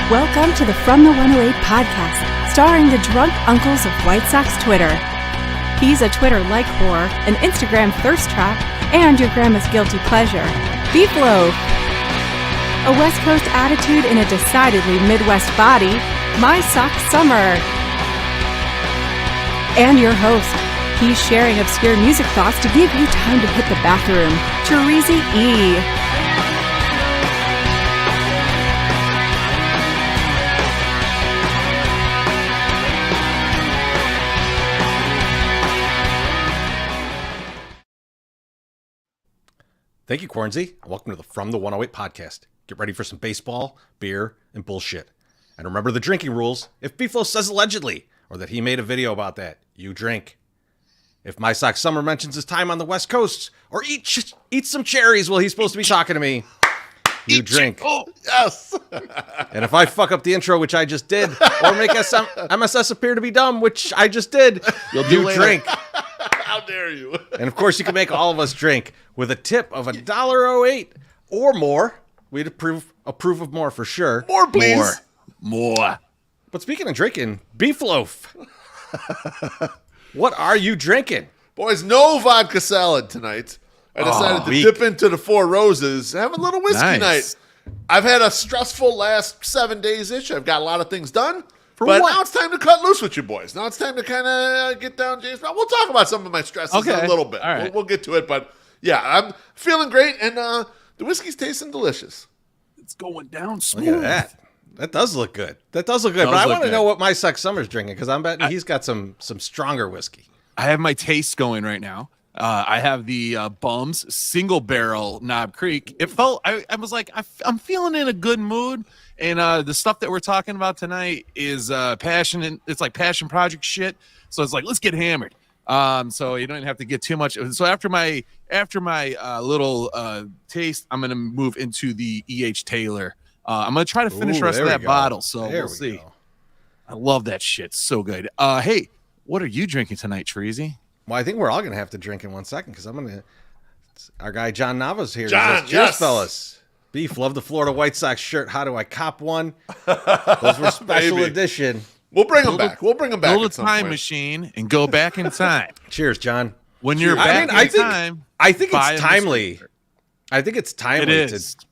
Welcome to the From the 108 podcast, starring the drunk uncles of White Sox Twitter. He's a Twitter-like whore, an Instagram thirst trap, and your grandma's guilty pleasure, Beef Loaf. A West Coast attitude in a decidedly Midwest body, My Sock Summer. And your host, he's sharing obscure music thoughts to give you time to hit the bathroom, Terezi E. Thank you, Quaranzy. Welcome to the From the 108 podcast. Get ready for some baseball, beer, and bullshit. And remember the drinking rules. If Beeflo says allegedly, or that he made a video about that, you drink. If My Sock Summer mentions his time on the West Coast, or eat some cherries while he's supposed to be talking to me, you drink. Oh, yes. And if I fuck up the intro, which I just did, or make MSS appear to be dumb, which I just did, you drink. How dare you? And of course, you can make all of us drink with a tip of $1.08 or more. We'd approve of more for sure. More, please. More. But speaking of drinking, Beef Loaf. What are you drinking? Boys, no vodka salad tonight. I decided to dip into the Four Roses, have a little whiskey night. I've had a stressful last 7 days-ish. I've got a lot of things done. But now it's time to cut loose with you boys. Now it's time to kind of get down James Brown. We'll talk about some of my stresses in a little bit. All right. We'll get to it. But, yeah, I'm feeling great, and the whiskey's tasting delicious. It's going down smooth. Look at that. That does look good. But I want to know what My Sock Summer's drinking, because I'm betting he's got some stronger whiskey. I have my taste going right now. I have the Bums Single Barrel Knob Creek. It felt, I was like, I'm feeling in a good mood. And the stuff that we're talking about tonight is passion. It's like passion project shit. So it's like, let's get hammered. So you don't have to get too much. So after my little taste, I'm going to move into the E.H. Taylor. I'm going to try to finish the rest of that bottle. So we'll see. Go. I love that shit. So good. Hey, what are you drinking tonight, Terezi? Well, I think we're all going to have to drink in 1 second, because our guy John Nava's here. John, Cheers, yes. fellas. Beef, love the Florida White Sox shirt. How do I cop one? Those were special edition. We'll bring them back. Build a time machine and go back in time. Cheers, John. When you're back in time, I think it's timely. I think it's timely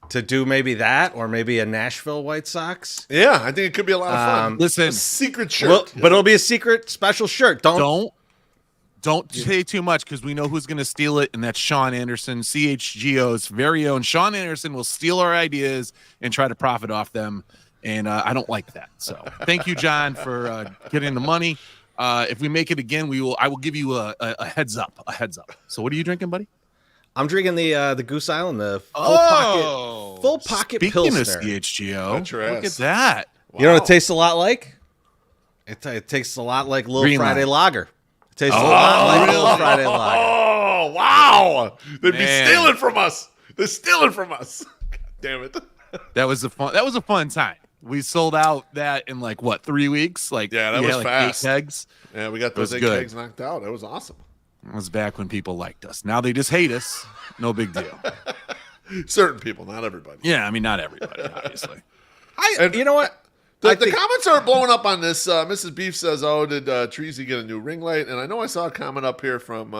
to do maybe that, or maybe a Nashville White Sox. Yeah, I think it could be a lot of fun. Listen, a secret shirt. But it'll be a secret special shirt. Don't say too much, because we know who's going to steal it, and that's Sean Anderson, CHGO's very own. Sean Anderson will steal our ideas and try to profit off them, and I don't like that. So thank you, John, for getting the money. If we make it again, I will give you a heads up. So what are you drinking, buddy? I'm drinking the Goose Island, the full pocket Speaking Pilsner. of CHGO, That's your ass. look at that. Wow. You know what it tastes a lot like? It tastes a lot like Little Friday Lager. Tastes a lot like Little Friday Lager. Oh, wow. They'd be stealing from us. They're stealing from us. God damn it. That was a fun time. We sold out that in 3 weeks? That was fast. 8 kegs. Yeah, we got those 8 kegs knocked out. That was awesome. It was back when people liked us. Now they just hate us. No big deal. Certain people, not everybody. Yeah, I mean, not everybody, obviously. You know what? The comments are blowing up on this. Mrs. Beef says, did Treasy get a new ring light? And I know I saw a comment up here from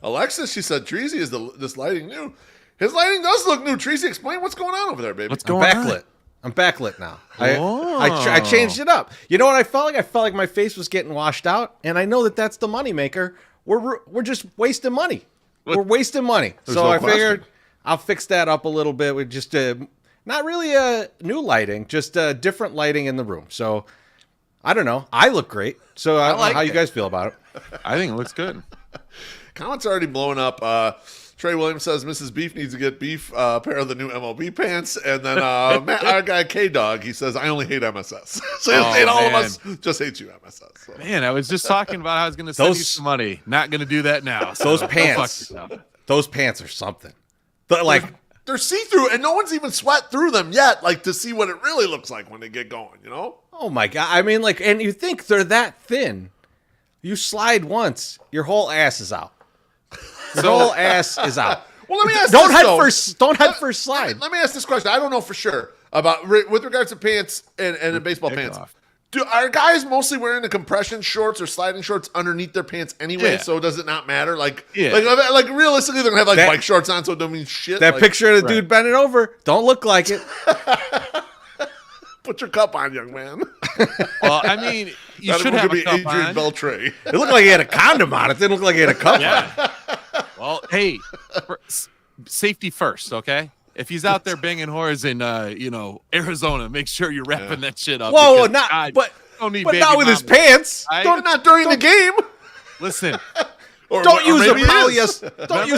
Alexis. She said, Treasy, is this lighting new? His lighting does look new. Treasy, explain what's going on over there, baby. What's going on? I'm backlit now. I changed it up. You know what I felt like? I felt like my face was getting washed out, and I know that's the moneymaker. We're just wasting money. We're wasting money. So I figured I'll fix that up a little bit with just not really a new lighting, just a different lighting in the room. So I don't know. I look great. So I don't know how you guys feel about it. I think it looks good. Comments already blowing up. Trey Williams says Mrs. Beef needs to get Beef a pair of the new MLB pants. And then our guy K-Dog, he says, I only hate MSS. So all of us just hate you, MSS. So. Man, I was just talking about how I was going to send you some money. Not going to do that now. So those pants are something. But they're see-through, and no one's even sweat through them yet, to see what it really looks like when they get going, you know? Oh, my God. I mean, and you think they're that thin. You slide once, your whole ass is out. Your whole ass is out. Well, let me ask Don't head first slide. Let me ask this question. I don't know for sure. with regards to pants and baseball pants. Are guys mostly wearing the compression shorts or sliding shorts underneath their pants anyway? So does it not matter? Like realistically, they're gonna have bike shorts on, so it don't mean shit. That picture of the dude bending over don't look like it. Put your cup on, young man. Well, I mean, you should have a cup Adrian on. Beltre. It looked like he had a condom on. It didn't look like he had a cup on. Well, hey, safety first, okay? If he's out there banging whores in, Arizona, make sure you're wrapping that shit up. Whoa, not with his pants. Not during the game. Listen, don't use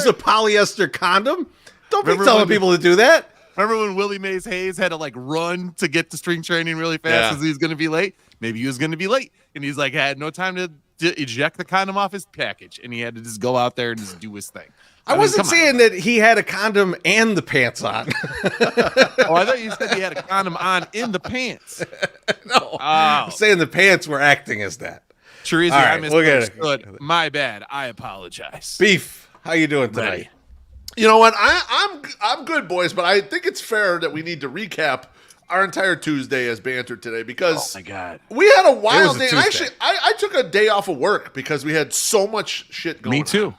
a polyester condom. Don't be telling people to do that. Remember when Willie Mays Hayes had to run to get to spring training really fast because he was going to be late? Maybe he was going to be late, and he's had no time to eject the condom off his package, and he had to just go out there and just do his thing. I wasn't saying that he had a condom and the pants on. I thought you said he had a condom on in the pants. No, I'm saying the pants were acting as that. Teresa, right, I misunderstood. My bad. I apologize. Beef, how you doing tonight? Ready. You know what? I'm good, boys, but I think it's fair that we need to recap our entire Tuesday as banter today because oh my God, we had a wild day. Actually, I took a day off of work because we had so much shit going on. Me too.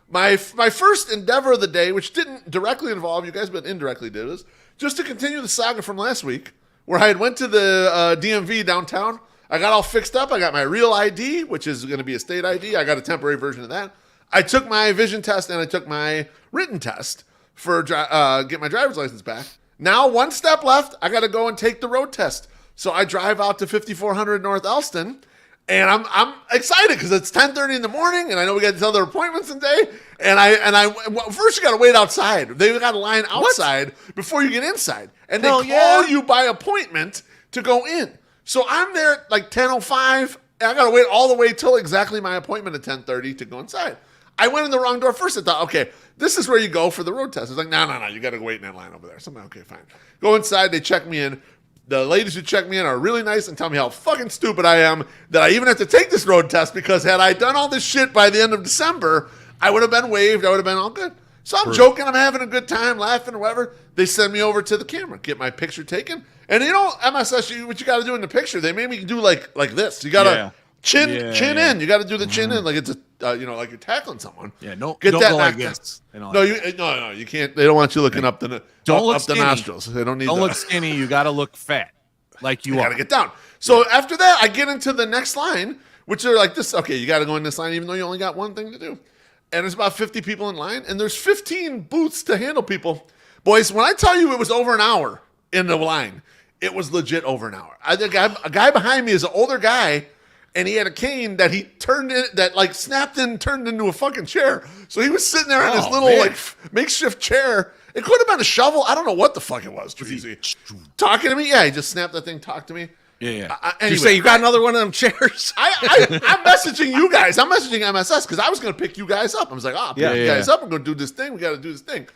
My first endeavor of the day, which didn't directly involve you guys, but indirectly did, is just to continue the saga from last week, where I had went to the DMV downtown. I got all fixed up. I got my real ID, which is going to be a state ID. I got a temporary version of that. I took my vision test and I took my written test for get my driver's license back. Now, one step left. I got to go and take the road test. So I drive out to 5400 North Elston. And I'm excited because it's 10:30 in the morning, and I know we got these other appointments today. And first you got to wait outside. They got a line outside before you get inside, and they call you by appointment to go in. So I'm there at 10:05, and I got to wait all the way till exactly my appointment at 10:30 to go inside. I went in the wrong door first. I thought, okay, this is where you go for the road test. It's like, no, you got to wait in that line over there. So I'm like, okay, fine. Go inside. They check me in. The ladies who check me in are really nice and tell me how fucking stupid I am that I even have to take this road test because had I done all this shit by the end of December, I would have been waived. I would have been all good. So I'm joking. I'm having a good time, laughing or whatever. They send me over to the camera, get my picture taken. And MSS, what you got to do in the picture, they made me do like this. You got to chin in. You got to do the chin in like it's like you're tackling someone. Yeah, don't that go like this. No, you can't. They don't want you looking up the nostrils. They don't need. Don't look skinny. You got to look fat, like you got to get down. So after that, I get into the next line, which are like this. Okay, you got to go in this line, even though you only got one thing to do. And there's about 50 people in line, and there's 15 booths to handle people. Boys, when I tell you it was over an hour in the line, it was legit over an hour. A guy behind me is an older guy. And he had a cane that he turned in, snapped in, turned into a fucking chair. So he was sitting there in this little makeshift chair. It could have been a shovel. I don't know what the fuck it was. Talking to me? Yeah, he just snapped that thing, talked to me. Yeah. Anyway, you say you got another one of them chairs? I'm messaging you guys. I'm messaging MSS because I was going to pick you guys up. I was like, pick you guys up. We're going to do this thing. We got to do this thing.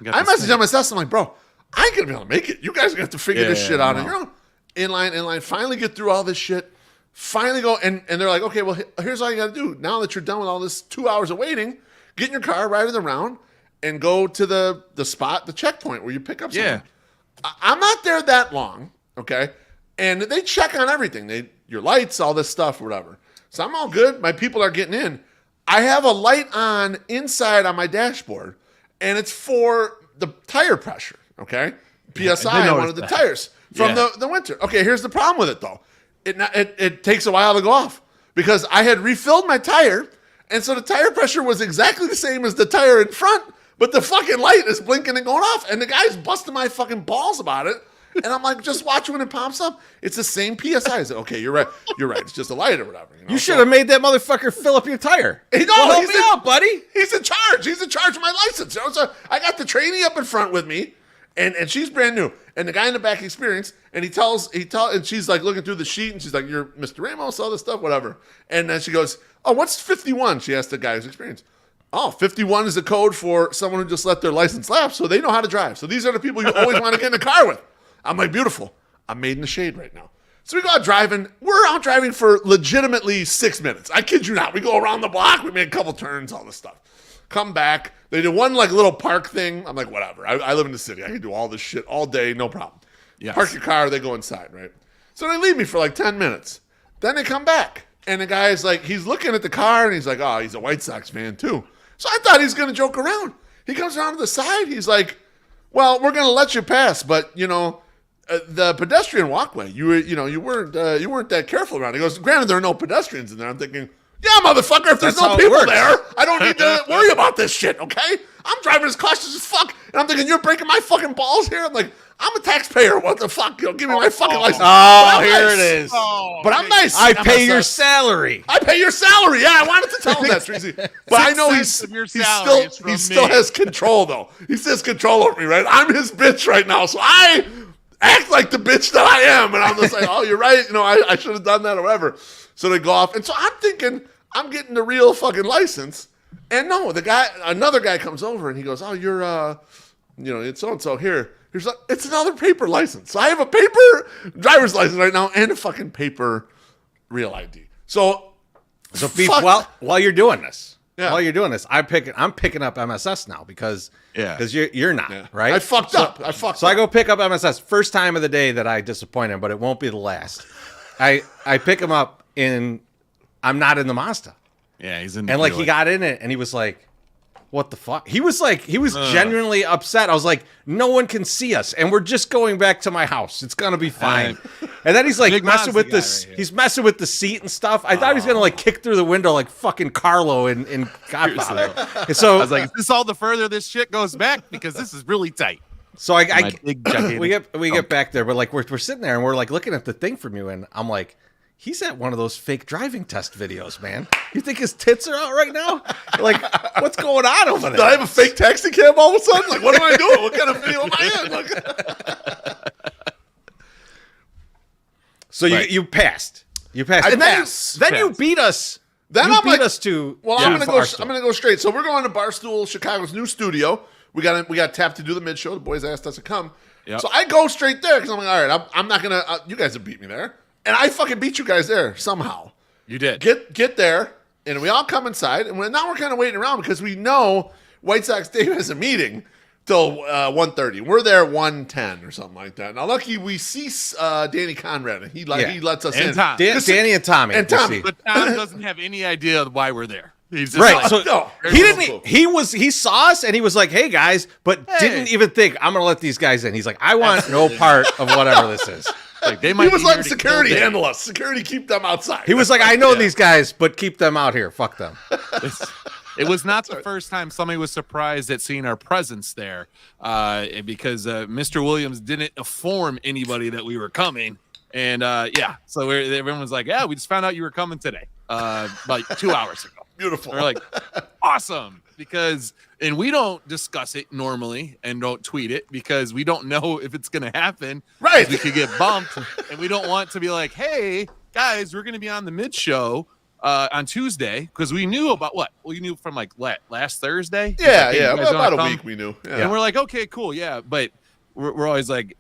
I messaged MSS. I'm like, bro, I ain't going to be able to make it. You guys are going to have to figure this shit out on your own. In line. Finally get through all this shit. Finally go, and they're like, okay, well, here's all you got to do. Now that you're done with all this 2 hours of waiting, get in your car, ride it around, and go to the spot, the checkpoint where you pick up someone. I'm not there that long, okay? And they check on everything. Your lights, all this stuff, whatever. So I'm all good. My people are getting in. I have a light on inside on my dashboard, and it's for the tire pressure, okay? PSI on one of the tires from the winter. Okay, here's the problem with it, though. It takes a while to go off because I had refilled my tire, and so the tire pressure was exactly the same as the tire in front, but the fucking light is blinking and going off, and the guy's busting my fucking balls about it. And I'm like, just watch when it pops up. It's the same PSI. I said, okay, you're right. It's just a light or whatever. You should have made that motherfucker fill up your tire. Help me out, buddy. He's in charge. He's in charge of my license. So I got the trainee up in front with me. And she's brand new, and the guy in the back experienced, and and she's like looking through the sheet, and she's like, "You're Mr. Ramos, all this stuff, whatever." And then she goes, "Oh, what's 51?" She asked the guy who's experienced. Oh, 51 is the code for someone who just let their license lapse, so they know how to drive. So these are the people you always want to get in the car with. I'm like, beautiful. I'm made in the shade right now. So we go out driving. We're out driving for legitimately 6 minutes. I kid you not. We go around the block. We make a couple turns, all this stuff. Come back. They do one little park thing. I'm like, whatever. I live in the city. I can do all this shit all day, no problem. Yes. Park your car. They go inside, right? So they leave me for like 10 minutes. Then they come back. And the guy's like, he's looking at the car, and he's like, oh, he's a White Sox fan, too. So I thought he was going to joke around. He comes around to the side. He's like, well, we're going to let you pass, but, the pedestrian walkway, you weren't that careful around. He goes, granted, there are no pedestrians in there. I'm thinking, yeah, motherfucker, if there's no people there, I don't need to worry about this shit, okay? I'm driving as cautious as fuck, and I'm thinking, you're breaking my fucking balls here? I'm like, I'm a taxpayer. What the fuck? Give me my fucking license. Oh, here it is. But I'm nice. I pay your salary. I pay your salary. Yeah, I wanted to tell him that, Tracy. But I know he still has control, though. He says control over me, right? I'm his bitch right now, so I act like the bitch that I am. And I'm just like, oh, you're right. I should have done that or whatever. So they go off. And so I'm thinking I'm getting the real fucking license. And no, another guy comes over and he goes, oh, you're, it's so-and-so here. It's another paper license. So I have a paper driver's license right now and a fucking paper real ID. So Beef, while you're doing this, I'm picking up MSS now because you're not, right? I fucked up. So I go pick up MSS. First time of the day that I disappoint him, but it won't be the last. I pick him up I'm not in the Mazda. Yeah, he's in the he got in it and he was like, what the fuck? He was genuinely upset. I was like, no one can see us, and we're just going back to my house. It's gonna be fine. And then he's like messing with this. Right, he's messing with the seat and stuff. I thought he was gonna like kick through the window like fucking Carlo in Godfather. And so I was like, is this all the further this shit goes back? Because this is really tight. So we get back there, but like we're sitting there and we're like looking at the thing from you, and I'm like, he's at one of those fake driving test videos, man. You think his tits are out right now? Like, what's going on over there? Did I have a fake taxi cam all of a sudden? Like, what am I doing? What kind of video am I in? Like... So you passed. You passed. Then you beat us. Then I'm like, us to. Well, I'm gonna go straight. So we're going to Barstool Chicago's new studio. We got tapped to do the mid show. The boys asked us to come. Yep. So I go straight there because I'm like, all right, I'm not gonna. You guys have beat me there. And I fucking beat you guys there somehow. You did. Get there, and we all come inside, and now we're kind of waiting around because we know White Sox Dave has a meeting till 1:30. We're there at 1:10 or something like that. Now, lucky we see Danny Conrad, and he lets us in. Danny and Tommy. But Tom doesn't have any idea why we're there. He's just right. He didn't. He saw us and he was like, "Hey guys," but didn't even think I'm gonna let these guys in. He's like, "I want no part of whatever this is." Like he was letting security handle us. Security keep them outside. He was like, I know these guys, but keep them out here. Fuck them. It was not the first time somebody was surprised at seeing our presence there, because Mr. Williams didn't inform anybody that we were coming. And so everyone was like, "Yeah, we just found out you were coming today, like 2 hours ago." Beautiful. We're like, awesome, and we don't discuss it normally and don't tweet it because we don't know if it's going to happen. Right. We could get bumped, and we don't want to be like, "Hey guys, we're going to be on the mid show on Tuesday," because we knew about what? Well, you knew from like last Thursday. Yeah, about a week we knew. Yeah. And we're like, okay, cool, yeah, but. We're always like,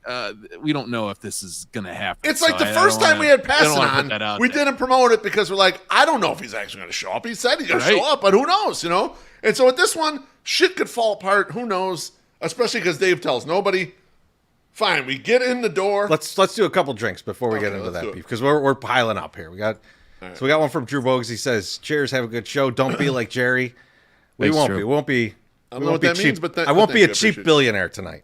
we don't know if this is going to happen. It's like the first time we had Passon on, we didn't promote it because we're like, I don't know if he's actually going to show up. He said he's going to show up, but who knows, And so with this one, shit could fall apart. Who knows? Especially because Dave tells nobody. Fine, we get in the door. Let's do a couple drinks before we get into that beef because we're piling up here. We got one from Drew Bogues. He says, "Cheers, have a good show. Don't be like Jerry." We won't be. I don't know what that means, but I won't be a cheap billionaire tonight.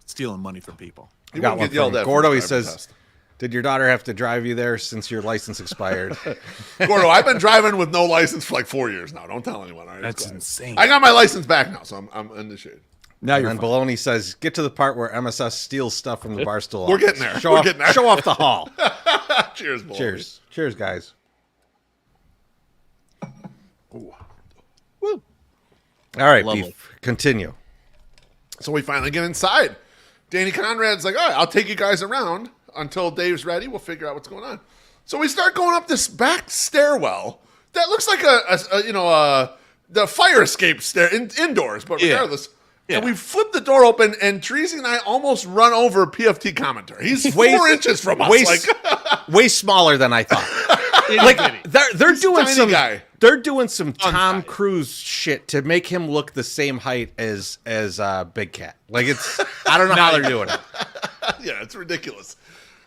Stealing money from people. You got one from Gordo. He says, "Did your daughter have to drive you there since your license expired?" Gordo, I've been driving with no license for like 4 years now. Don't tell anyone. Right? That's insane. I got my license back now, so I'm in the shade. Now you're. And Baloney says, "Get to the part where MSS steals stuff from the Barstool." We're getting there. Show off the hall. Cheers, Baloney. Cheers, guys. Ooh. Woo. All right, beef. Continue. So we finally get inside. Danny Conrad's like, all right, I'll take you guys around until Dave's ready. We'll figure out what's going on. So we start going up this back stairwell that looks like the fire escape stair indoors, but regardless. Yeah. And we flip the door open, and Treasy and I almost run over PFT commentator. He's 4 inches from us. Way smaller than I thought. Like they're doing tiny some guy. They're doing some Tom Cruise shit to make him look the same height as Big Cat. Like it's, I don't know how they're doing it. Yeah, it's ridiculous.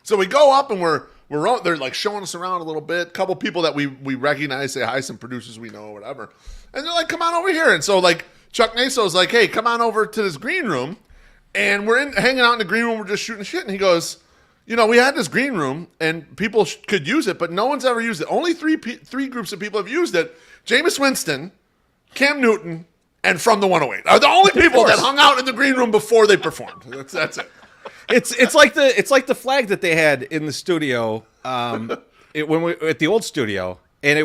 So we go up and they're like showing us around a little bit. A couple people that we recognize, say hi, some producers we know, or whatever. And they're like, come on over here. And so like Chuck Naso's like, hey, come on over to this green room. And we're hanging out in the green room. We're just shooting shit. And he goes, we had this green room and people could use it, but no one's ever used it. Only three groups of people have used it. Jameis Winston, Cam Newton, and From the 108 are the only people that hung out in the green room before they performed. That's it. It's like the flag that they had in the studio when we at the old studio, and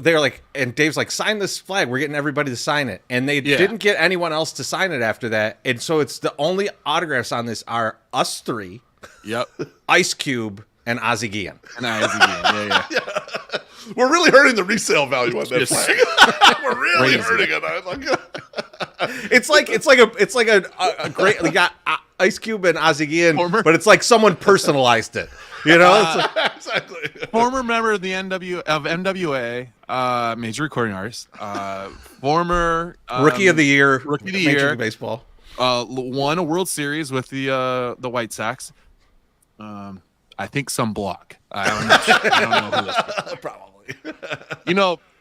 they're like, and Dave's like, sign this flag. We're getting everybody to sign it, and they didn't get anyone else to sign it after that, and so it's the only autographs on this are us three. Yep. Ice Cube and Ozzie Guillen. Yeah. We're really hurting the resale value on that flag. We're really hurting it. It's like a great. We got Ice Cube and Ozzie Guillen, but it's like someone personalized it. It's like, exactly. Former member of the NWA, major recording artist, former rookie of the year, Major League Baseball. Won a World Series with the White Sox. I think some block. I don't know who that is. Probably.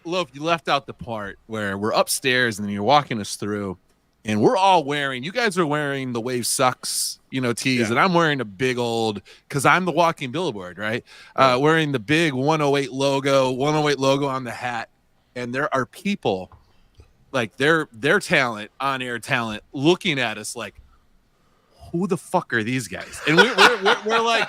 Loaf, you left out the part where we're upstairs and then you're walking us through, and we're all wearing. You guys are wearing the Wave Sucks, tees, and I'm wearing a big old, because I'm the walking billboard, right? Wearing the big 108 logo on the hat, and there are people. Like their talent, on-air talent, looking at us like, who the fuck are these guys? And we're like,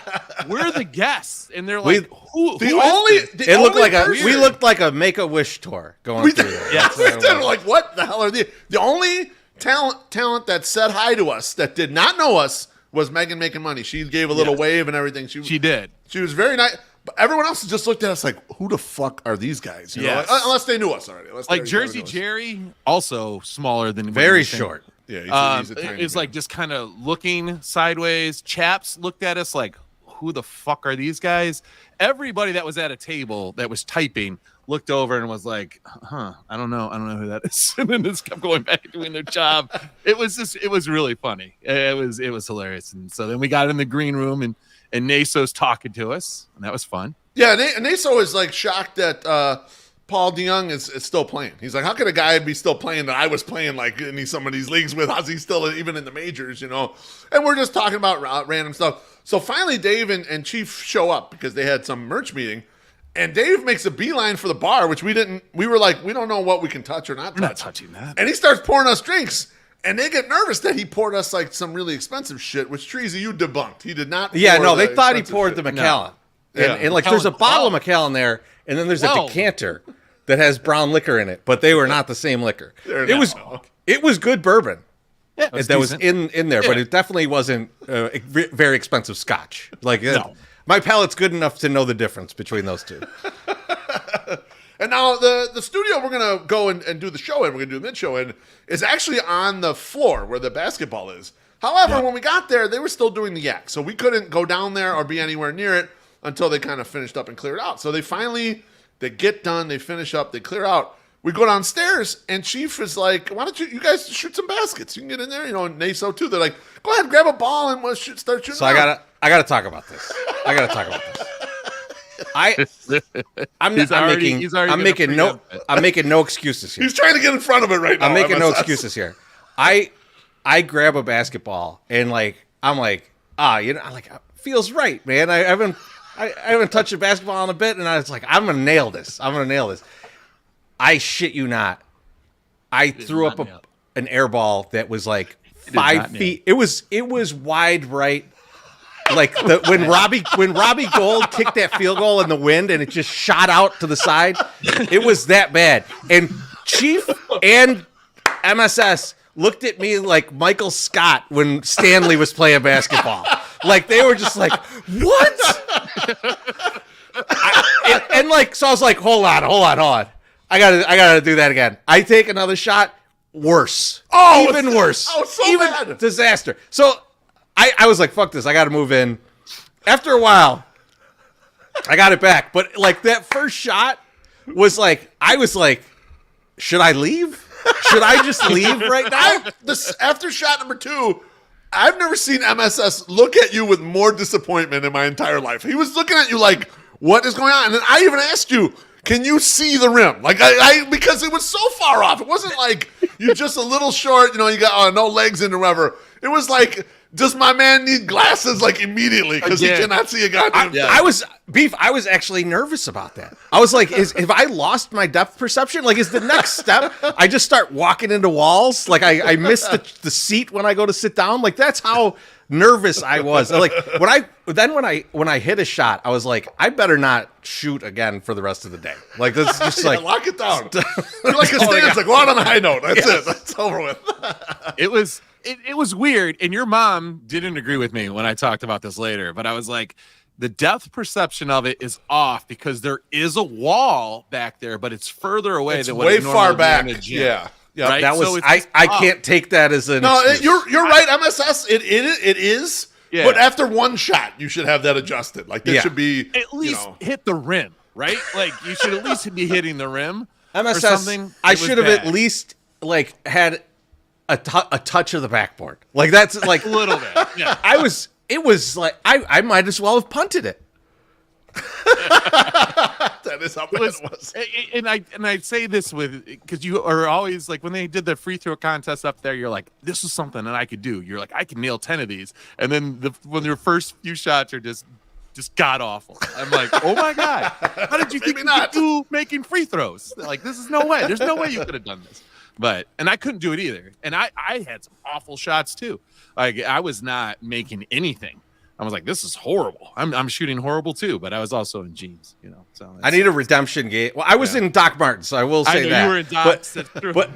we're the guests, and they're like, who we looked like a Make-A-Wish tour going through there. Yes, we're like, what the hell are these? The only talent that said hi to us that did not know us was Megan Making Money. She gave a little wave and everything. She did. She was very nice. But everyone else just looked at us like, who the fuck are these guys? Unless they knew us already. Like Jersey Jerry, also smaller than very short. Yeah, he's a tiny it's like just kind of looking sideways. Chaps looked at us like, who the fuck are these guys? Everybody that was at a table that was typing looked over and was like, I don't know who that is. And then just kept going back doing their job. It was really funny. It was hilarious. And so then we got in the green room and Naso's talking to us, and that was fun. Yeah, Naso is like shocked that Paul DeYoung is still playing. He's like, how could a guy be still playing that I was playing like in some of these leagues with? How's he still even in the majors, And we're just talking about random stuff. So finally Dave and Chief show up because they had some merch meeting, and Dave makes a beeline for the bar, which we were like, we don't know what we can touch or not touch. We're not touching that. And he starts pouring us drinks. And they get nervous that he poured us like some really expensive shit, which Treasy, you debunked. He did not. Yeah, no, they thought he poured the Macallan. No. And like, there's a bottle of Macallan there, and then there's a decanter that has brown liquor in it, but they were not the same liquor. It was good bourbon. Yeah, that was in there, but it definitely wasn't very expensive Scotch. Like, my palate's good enough to know the difference between those two. And now the studio we're going to go and do the show in, we're going to do the mid-show in, is actually on the floor where the basketball is. However, when we got there, they were still doing the yak. So we couldn't go down there or be anywhere near it until they kind of finished up and cleared out. So they get done, they finish up, they clear out. We go downstairs, and Chief is like, why don't you guys shoot some baskets? You can get in there, and Naso too. They're like, go ahead, grab a ball, and we'll start shooting. So I gotta talk about this. I'm making no excuses here. He's trying to get in front of it right now. I'm making no excuses here. I grab a basketball and I'm like, feels right, man. I haven't touched a basketball in a bit, and I was like, I'm gonna nail this. I shit you not. I threw up an air ball that was like 5 feet. It was wide right. Like when Robbie Gold kicked that field goal in the wind and it just shot out to the side, it was that bad. And Chief and MSS looked at me like Michael Scott when Stanley was playing basketball. Like they were just like, what? So I was like, hold on. I gotta do that again. I take another shot. Worse. Oh, even worse. Oh, so bad. Disaster. So I was like, fuck this. I got to move in. After a while, I got it back. But like that first shot was like, I was like, should I leave? Should I just leave right now? After shot number 2, I've never seen MSS look at you with more disappointment in my entire life. He was looking at you like, what is going on? And then I even asked you, can you see the rim? Like I because it was so far off. It wasn't like you're just a little short, you got no legs in the rubber. It was like, does my man need glasses like immediately because he cannot see a goddamn thing? I was actually nervous about that. I was like, have I lost my depth perception? Like, is the next step I just start walking into walls? Like I miss the seat when I go to sit down? Like, that's how nervous I was. Like when I hit a shot, I was like, I better not shoot again for the rest of the day. Like, this is just like lock it down. You're like a stance, like, go out on a high note. That's it. That's over with. It was weird, and your mom didn't agree with me when I talked about this later, but I was like, the depth perception of it is off because there is a wall back there, but it's further away than what way it far back. In a gym, yeah. Right? That was so I can't take that as an excuse. You're right. MSS it is. Yeah. But after one shot, you should have that adjusted. Like that should be at least hit the rim, right? Like you should at least be hitting the rim. MSS, or something. I should have at least like had a touch of the backboard. Like that's like a little bit. Yeah. It was like I might as well have punted it. That is how bad it was. And I say this because you are always like when they did the free throw contest up there, you're like, this is something that I could do. You're like, I can nail 10 of these, and then when your first few shots are just god awful. I'm like, oh my god, how did you think you could do making free throws? Like this is no way. There's no way you could have done this. And I couldn't do it either. And I had some awful shots too. Like I was not making anything. I was like, this is horrible. I'm shooting horrible too, but I was also in jeans, So I need a redemption game. Well, I was in Doc Martens, so I will say that. You were in Doc. But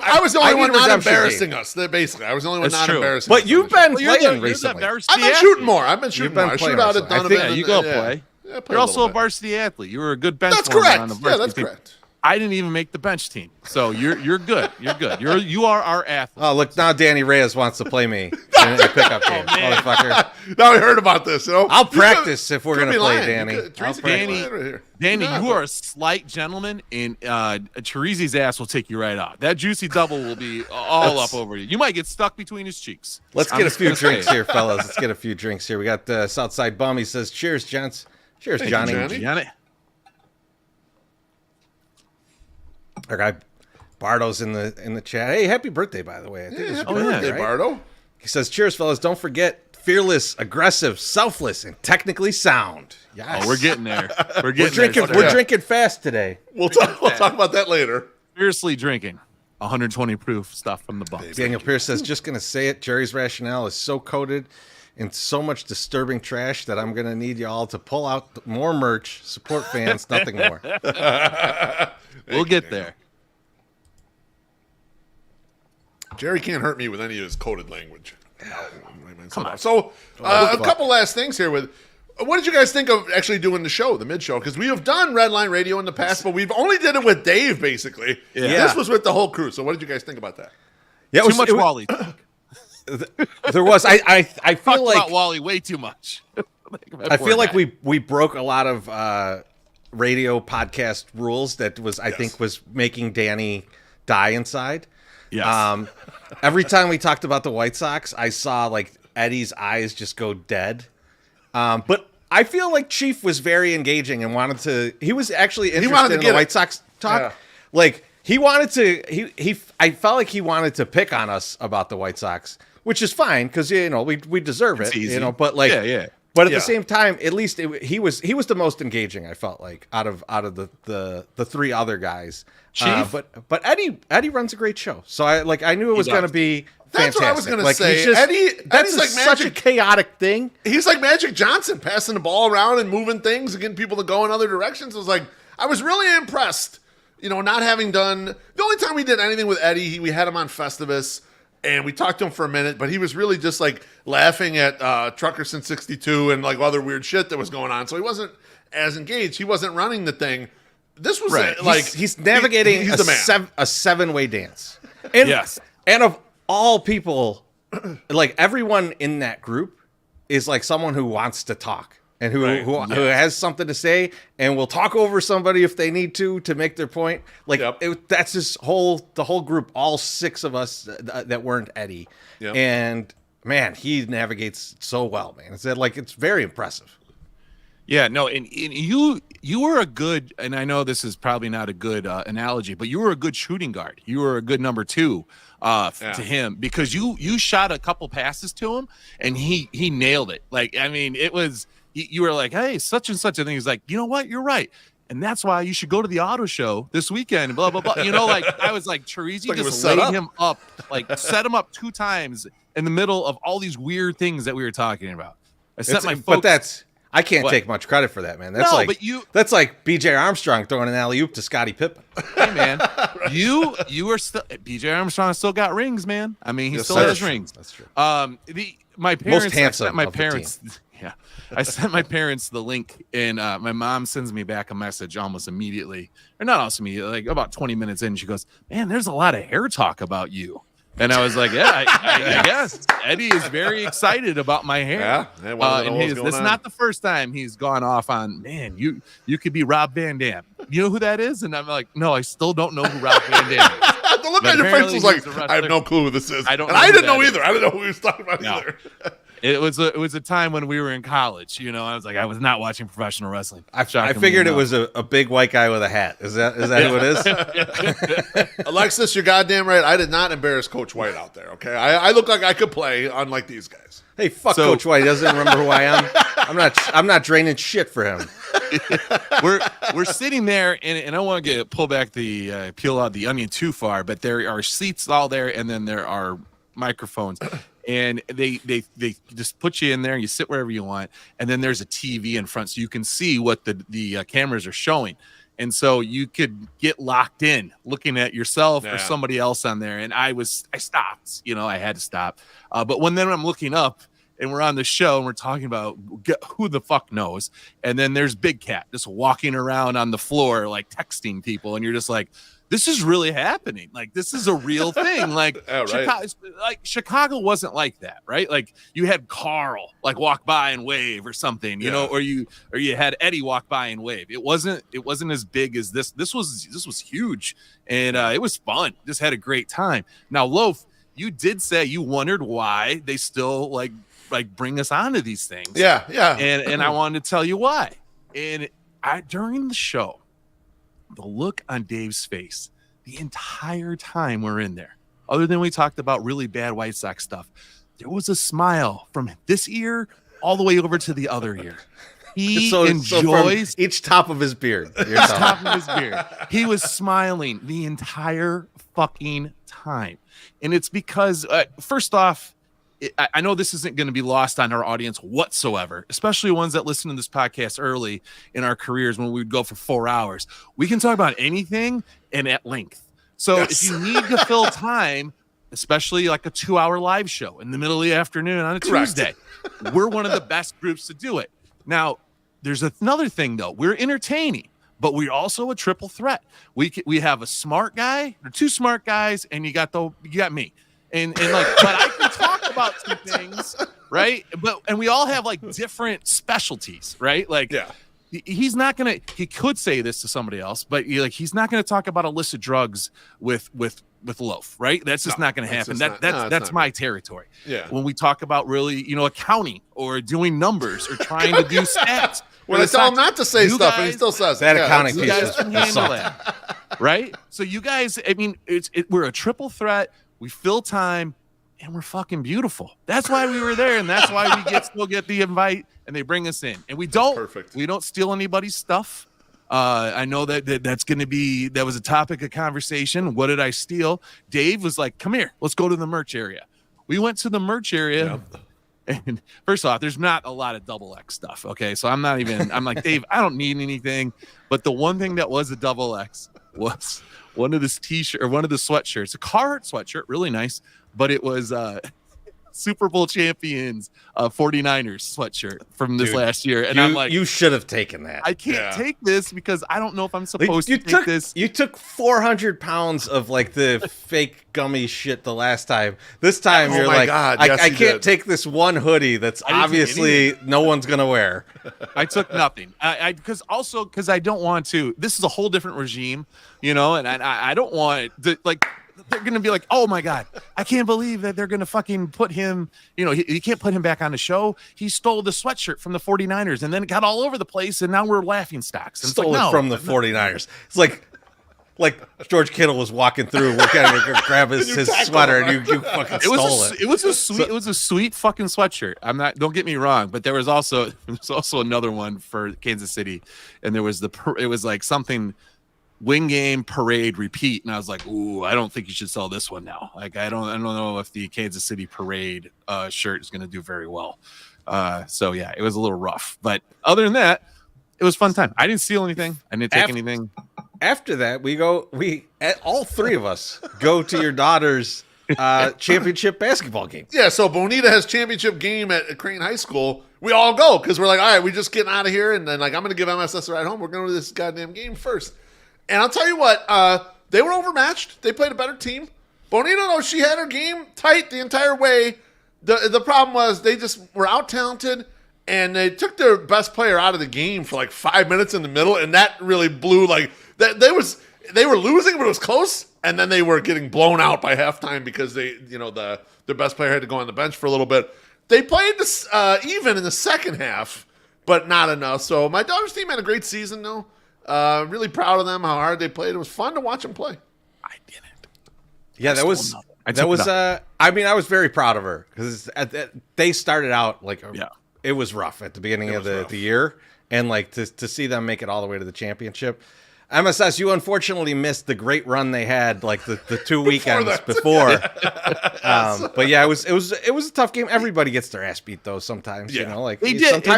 I was the only one not embarrassing us. Basically, I was the only one not embarrassing. But you've been playing recently. I've been shooting more. I shoot out at Donovan. You go play. You're also a varsity athlete. You were a good bench. That's correct. On the varsity that's team. correct. I didn't even make the bench team, so you're good. You're good. You are our athlete. Oh, look, now Danny Reyes wants to play me in a pickup game, motherfucker. Now we heard about this. I'll practice if we're gonna play, Danny. Danny, you are a slight gentleman, and Terezi's ass will take you right out. That juicy double will be all up over you. You might get stuck between his cheeks. Let's get a few drinks here, fellas. Let's get a few drinks here. We got Southside Bum. He says, "Cheers, gents." Cheers, Johnny. Johnny. Our guy Bardo's in the chat. Hey, happy birthday, by the way. I think happy birthday, right? Bardo. He says, cheers, fellas. Don't forget, fearless, aggressive, selfless, and technically sound. Yes. Oh, we're getting there. We're drinking fast today. We'll talk about that later. Fiercely drinking 120 proof stuff from the Bucks. Daniel Pierce says, just going to say it. Jerry's rationale is so coated in so much disturbing trash that I'm going to need y'all to pull out more merch, support fans, nothing more. We'll get there. Jerry can't hurt me with any of his coded language. Come on. So, a couple last things here. What did you guys think of actually doing the show, the mid-show? Because we have done Redline Radio in the past, but we've only did it with Dave, basically. Yeah. This was with the whole crew. So what did you guys think about that? Yeah, too much Wally. There was. I feel like about Wally way too much. I feel like we broke a lot of radio podcast rules that was I think was making Danny die inside. Yes. Every time we talked about the White Sox, I saw like Eddie's eyes just go dead. But I feel like Chief was very engaging and wanted to. He was actually interested in the White Sox talk. Yeah. Like he wanted to. I felt like he wanted to pick on us about the White Sox, which is fine because we deserve it. Easy. But like yeah. But at the same time, at least he was the most engaging. I felt like out of the three other guys. Chief? But Eddie runs a great show, so I knew it was going to be fantastic. That's what I was going to say. Eddie's like such a chaotic thing. He's like Magic Johnson, passing the ball around and moving things and getting people to go in other directions. I was really impressed. Not having done the only time we did anything with Eddie, we had him on Festivus. And we talked to him for a minute, but he was really just like laughing at Truckerson 62 and like other weird shit that was going on. So he wasn't as engaged. He wasn't running the thing. This was right. He's navigating he's a 7-way dance. And, yes. And of all people, like everyone in that group is like someone who wants to talk. and who has something to say and will talk over somebody if they need to make their point. Like that's the whole group, all 6 of us that weren't Eddie. Yep. And man, he navigates so well, man. It's very impressive. Yeah, no, and you were a good, and I know this is probably not a good analogy, but you were a good shooting guard. You were a good number 2 to him, because you shot a couple passes to him and he nailed it. Like, I mean, it was, you were like, hey, such and such, and he's like, you know what, you're right. And that's why you should go to the auto show this weekend, blah, blah, blah. You know, like, I was like, Teresi just laid him up, like set him up 2 times in the middle of all these weird things that we were talking about. But I can't take much credit for that, man. That's that's like B.J. Armstrong throwing an alley-oop to Scottie Pippen. Hey, man, you were still, B.J. Armstrong still got rings, man. I mean, he still has rings. That's true. My parents, most handsome I sent my parents the link, and my mom sends me back a message almost immediately, or not almost immediately, like about 20 minutes in. She goes, "Man, there's a lot of hair talk about you." And I was like, yeah, I guess Eddie is very excited about my hair. Yeah, this is not the first time he's gone off on, man, you could be Rob Van Dam. You know who that is? And I'm like, no, I still don't know who Rob Van Dam is. The look on your face was like, I have no clue who this is. I didn't know either. I didn't know who he was talking about either. It was a time when we were in college. You know, I was not watching professional wrestling. I figured it was a big white guy with a hat. Is that who it is? Alexis, you're goddamn right. I did not embarrass Coach White out there. Okay, I look like I could play, unlike these guys. Hey, Coach White. He doesn't remember who I am. I'm not draining shit for him. We're sitting there, and I don't want to peel out the onion too far, but there are seats all there, and then there are microphones. And they just put you in there and you sit wherever you want. And then there's a TV in front so you can see what the cameras are showing. And so you could get locked in looking at yourself or somebody else on there. And I stopped, I had to stop. But when then I'm looking up and we're on the show and we're talking about who the fuck knows. And then there's Big Cat just walking around on the floor, like texting people. And you're just like, this is really happening. Like, this is a real thing. Like, Chicago wasn't like that, right? Like, you had Carl like walk by and wave or something, you know, or you had Eddie walk by and wave. It wasn't as big as this. This was huge, and it was fun. Just had a great time. Now, Loaf, you did say you wondered why they still like bring us onto these things. Yeah. And I wanted to tell you why. And during the show, the look on Dave's face the entire time we're in there, other than we talked about really bad White Sox stuff, there was a smile from this ear all the way over to the other ear. He enjoys each top of his beard. He was smiling the entire fucking time. And it's because, first off, I know this isn't going to be lost on our audience whatsoever, especially ones that listen to this podcast early in our careers when we would go for 4 hours. We can talk about anything and at length. So if you need to fill time, especially like a 2-hour live show in the middle of the afternoon on a Tuesday, we're one of the best groups to do it. Now, there's another thing, though. We're entertaining, but we're also a triple threat. We have a smart guy, or 2 smart guys, and you got me. And but I can talk about 2 things, right? And we all have like different specialties, right? Like, he's not gonna. He could say this to somebody else, but he's not gonna talk about illicit drugs with Loaf, right? That's just not gonna happen. That's my territory. Yeah. When we talk about really, accounting or doing numbers or trying to do stats. When I tell him not to say stuff, and he still says that accounting piece. You guys can handle that, right? So you guys, I mean, we're a triple threat. We fill time, and we're fucking beautiful. That's why we were there, and that's why we still get the invite, and they bring us in. And we don't steal anybody's stuff. I know that's going to be, that was a topic of conversation. What did I steal? Dave was like, come here, let's go to the merch area. We went to the merch area. Yep. And first off, there's not a lot of XX stuff. Okay. So I'm like, Dave, I don't need anything. But the one thing that was a XX was one of this t-shirt or one of the sweatshirts, a Carhartt sweatshirt, really nice, but it was Super Bowl champions 49ers sweatshirt from this last year. And I'm like, you should have taken that. I can't take this because I don't know if I'm supposed to take this. You took 400 pounds of like the fake gummy shit the last time. This time you're like, God. Yes, I can't take this one hoodie that's obviously no one's going to wear. I took nothing. Because I don't want to. This is a whole different regime, you know, and I don't want to, like, they're going to be like, oh my God, I can't believe that they're going to fucking put him, you know, you can't put him back on the show. He stole the sweatshirt from the 49ers and then it got all over the place and now we're laughing stocks. And stole it from the 49ers. It's like George Kittle was walking through, to grab his sweater, and you fucking stole it. It was a sweet fucking sweatshirt. Don't get me wrong, but there was also another one for Kansas City, and it was like something win game parade repeat, and I was like, ooh, I don't think you should sell this one now. Like I don't know if the Kansas City parade shirt is going to do very well. So yeah, it was a little rough, but other than that, it was a fun time. I didn't steal anything. I didn't take anything. After that, all three of us go to your daughter's championship basketball game. Yeah, so Bonita has championship game at Crane High School. We all go because we're like, all right, we just getting out of here, and then like I'm going to give MSS a ride home. We're going to this goddamn game first. And I'll tell you what, they were overmatched. They played a better team. Bonita, though, she had her game tight the entire way. The problem was they just were out-talented, and they took their best player out of the game for like 5 minutes in the middle, and that really blew like that. They were losing, but it was close, and then they were getting blown out by halftime because their best player had to go on the bench for a little bit. They played this even in the second half, but not enough. So my daughter's team had a great season, though. Really proud of them, how hard they played. It was fun to watch them play. I didn't. Yeah, that was. I mean, I was very proud of her because they started out like it was rough at the beginning of the year, and like to see them make it all the way to the championship. MSS, you unfortunately missed the great run they had like the 2 weekends before. But yeah, it was a tough game. Everybody gets their ass beat though sometimes. You know, like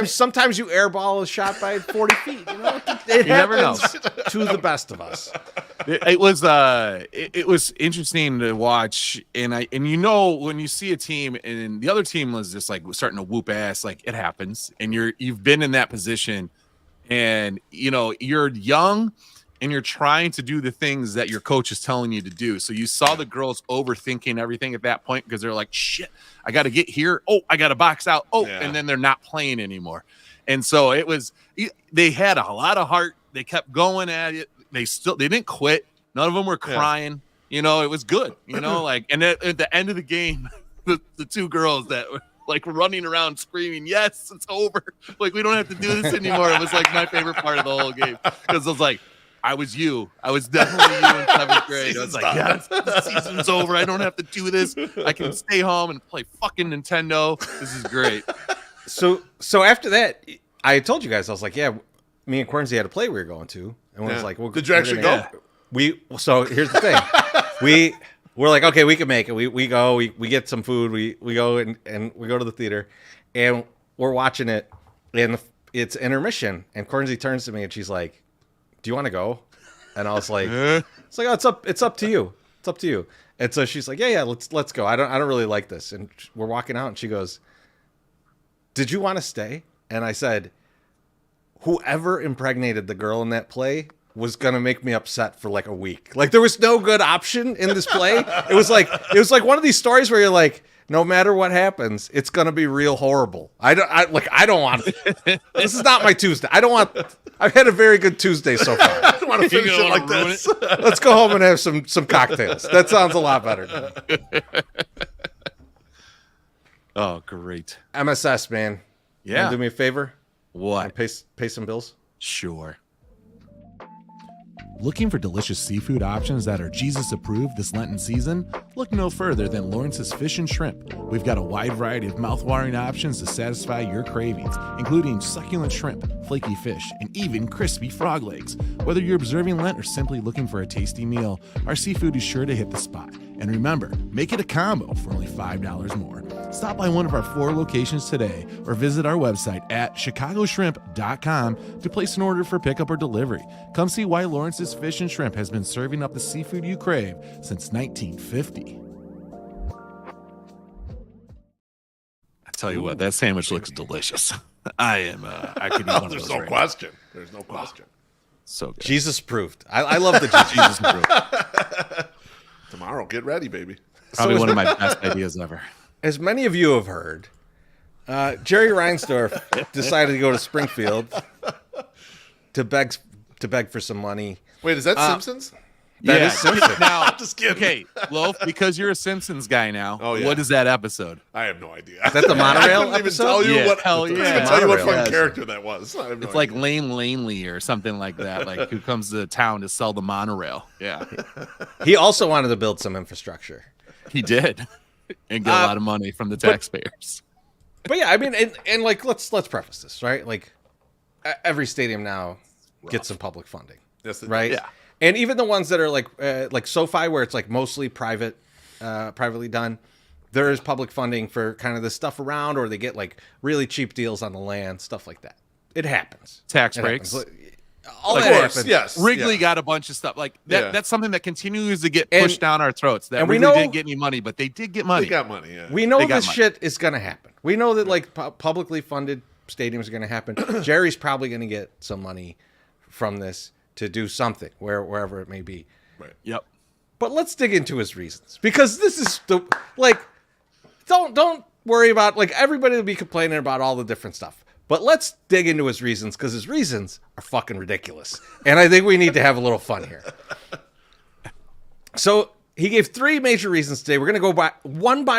sometimes you airball a shot by 40 feet. You know, it never know. To the best of us. It was interesting to watch, and you know when you see a team and the other team was just like starting to whoop ass, like it happens, and you've been in that position, and you know you're young. And you're trying to do the things that your coach is telling you to do. So you saw the girls overthinking everything at that point because they're like, shit, I got to get here. Oh, I got to box out. Oh, and then they're not playing anymore. And so they had a lot of heart. They kept going at it. They didn't quit. None of them were crying. You know, it was good. You know, like, and at the end of the game, the two girls that were like running around screaming, yes, it's over. Like, we don't have to do this anymore. It was like my favorite part of the whole game because I was like, I was definitely you in 7th grade. I was like, yes, the season's over. I don't have to do this. I can stay home and play fucking Nintendo. This is great. So after that, I told you guys, I was like, yeah, me and Quernsey had a play we were going to. And we was like, well, did you actually go? So here's the thing. We're like, okay, we can make it. We go, we get some food. We go and we go to the theater and we're watching it and it's intermission. And Quernsey turns to me and she's like, do you want to go? And I was like, it's like, oh, it's up to you. It's up to you. And so she's like, yeah, let's go. I don't really like this. And we're walking out and she goes, did you want to stay? And I said, whoever impregnated the girl in that play was going to make me upset for like a week. Like there was no good option in this play. It was like one of these stories where you're like, no matter what happens, it's going to be real horrible. I don't want it. This is not my Tuesday. I've had a very good Tuesday so far. I don't want to finish it like this. Let's go home and have some cocktails. That sounds a lot better. Oh, great. MSS, man. Yeah. You wanna do me a favor? What? Pay some bills? Sure. Looking for delicious seafood options that are Jesus approved this Lenten season? Look no further than Lawrence's Fish and Shrimp. We've got a wide variety of mouth-watering options to satisfy your cravings, including succulent shrimp, flaky fish, and even crispy frog legs. Whether you're observing Lent or simply looking for a tasty meal, our seafood is sure to hit the spot. And remember, make it a combo for only $5 more. Stop by one of our 4 locations today or visit our website at chicagoshrimp.com to place an order for pickup or delivery. Come see why Lawrence's Fish and Shrimp has been serving up the seafood you crave since 1950. tell you what, that sandwich looks delicious. I could eat one of those. There's no question. There's no question. So good. Jesus approved. I love the Jesus approved. Tomorrow, get ready, baby. Probably one of my best ideas ever. As many of you have heard, Jerry Reinsdorf decided to go to Springfield to beg for some money. Wait, is that Simpsons? That is Simpsons. Now, I'm just kidding. Okay, Loaf, because you're a Simpsons guy now. Oh, yeah. What is that episode? I have no idea. Is that the monorail I couldn't even episode? tell you Yeah, what. hell I couldn't yeah. even tell you what Monorail, fucking yes. character that was. I have no It's like idea. Lane Lanley or something like that, like who comes to town to sell the monorail. Yeah, He also wanted to build some infrastructure. he did, and get a lot of money from the taxpayers. But yeah, I mean, and like let's preface this, right? Like every stadium now gets some public funding, Yes, it- right? Yeah. And even the ones that are like SoFi, where it's like mostly privately done, there is public funding for kind of the stuff around, or they get like really cheap deals on the land, stuff like that. It happens. Tax It breaks. happens. All Of that course, happens. yes. Wrigley yeah. got a bunch of stuff like that. Yeah. That's something that continues to get And- pushed down our throats. That and we Wrigley know- didn't get any money, but they did get money. They got money, yeah. We know They got this money. shit is going to happen. We know that like publicly funded stadiums are going to happen. Jerry's probably going to get some money from this to do something wherever it may be. Right. Yep. But let's dig into his reasons, because this is the like. Don't worry about like everybody will be complaining about all the different stuff. But let's dig into his reasons, because his reasons are fucking ridiculous, and I think we need to have a little fun here. So he gave 3 major reasons today. We're going to go by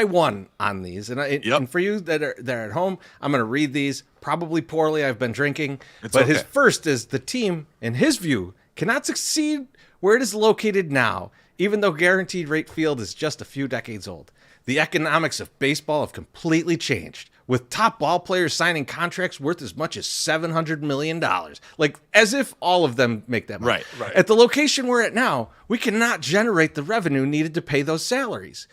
one on these, and for you that are at home, I'm going to read these probably poorly. I've been drinking, but his first is the team, in his view, cannot succeed where it is located now, even though Guaranteed Rate Field is just a few decades old. The economics of baseball have completely changed, with top ball players signing contracts worth as much as $700 million. Like, as if all of them make that money. Right. At the location we're at now, we cannot generate the revenue needed to pay those salaries.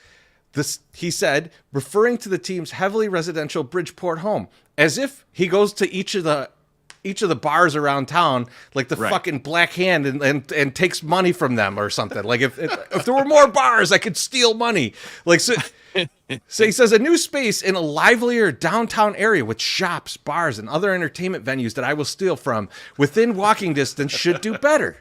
This, he said, referring to the team's heavily residential Bridgeport home, as if he goes to each of the bars around town, like the fucking Black Hand, and takes money from them or something. Like if there were more bars, I could steal money. Like so he says, a new space in a livelier downtown area with shops, bars, and other entertainment venues that I will steal from within walking distance should do better.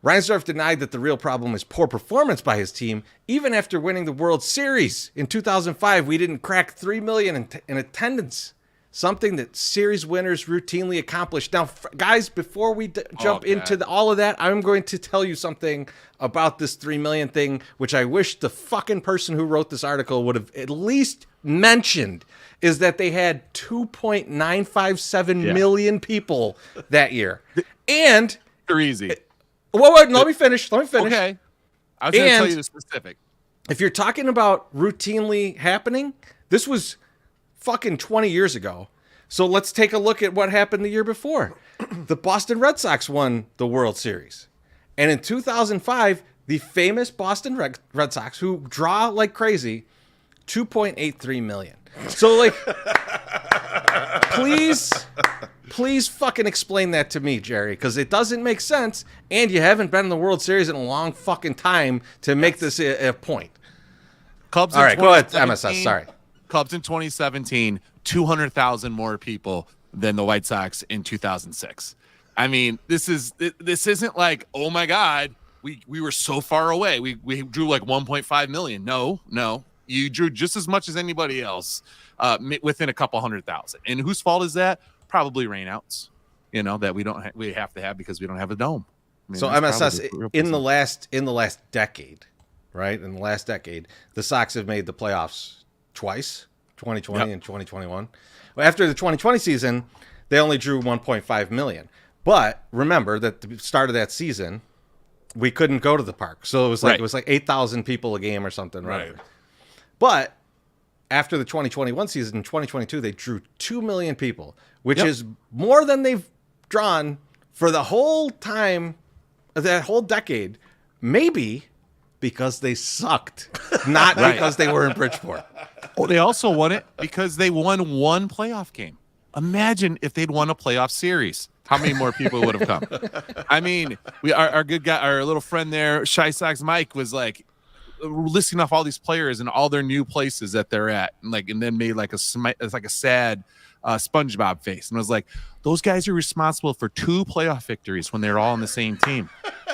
Reinsdorf denied that the real problem is poor performance by his team. Even after winning the World Series in 2005, we didn't crack 3 million in attendance. Something that series winners routinely accomplish. Now, guys, before we jump into all of that, I'm going to tell you something about this 3 million thing, which I wish the fucking person who wrote this article would have at least mentioned, is that they had 2.957 million people that year. And They're easy. let me finish. Okay. I was going to tell you the specific. If you're talking about routinely happening, this was fucking 20 years ago. So let's take a look at what happened the year before. The Boston Red Sox won the World Series. And in 2005, the famous Boston Red Sox, who draw like crazy, 2.83 million. So like, please fucking explain that to me, Jerry, because it doesn't make sense, and you haven't been in the World Series in a long fucking time to make this a point. Cubs. All right, go ahead, MSS. Sorry. Cubs in 2017, 200,000 more people than the White Sox in 2006. I mean, this isn't like, oh my God, we were so far away. We drew like 1.5 million. No, you drew just as much as anybody else within a couple 100,000. And whose fault is that? Probably rainouts. That we have to have because we don't have a dome. I mean, So MSS in the last decade, right? In the last decade, the Sox have made the playoffs twice, 2020 and 2021. After the 2020 season, they only drew 1.5 million. But remember that the start of that season, we couldn't go to the park. So it was like 8,000 people a game or something, right? But after the 2021 season, in 2022, they drew 2 million people, which is more than they've drawn for the whole time, that whole decade, maybe because they sucked, not because they were in Bridgeport. Well, they also won it because they won one playoff game. Imagine if they'd won a playoff series. How many more people would have come? I mean, our good guy, our little friend there, Shy Sox Mike, was like, listing off all these players and all their new places that they're at, and then made like a sad SpongeBob face, and was like, those guys are responsible for 2 playoff victories when they're all on the same team.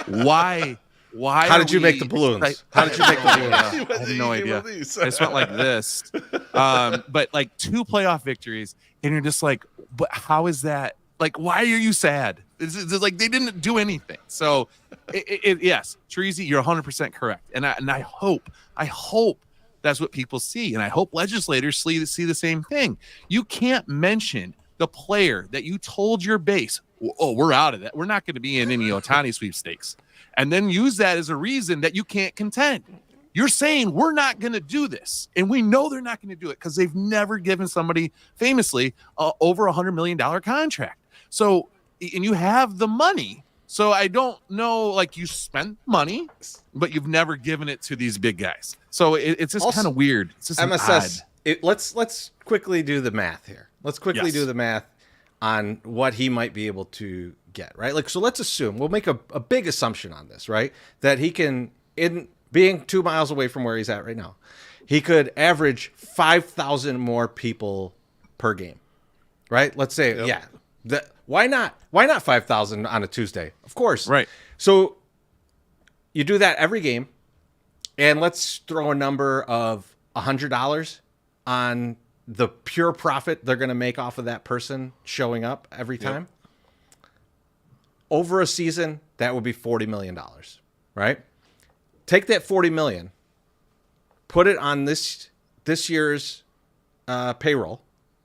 Why? How did you make the balloons? How did you make the balloons? I have no idea. I just went like this. But like 2 playoff victories, and you're just like, but how is that? Like, why are you sad? It's like they didn't do anything. So, yes, Treasy, you're 100% correct. And I hope that's what people see. And I hope legislators see the same thing. You can't mention the player that you told your base, oh, we're out of that. We're not going to be in any Ohtani sweepstakes. And then use that as a reason that you can't contend. You're saying we're not going to do this. And we know they're not going to do it because they've never given somebody famously over $100 million contract. So, and you have the money. So I don't know, like you spent money, but you've never given it to these big guys. So it's just kind of weird. It's just MSS. Let's quickly do the math here. Let's quickly do the math on what he might be able to get, right? Like, so let's assume, we'll make a big assumption on this, right? That he can, in being 2 miles away from where he's at right now, he could average 5,000 more people per game, right? Let's say, why not 5,000 on a Tuesday? Of course. Right. So you do that every game, and let's throw a number of $100 on the pure profit they're going to make off of that person showing up every time. Over a season, that would be $40 million, right? Take that $40 million, put it on this year's payroll,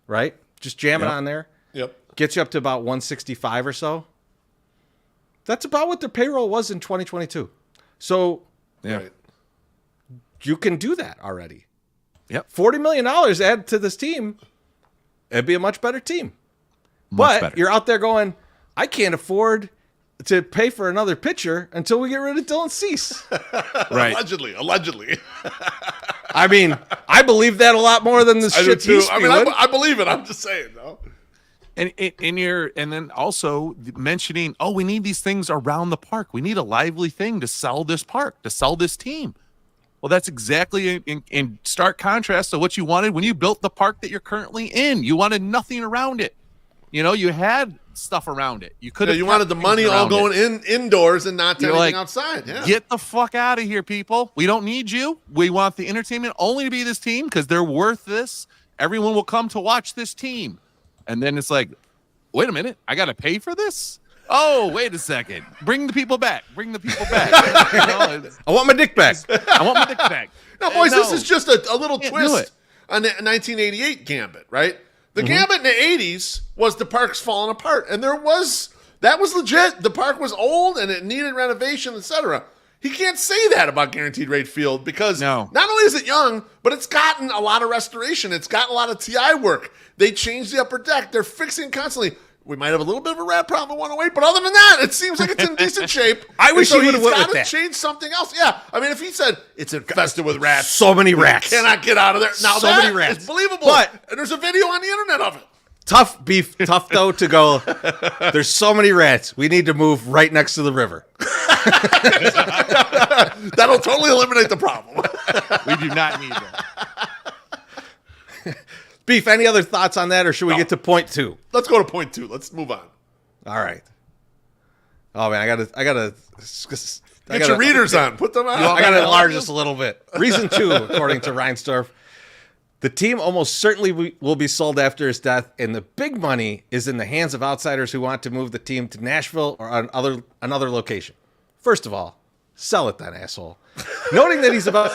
right? Just jam it on there. Yep. Gets you up to about 165 or so. That's about what their payroll was in 2022. So you can do that already. Yep. $40 million add to this team, it'd be a much better team. But you're out there going, I can't afford to pay for another pitcher until we get rid of Dylan Cease. Right. Allegedly. I mean, I believe that a lot more than the shit he's spewing. I believe it. I'm just saying, though. And then also mentioning, we need these things around the park. We need a lively thing to sell this park, to sell this team. Well, that's exactly in stark contrast to what you wanted when you built the park that you're currently in. You wanted nothing around it. You know, you had stuff around it. You could. You wanted the money all going indoors and not anything outside. Yeah. Get the fuck out of here, people. We don't need you. We want the entertainment only to be this team because they're worth this. Everyone will come to watch this team. And then it's like, wait a minute, I got to pay for this? Oh, wait a second. Bring the people back. Bring the people back. I want my dick back. I want my dick back. Now, boys, this is just a little twist on the 1988 Gambit, right? The Gambit in the 80s was the park's falling apart. And that was legit. The park was old and it needed renovation, etc. He can't say that about Guaranteed Rate Field because not only is it young, but it's gotten a lot of restoration. It's gotten a lot of TI work. They changed the upper deck. They're fixing constantly. We might have a little bit of a rat problem at 108, but other than that, it seems like it's in decent shape. I wish he would have went with that. He's got to change something else. Yeah, I mean, if he said it's infested with rats, so many rats, cannot get out of there. Now so many rats, it's believable. But and there's a video on the internet of it. Tough though to go. There's so many rats. We need to move right next to the river. That'll totally eliminate the problem. We do not need that. Beef, any other thoughts on that, or should we get to point 2? Let's go to point 2. Let's move on. All right. Oh man, I gotta get your readers on. Put them on. I gotta enlarge this a little bit. Reason 2, according to Reinsdorf, the team almost certainly will be sold after his death, and the big money is in the hands of outsiders who want to move the team to Nashville or another location. First of all, sell it then, asshole. Noting that he's about.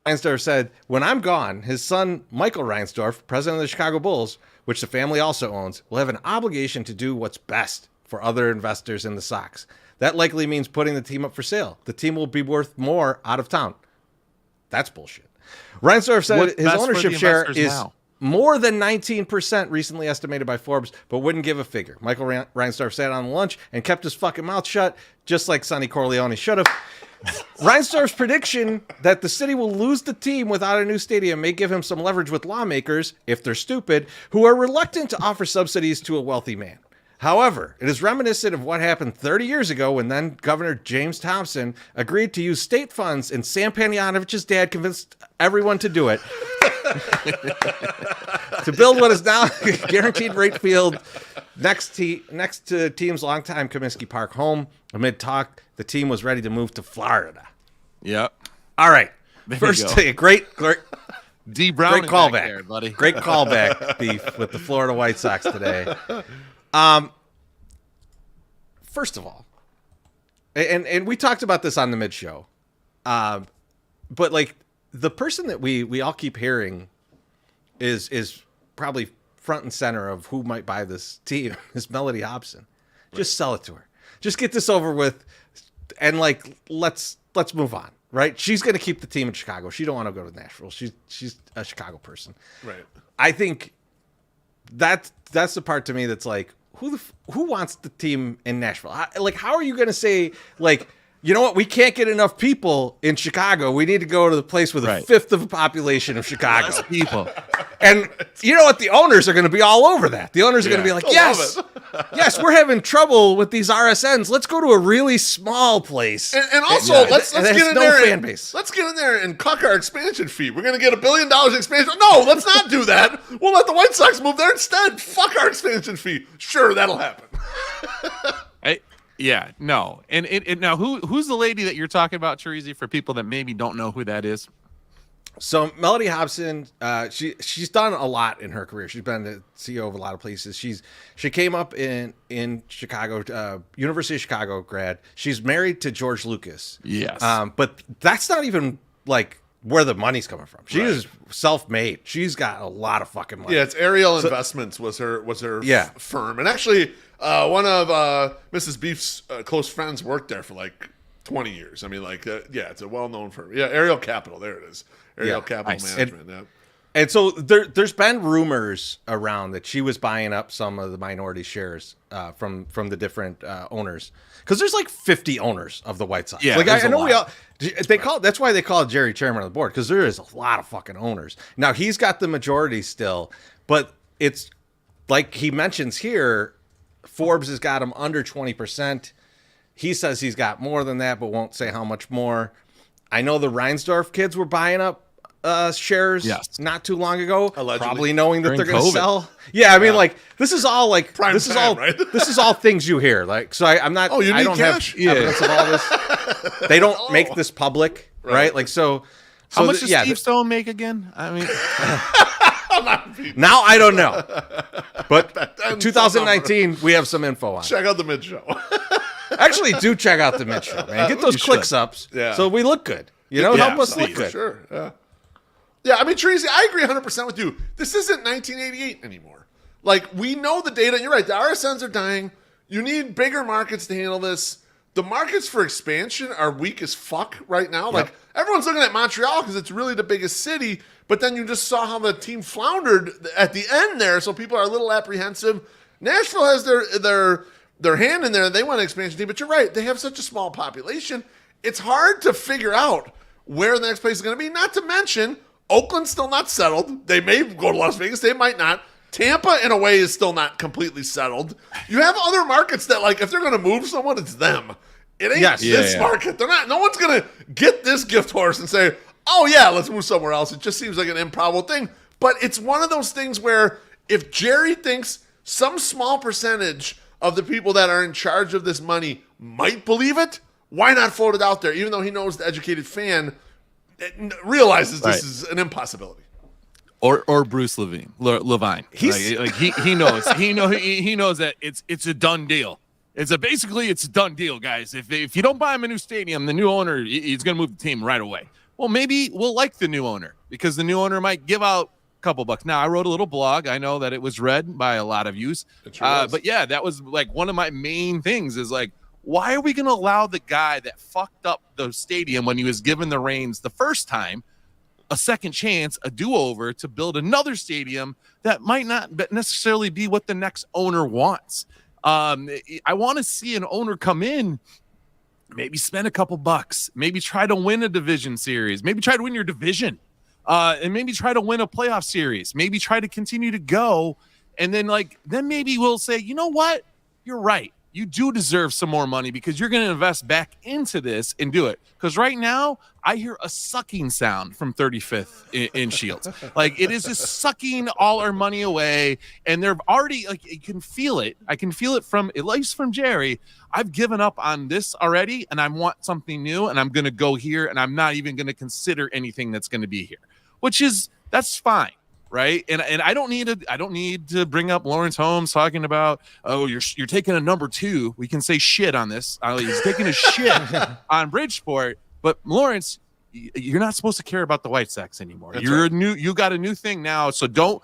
Reinsdorf said, when I'm gone, his son, Michael Reinsdorf, president of the Chicago Bulls, which the family also owns, will have an obligation to do what's best for other investors in the Sox. That likely means putting the team up for sale. The team will be worth more out of town. That's bullshit. Reinsdorf said his ownership share is more than 19% recently estimated by Forbes, but wouldn't give a figure. Michael Reinsdorf sat on lunch and kept his fucking mouth shut, just like Sonny Corleone should have. Reinsdorf's prediction that the city will lose the team without a new stadium may give him some leverage with lawmakers, if they're stupid, who are reluctant to offer subsidies to a wealthy man. However, it is reminiscent of what happened 30 years ago when then Governor James Thompson agreed to use state funds, and Sam Panayotovich's dad convinced everyone to do it. To build what is now a guaranteed rate field next to team's longtime Comiskey Park home. Amid talk, the team was ready to move to Florida. Yep. All right. First, great D. Brown callback, there, buddy. Great callback beef with the Florida White Sox today. First of all, and we talked about this on the mid show, but like the person that we all keep hearing is probably front and center of who might buy this team is Melody Hobson. Just sell it to her. Just get this over with, and like let's move on. Right? She's going to keep the team in Chicago. She don't want to go to Nashville. She's a Chicago person. Right. I think that's the part to me that's like, who wants the team in Nashville? How are you going to say, like, you know what? We can't get enough people in Chicago. We need to go to the place with a fifth of the population of Chicago. Less people. And you know what? The owners are going to be all over that. The owners are going to be like, yes, we're having trouble with these RSNs. Let's go to a really small place. And also, let's get in there. Fan base. Let's get in there and cuck our expansion fee. We're going to get $1 billion in expansion. No, let's not do that. We'll let the White Sox move there instead. Fuck our expansion fee. Sure, that'll happen. Yeah, no. And now, who's the lady that you're talking about, Teresi, for people that maybe don't know who that is? So Melody Hobson, she's done a lot in her career. She's been the CEO of a lot of places. She came up in Chicago, University of Chicago grad. She's married to George Lucas. Yes. But that's not even like where the money's coming from. She is self-made. She's got a lot of fucking money. Yeah, it's Ariel Investments was her firm. And actually, one of Mrs. Beef's close friends worked there for like 20 years. I mean, like, it's a well-known firm. Yeah, Ariel Capital. There it is. Ariel Capital Management. And so there's been rumors around that she was buying up some of the minority shares from the different owners, because there's like 50 owners of the White Sox. Yeah, like I know that's why they call Jerry chairman of the board, because there is a lot of fucking owners. Now he's got the majority still, but it's like he mentions here, Forbes has got him under 20%. He says he's got more than that, but won't say how much more. I know the Reinsdorf kids were buying up shares not too long ago, allegedly, probably knowing that they're going to sell. Yeah, I mean, like this is all like prime this time, is all right? This is all things you hear. Like, so I'm not. Oh, you need I don't cash? have evidence of all this. They don't make this public, right? Like so. How much does Steve Stone make again? I mean, now I don't know, but 2019 we have some info on. Check out the mid show. Actually, do check out the mid show, man. Get those clicks up, so we look good. You know, help us look good. Sure. Yeah, I mean, Teresi, I agree 100% with you. This isn't 1988 anymore. Like, we know the data. You're right. The RSNs are dying. You need bigger markets to handle this. The markets for expansion are weak as fuck right now. Yep. Like, everyone's looking at Montreal because it's really the biggest city. But then you just saw how the team floundered at the end there, so people are a little apprehensive. Nashville has their hand in there. They want an expansion team. But you're right. They have such a small population. It's hard to figure out where the next place is going to be. Not to mention, Oakland's still not settled. They may go to Las Vegas. They might not. Tampa, in a way, is still not completely settled. You have other markets that, like, if they're going to move someone, it's them. It ain't this market. They're not. No one's going to get this gift horse and say, oh, yeah, let's move somewhere else. It just seems like an improbable thing. But it's one of those things where if Jerry thinks some small percentage of the people that are in charge of this money might believe it, why not float it out there, even though he knows the educated fan realizes this is an impossibility. Or Bruce Levine. He knows that it's a done deal. It's a done deal, guys. If you don't buy him a new stadium, the new owner he's going to move the team right away. Well, maybe we'll like the new owner because the new owner might give out a couple bucks. Now, I wrote a little blog. I know that it was read by a lot of yous. But yeah, that was like one of my main things is like, why are we going to allow the guy that fucked up the stadium when he was given the reins the first time a second chance, a do-over to build another stadium that might not necessarily be what the next owner wants? I want to see an owner come in, maybe spend a couple bucks, maybe try to win a division series, maybe try to win your division, and maybe try to win a playoff series, maybe try to continue to go. And then maybe we'll say, you know what? you're right. You do deserve some more money because you're going to invest back into this and do it. Because right now, I hear a sucking sound from 35th in Shields. Like, it is just sucking all our money away. And they're already, like, you can feel it. I can feel it from, at least from Jerry. I've given up on this already, and I want something new, and I'm going to go here, and I'm not even going to consider anything that's going to be here, that's fine. Right. And I don't need to bring up Lawrence Holmes talking about, oh, you're taking a number 2. We can say shit on this. He's taking a shit on Bridgeport. But Lawrence, you're not supposed to care about the White Sox anymore. That's you're right. you got a new thing now. So don't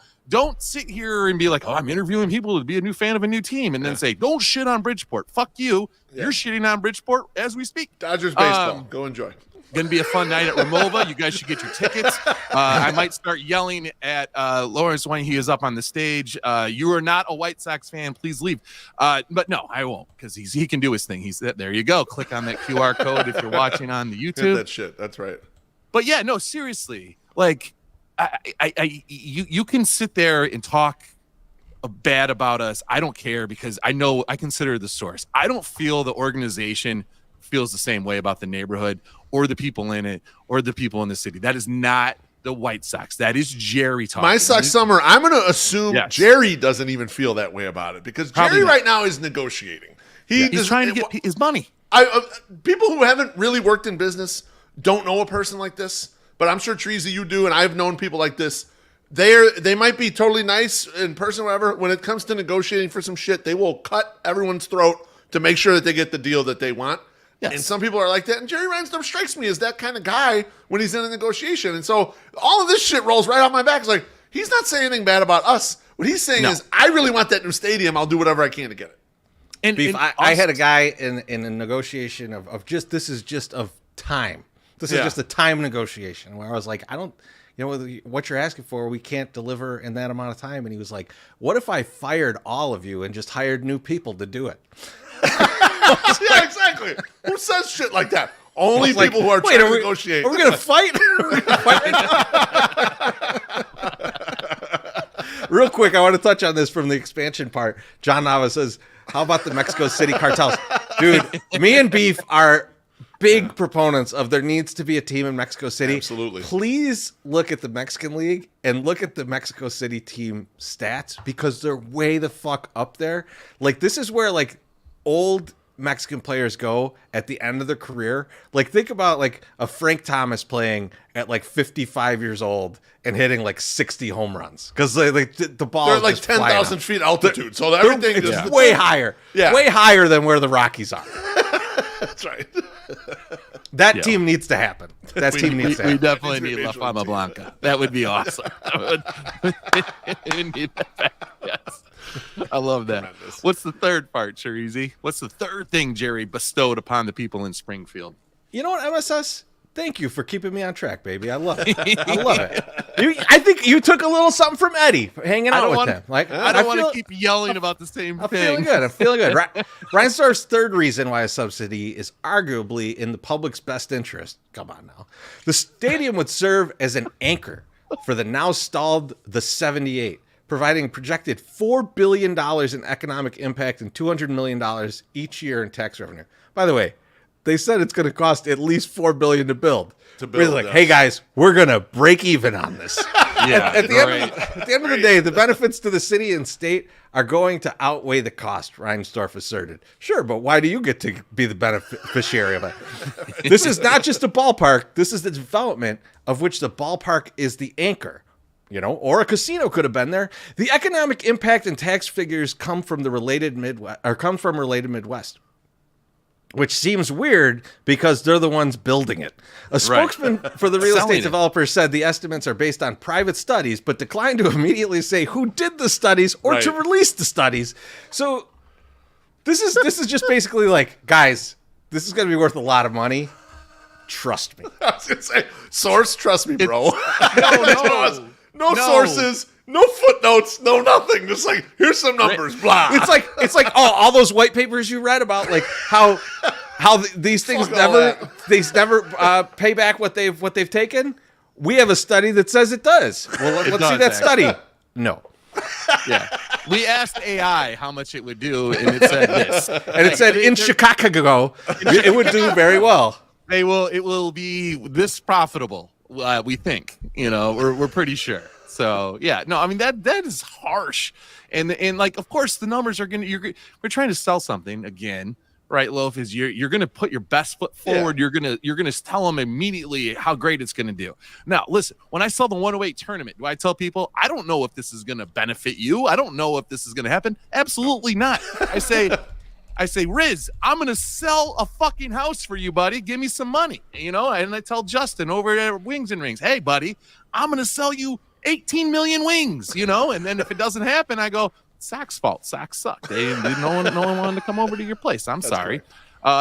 sit here and be like, oh, I'm interviewing people to be a new fan of a new team. And then say, don't shit on Bridgeport. Fuck you. Yeah. You're shitting on Bridgeport as we speak. Dodgers baseball. Go enjoy. Going to be a fun night at Ramova. You guys should get your tickets. I might start yelling at Lawrence when he is up on the stage. You are not a White Sox fan. Please leave. But no, I won't, because he can do his thing. There you go. Click on that QR code if you're watching on the YouTube. Hit that shit. That's right. But yeah, no, seriously. Like, you can sit there and talk bad about us. I don't care, because I consider the source. I don't feel the organization feels the same way about the neighborhood or the people in it or the people in the city. That is not the White Sox. That is Jerry talking. My Sox summer, I'm going to assume Jerry doesn't even feel that way about it, because Jerry right now is negotiating. He's trying to get his money. People who haven't really worked in business don't know a person like this, but I'm sure, Teresa, you do, and I've known people like this. They might be totally nice in person, whatever. When it comes to negotiating for some shit, they will cut everyone's throat to make sure that they get the deal that they want. Yes. And some people are like that. And Jerry Reinsdorf strikes me as that kind of guy when he's in a negotiation. And so all of this shit rolls right off my back. It's like, he's not saying anything bad about us. What he's saying is, I really want that new stadium. I'll do whatever I can to get it. And Beef, I had a guy in a negotiation of just, this is just of time. This is just a time negotiation where I was like, what you're asking for, we can't deliver in that amount of time. And he was like, what if I fired all of you and just hired new people to do it? Yeah, exactly. Who says shit like that? Only people who are trying to negotiate. Are we going to fight? Real quick, I want to touch on this from the expansion part. John Nava says, how about the Mexico City cartels? Dude, me and Beef are big proponents of there needs to be a team in Mexico City. Absolutely. Please look at the Mexican League and look at the Mexico City team stats, because they're way the fuck up there. Like, this is where, like, old Mexican players go at the end of their career. Like, think about like a Frank Thomas playing at like 55 years old and hitting like 60 home runs, because the ball they're is like just 10,000 feet altitude, so everything is way higher, way higher than where the Rockies are. That's right. That team needs to happen. That team needs to happen. We definitely need La Fama Blanca. That would be awesome. We need that back. Yes. I love that. Tremendous. What's the third part, Cherizy? What's the third thing Jerry bestowed upon the people in Springfield? You know what, MSS? Thank you for keeping me on track, baby. I love it. I love it. I think you took a little something from Eddie, hanging out with him. Like, I don't want to keep yelling about the same thing. I'm feeling good. Reinsdorf's third reason why a subsidy is arguably in the public's best interest. Come on now. The stadium would serve as an anchor for the now stalled the 78, providing projected $4 billion in economic impact and $200 million each year in tax revenue. By the way, they said it's going to cost at least $4 billion to build. We're like, hey guys, we're going to break even on this. At the end of the day, the benefits to the city and state are going to outweigh the cost, Reinsdorf asserted. Sure, but why do you get to be the beneficiary of it? This is not just a ballpark. This is the development of which the ballpark is the anchor. Or a casino could have been there. The economic impact and tax figures come from related Midwest. Which seems weird because they're the ones building it. A spokesman for the real estate developer said the estimates are based on private studies, but declined to immediately say who did the studies or to release the studies. So this is just basically like, guys, this is going to be worth a lot of money. Trust me. I was going to say, source, trust me, bro. No sources. No footnotes, no nothing. Just like, here's some numbers, blah. It's like all those white papers you read about, like how these things never pay back what they've taken. We have a study that says it does. Well, let's see that study. No. Yeah. We asked AI how much it would do, and it said this. And it said in Chicago, it would do very well. It will be this profitable, we think. We're pretty sure. So yeah, no, I mean that is harsh, and like of course the numbers are we're trying to sell something again, right? Loaf, is you're gonna put your best foot forward. Yeah. You're gonna tell them immediately how great it's gonna do. Now listen, when I sell the 108 tournament, do I tell people I don't know if this is gonna benefit you? I don't know if this is gonna happen. Absolutely not. I say, Riz, I'm going to sell a fucking house for you, buddy. Give me some money, and I tell Justin over at Wings and Rings, hey, buddy, I'm going to sell you 18 million wings, and then if it doesn't happen, I go, Sock's fault. Sock sucked. No one wanted to come over to your place. I'm sorry.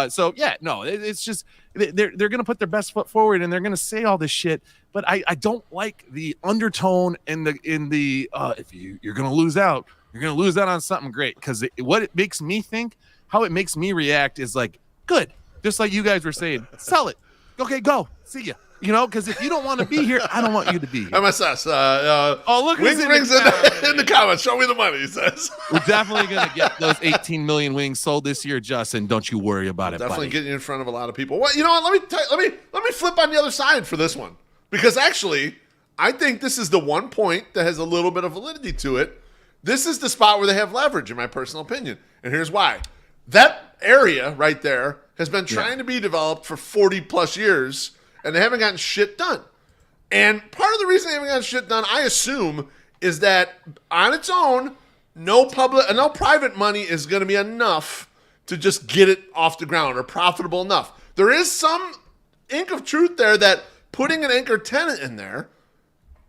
So yeah, no, it's just, they're going to put their best foot forward and they're going to say all this shit. But I don't like the undertone in the if you're going to lose out, you're going to lose out on something great. Because what it makes me think, how it makes me react is like, good. Just like you guys were saying, sell it. Okay, go. See ya. Because if you don't want to be here, I don't want you to be here. MSS. Look Wings who's Rings in the comments. Show me the money, he says. We're definitely going to get those 18 million wings sold this year, Justin. Don't you worry about it, definitely buddy. Getting you in front of a lot of people. Well, you know what? Let me flip on the other side for this one. Because actually, I think this is the one point that has a little bit of validity to it. This is the spot where they have leverage, in my personal opinion. And here's why. That area right there has been trying to be developed for 40 plus years, and they haven't gotten shit done. And part of the reason they haven't gotten shit done, I assume, is that on its own, no private money is going to be enough to just get it off the ground or profitable enough. There is some ink of truth there that putting an anchor tenant in there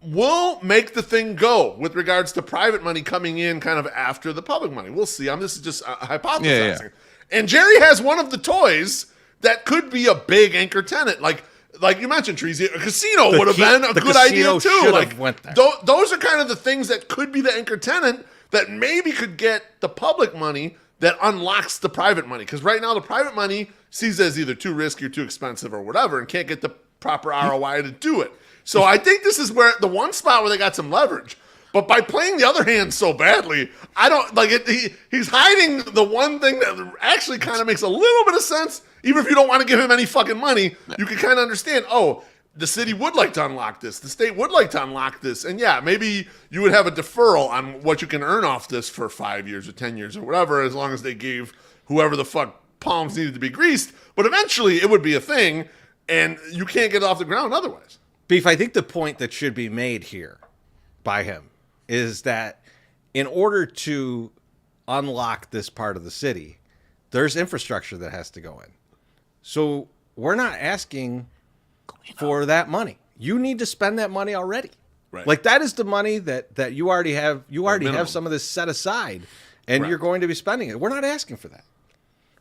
will make the thing go with regards to private money coming in kind of after the public money. We'll see. This is just hypothesizing. Yeah. And Jerry has one of the toys that could be a big anchor tenant. Like you mentioned, Treasy, a casino would have been a good idea too. Like those are kind of the things that could be the anchor tenant that maybe could get the public money that unlocks the private money. Because right now the private money sees it as either too risky or too expensive or whatever and can't get the proper ROI to do it. So I think this is where the one spot where they got some leverage. But by playing the other hand so badly, I don't like it. He's hiding the one thing that actually kind of makes a little bit of sense. Even if you don't want to give him any fucking money, you can kind of understand, the city would like to unlock this. The state would like to unlock this. And yeah, maybe you would have a deferral on what you can earn off this for 5 years or 10 years or whatever, as long as they gave whoever the fuck palms needed to be greased. But eventually it would be a thing, and you can't get it off the ground otherwise. Beef, I think the point that should be made here by him is that in order to unlock this part of the city, there's infrastructure that has to go in. So we're not asking for that money. You need to spend that money already. Right. Like that is the money that you already have. You already have some of this set aside, and you're going to be spending it. We're not asking for that.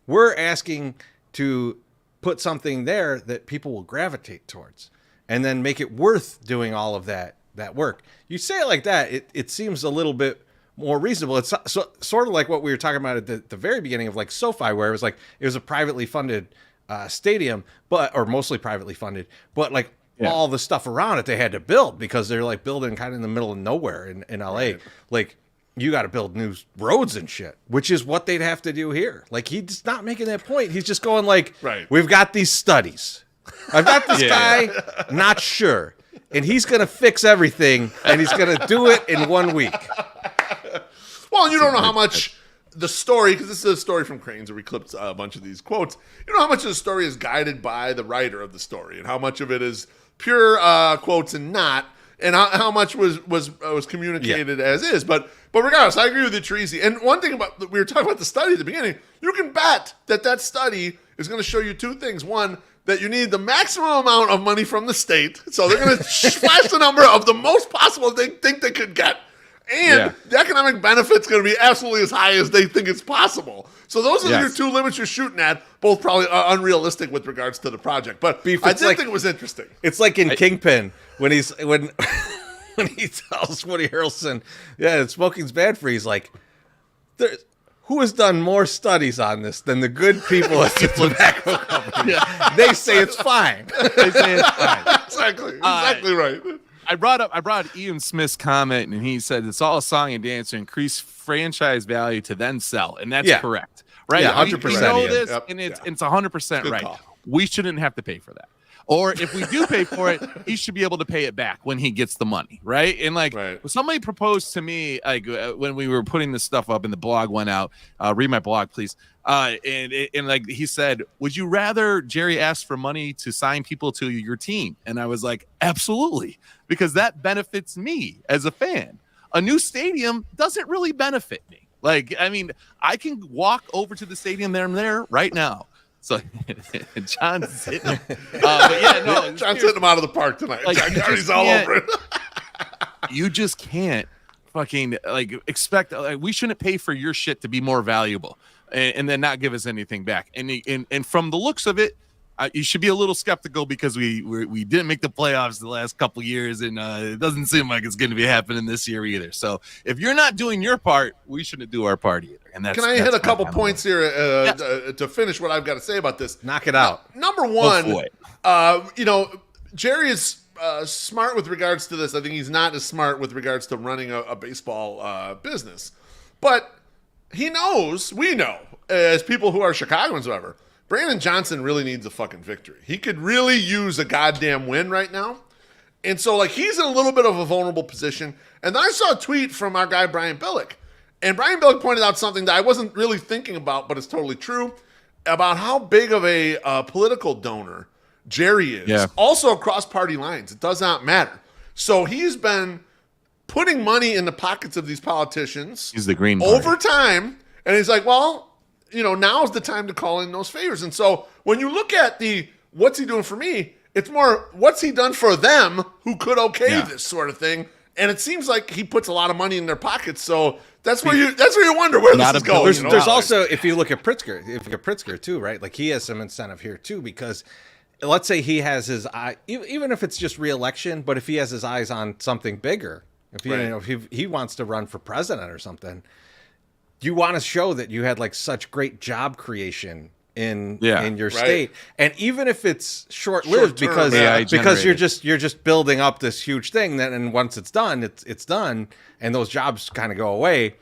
We're asking to put something there that people will gravitate towards, and then make it worth doing all of that work. You say it like that, it seems a little bit more reasonable. It's sort of like what we were talking about at the very beginning of like SoFi, where it was a privately funded stadium, or mostly privately funded, but like all the stuff around it they had to build because they're like building kind of in the middle of nowhere in LA. Right. Like you got to build new roads and shit, which is what they'd have to do here. Like he's not making that point. He's just going like, we've got these studies. I've got this guy, not sure. And he's going to fix everything, and he's going to do it in 1 week. Well, you don't know how much the story, because this is a story from Cranes, where we clipped a bunch of these quotes. You know how much of the story is guided by the writer of the story, and how much of it is pure quotes and not, and how much was communicated as is. But regardless, I agree with you, Treasy. And one thing about, we were talking about the study at the beginning, you can bet that study is going to show you two things. One, that you need the maximum amount of money from the state. So they're going to flash the number of the most possible they think they could get. And the economic benefit's going to be absolutely as high as they think it's possible. So those are your two limits you're shooting at, both probably unrealistic with regards to the project. But Beef, I did think it was interesting. It's like in Kingpin when he tells Woody Harrelson, smoking's bad for you. He's like, who has done more studies on this than the good people at the tobacco company? They say it's fine. Exactly right. I brought up Ian Smith's comment, and he said it's all a song and dance to increase franchise value to then sell, and that's correct, right? Yeah, 100%. We know this, and it's 100% right. Call. We shouldn't have to pay for that. Or if we do pay for it, he should be able to pay it back when he gets the money, right? And like somebody proposed to me, like when we were putting this stuff up and the blog went out. Read my blog, please. And like he said, would you rather Jerry ask for money to sign people to your team? And I was like, absolutely, because that benefits me as a fan. A new stadium doesn't really benefit me. Like, I mean, I can walk over to the stadium there right now. So John's hitting him. But yeah, no, John's hitting him out of the park tonight. Like, John's all over it. You just can't fucking like expect. Like, we shouldn't pay for your shit to be more valuable and then not give us anything back. And from the looks of it, you should be a little skeptical because we didn't make the playoffs the last couple of years, and it doesn't seem like it's going to be happening this year either. So if you're not doing your part, we shouldn't do our part either. And that's, can I hit a couple points here to finish what I've got to say about this? Knock it out. Number one, Jerry is smart with regards to this. I think he's not as smart with regards to running a baseball business, but he knows, we know, as people who are Chicagoans, whatever, Brandon Johnson really needs a fucking victory. He could really use a goddamn win right now. And so, like, he's in a little bit of a vulnerable position. And then I saw a tweet from our guy, Brian Billick. And Brian Billick pointed out something that I wasn't really thinking about, but it's totally true, about how big of a political donor Jerry is. Yeah. Also across party lines. It does not matter. So he's been putting money in the pockets of these politicians. He's the Green Party. Over time. And he's like, well, now's the time to call in those favors. And so when you look at what's he doing for me, it's more what's he done for them who could this sort of thing. And it seems like he puts a lot of money in their pockets. So that's where you wonder where this is going. There's also, if you look at Pritzker too, right? Like he has some incentive here too, because let's say he has his eye, even if it's just re-election, but if he has his eyes on something bigger, if he wants to run for president or something, you want to show that you had like such great job creation in your state, and even if it's short-lived because you're just building up this huge thing, and once it's done, it's done, and those jobs kind of go away.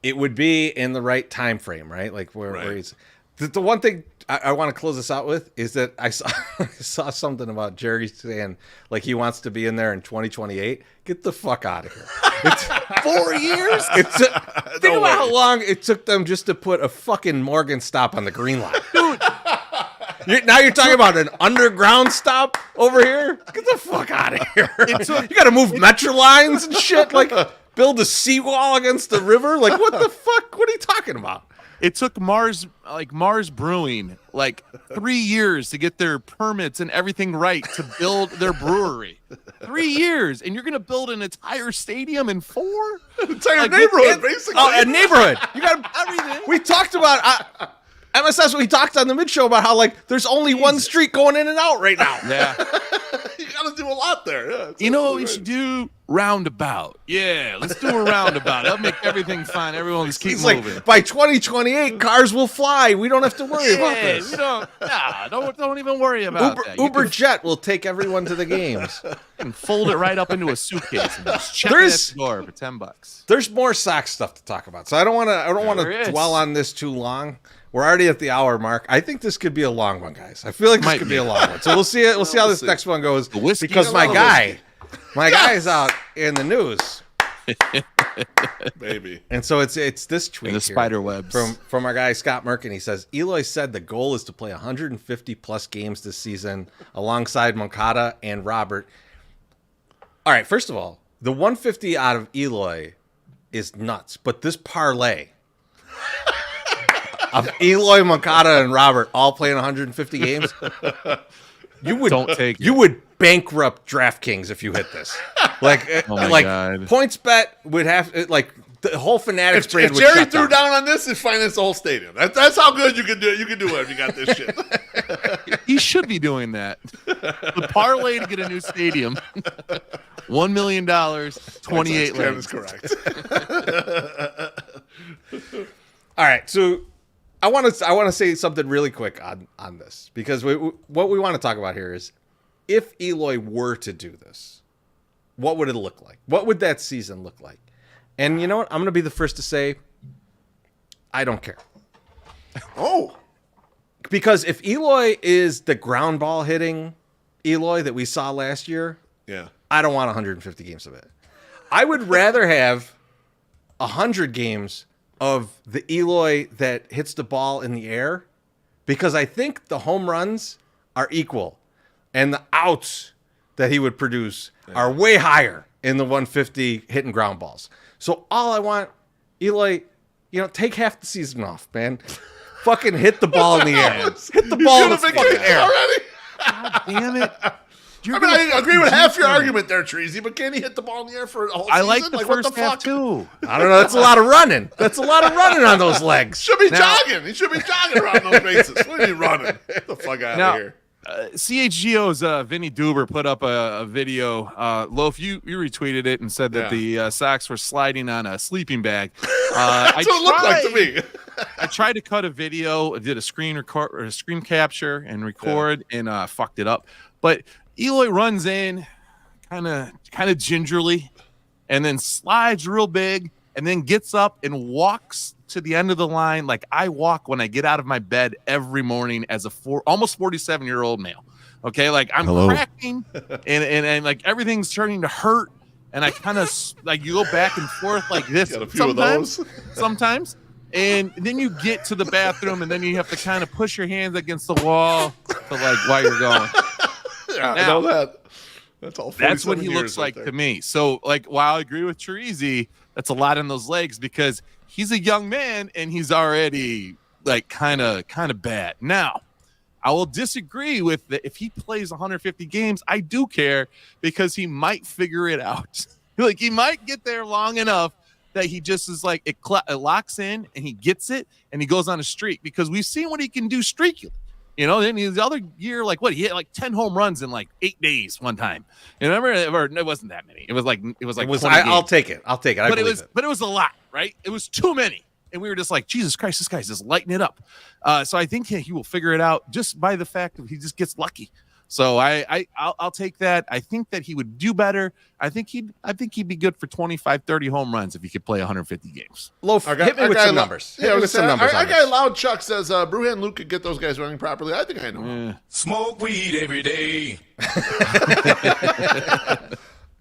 It would be in the right time frame, right? Like where he's the one thing I want to close this out with is that I saw something about Jerry saying like he wants to be in there in 2028. Get the fuck out of here. It's 4 years. Think about how long it took them just to put a fucking Morgan stop on the green line. Dude, now you're talking about an underground stop over here? Get the fuck out of here. You got to move metro lines and shit, like build a seawall against the river? Like what the fuck? What are you talking about? It took Mars Brewing 3 years to get their permits and everything right to build their brewery. 3 years, and you're going to build an entire stadium in 4? Entire neighborhood, basically. Oh, a neighborhood. You got everything. We talked about MSS. We talked on the mid show about how there's only one street going in and out right now. Yeah, you got to do a lot there. Yeah, you know what we should do? Roundabout. Yeah, let's do a roundabout. That'll make everything fine. Everyone just keep moving. By 2028, cars will fly. We don't have to worry about this. Don't even worry about that. Uber Jet will take everyone to the games. And fold it right up into a suitcase and just check it at the door for $10. There's more Sox stuff to talk about, so I don't want to dwell on this too long. We're already at the hour mark. I think this could be a long one, guys. I feel like this could be a long one. So we'll see it. We'll see how this next one goes. Because my guy is out in the news, baby. And so it's this tweet in the spider webs from our guy Scott Merkin. He says Eloy said the goal is to play 150 plus games this season alongside Moncada and Robert. All right, first of all, the 150 out of Eloy is nuts, but this parlay of Eloy, Moncada, and Robert all playing 150 games, you would bankrupt DraftKings if you hit this. God. PointsBet would have the whole Fanatics brand. If Jerry threw down on this, it'd finance the whole stadium. That's how good you can do it. You can do it if you got this shit. He should be doing that. The parlay to get a new stadium. $1 million, 28 That is correct. All right, so I want to say something really quick on this, because what we want to talk about here is if Eloy were to do this, what would it look like? What would that season look like? And you know what? I'm going to be the first to say, I don't care. Oh. Because if Eloy is the ground ball hitting Eloy that we saw last year, I don't want 150 games of it. I would rather have 100 games of the Eloy that hits the ball in the air, because I think the home runs are equal and the outs that he would produce are way higher in the 150 hitting ground balls. So all I want, Eloy, take half the season off, man. Fucking hit the ball in the air. Hit the ball in the fucking air Already? God damn it. I agree with half your argument there, Treasy, but can he hit the ball in the air for a whole season? I like the what first the half fuck? too. I don't know. That's a lot of running. That's a lot of running on those legs. Should be jogging. He should be jogging around those bases. What are you running? Get the fuck out of here. CHGO's Vinny Duber put up a video. Loaf, you retweeted it and said that the Sox were sliding on a sleeping bag. That's what it looked like to me. I tried to cut a video, did a screen capture and record, and fucked it up. But Eloy runs in kind of gingerly, and then slides real big, and then gets up and walks to the end of the line like I walk when I get out of my bed every morning as a almost 47-year-old male. Okay, like I'm cracking, and like everything's starting to hurt, and I kind of like you go back and forth like this. Got a few of those. Sometimes. And then you get to the bathroom, and then you have to kind of push your hands against the wall to like while you're going. Yeah, I know that. That's all. That's what he looks like to me. So, like, while I agree with Treasy, that's a lot in those legs because he's a young man and he's already like kind of bad. Now, I will disagree with that. If he plays 150 games, I do care because he might figure it out. Like he might get there long enough that he just is like it locks in and he gets it and he goes on a streak because we've seen what he can do streaky. Then the other year, like he hit like 10 home runs in like 8 days one time. You remember? Or it wasn't that many. It was like I'll take it. But it was a lot, right? It was too many. And we were just like, Jesus Christ, this guy's just lighting it up. So I think he will figure it out just by the fact that he just gets lucky. So I'll take that. I think that he would do better. I think he'd be good for 25, 30 home runs if he could play 150 games. Loaf, hit me with some numbers. Yeah, our guy Loud Chuck says Brewhead and Luke could get those guys running properly. I think I know. Smoke weed every day.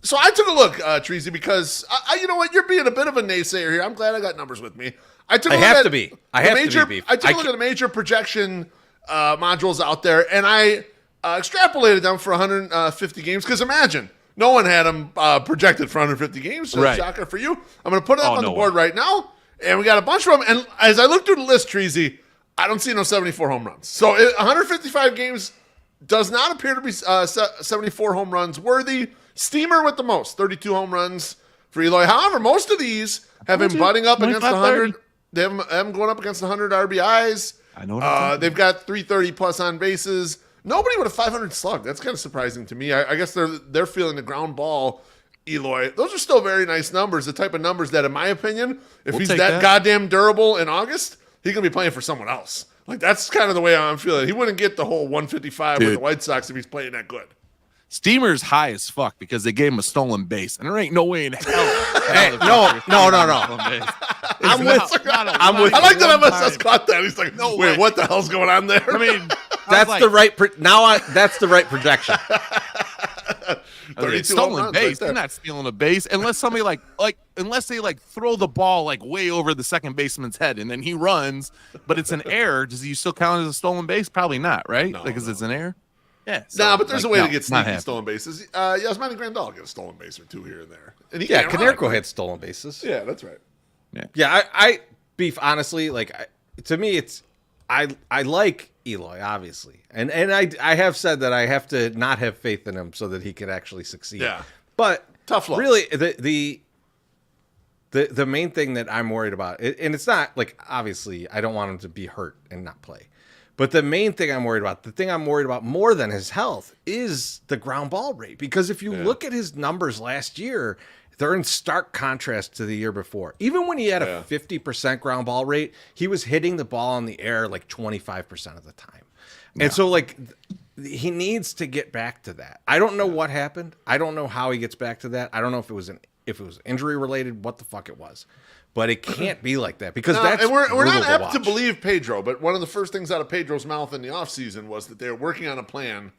So I took a look, Treasy, because you know what? You're being a bit of a naysayer here. I'm glad I got numbers with me. I have to be. I took a look at the major projection modules out there, and I extrapolated them for 150 games. Because imagine, no one had them projected for 150 games. So right. Shocker for you. I'm going to put it up on the board right now, and we got a bunch of them. And as I look through the list, Treasy, I don't see no 74 home runs. So 155 games does not appear to be 74 home runs worthy. Steamer with the most, 32 home runs for Eloy. However, most of these have him butting up against the 100. They have him going up against the 100 RBIs. I know. They've got 330 plus on bases. Nobody with a 500 slug. That's kind of surprising to me. I guess they're feeling the ground ball, Eloy. Those are still very nice numbers. The type of numbers that, in my opinion, if he's that goddamn durable in August, he's gonna be playing for someone else. Like that's kind of the way I'm feeling. He wouldn't get the whole 155 with the White Sox if he's playing that good. Steamer's high as fuck because they gave him a stolen base, and there ain't no way in hell. No. I'm with. I like that MSS caught that. He's like, no wait, what the hell's going on there? I mean, that's the right. That's the right projection. 32 stolen base. Right They're not stealing a base unless somebody unless they throw the ball way over the second baseman's head and then he runs, but it's an error. Does he still count as a stolen base? Probably not, right? Because it's an error. Yeah. So, but there's a way to get sneaky stolen bases. Yasmani Grandal get a stolen base or two here and there. And Konerko had stolen bases. Yeah, that's right. Yeah, I beef honestly. To me, it's I like Eloy obviously, and I have said that I have to not have faith in him so that he can actually succeed. Yeah, but tough luck. Really, the main thing that I'm worried about, and it's not obviously I don't want him to be hurt and not play. But the main thing I'm worried about, the thing I'm worried about more than his health, is the ground ball rate. Because if you look at his numbers last year, they're in stark contrast to the year before. Even when he had a 50% ground ball rate, he was hitting the ball in the air 25% of the time. And so he needs to get back to that. I don't know what happened. I don't know how he gets back to that. I don't know if it was injury related, what the fuck it was. But it can't be like that because that's we're not apt to believe Pedro, but one of the first things out of Pedro's mouth in the offseason was that they were working on a plan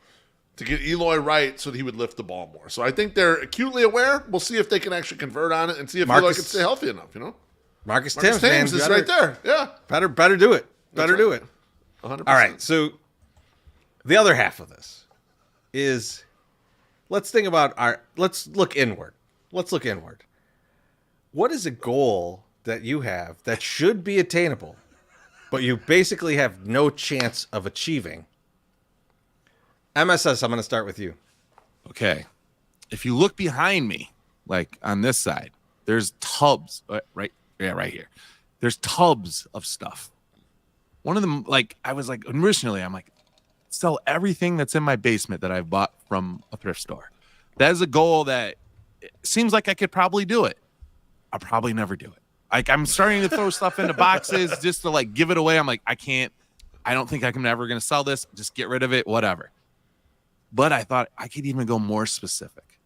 to get Eloy right so that he would lift the ball more. So I think they're acutely aware. We'll see if they can actually convert on it and see if Eloy can stay healthy enough, Marcus Thames is right there. Yeah. Better do it. Better do it. 100%. All right, so the other half of this is let's look inward. Let's look inward. What is a goal that you have that should be attainable, but you basically have no chance of achieving? MSS, I'm going to start with you. Okay. If you look behind me, like on this side, there's tubs, right here. There's tubs of stuff. One of them, I was like, originally, I'm like, sell everything that's in my basement that I've bought from a thrift store. That is a goal that seems like I could probably do it. I'll probably never do it. I'm starting to throw stuff into boxes just to give it away. I'm like, I don't think I'm ever going to sell this. Just get rid of it, whatever. But I thought I could even go more specific.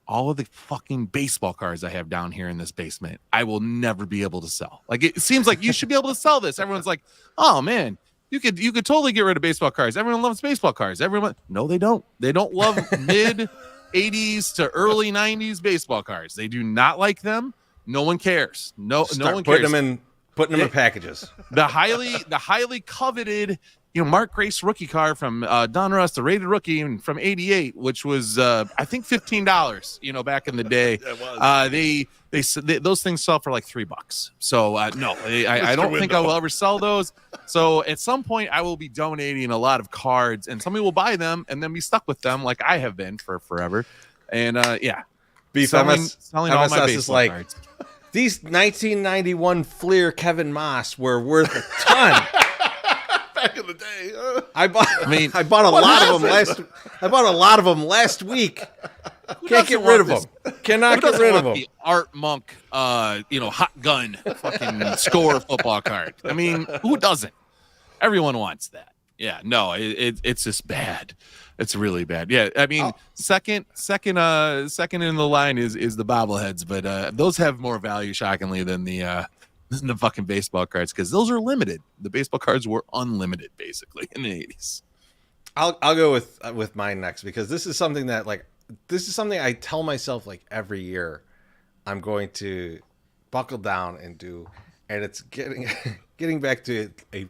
All of the fucking baseball cards I have down here in this basement, I will never be able to sell. It seems like you should be able to sell this. Everyone's like, oh man, you could totally get rid of baseball cards. Everyone loves baseball cards. No, they don't. They don't love mid 80s to early 90s baseball cards. They do not like them. No one cares. No one cares. Putting them in packages. The highly coveted, Mark Grace rookie card from Donruss, the rated rookie from '88, which was I think $15. Back in the day. Those things sell for like $3. So no, I don't think I will ever sell those. So at some point, I will be donating a lot of cards, and somebody will buy them and then be stuck with them, like I have been for forever. And selling all my baseball cards. These 1991 Fleer Kevin Moss were worth a ton. Back in the day, I bought a lot of them last week. Can't get rid of them. Cannot get rid of them. The Art Monk, hot gun, fucking score football card. Who doesn't? Everyone wants that. Yeah, no, it's just bad. It's really bad. Yeah, second in the line is the bobbleheads, but those have more value, shockingly, than the fucking baseball cards, because those are limited. The baseball cards were unlimited, basically, in the 80s. I'll go with mine next, because this is something that I tell myself every year I'm going to buckle down and do, and it's getting back to a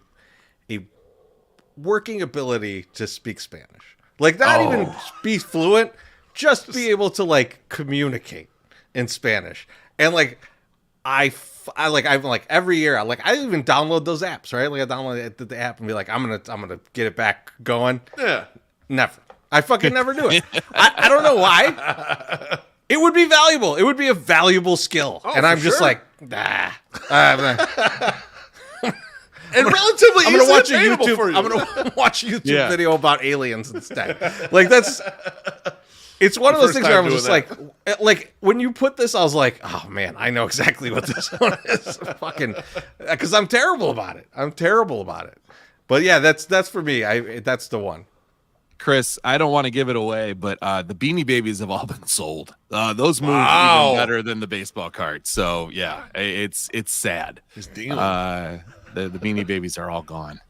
working ability to speak Spanish. Not even be fluent, just be able to communicate in Spanish. And I'm every year I even download those apps, right? I download the app and be like, I'm gonna get it back going. Yeah. Never. I fucking never do it. I don't know why. It would be valuable. It would be a valuable skill. And I'm just like, nah. And relatively I'm gonna watch a YouTube for you. I'm gonna watch a YouTube video about aliens instead. It's one of those things where I'm just like when you put this, I was like, oh man, I know exactly what this one is. Fucking, because I'm terrible about it. But yeah, that's for me. That's the one. Chris, I don't want to give it away, but the Beanie Babies have all been sold. Those moves are even better than the baseball cards. So yeah, it's sad. The Beanie Babies are all gone.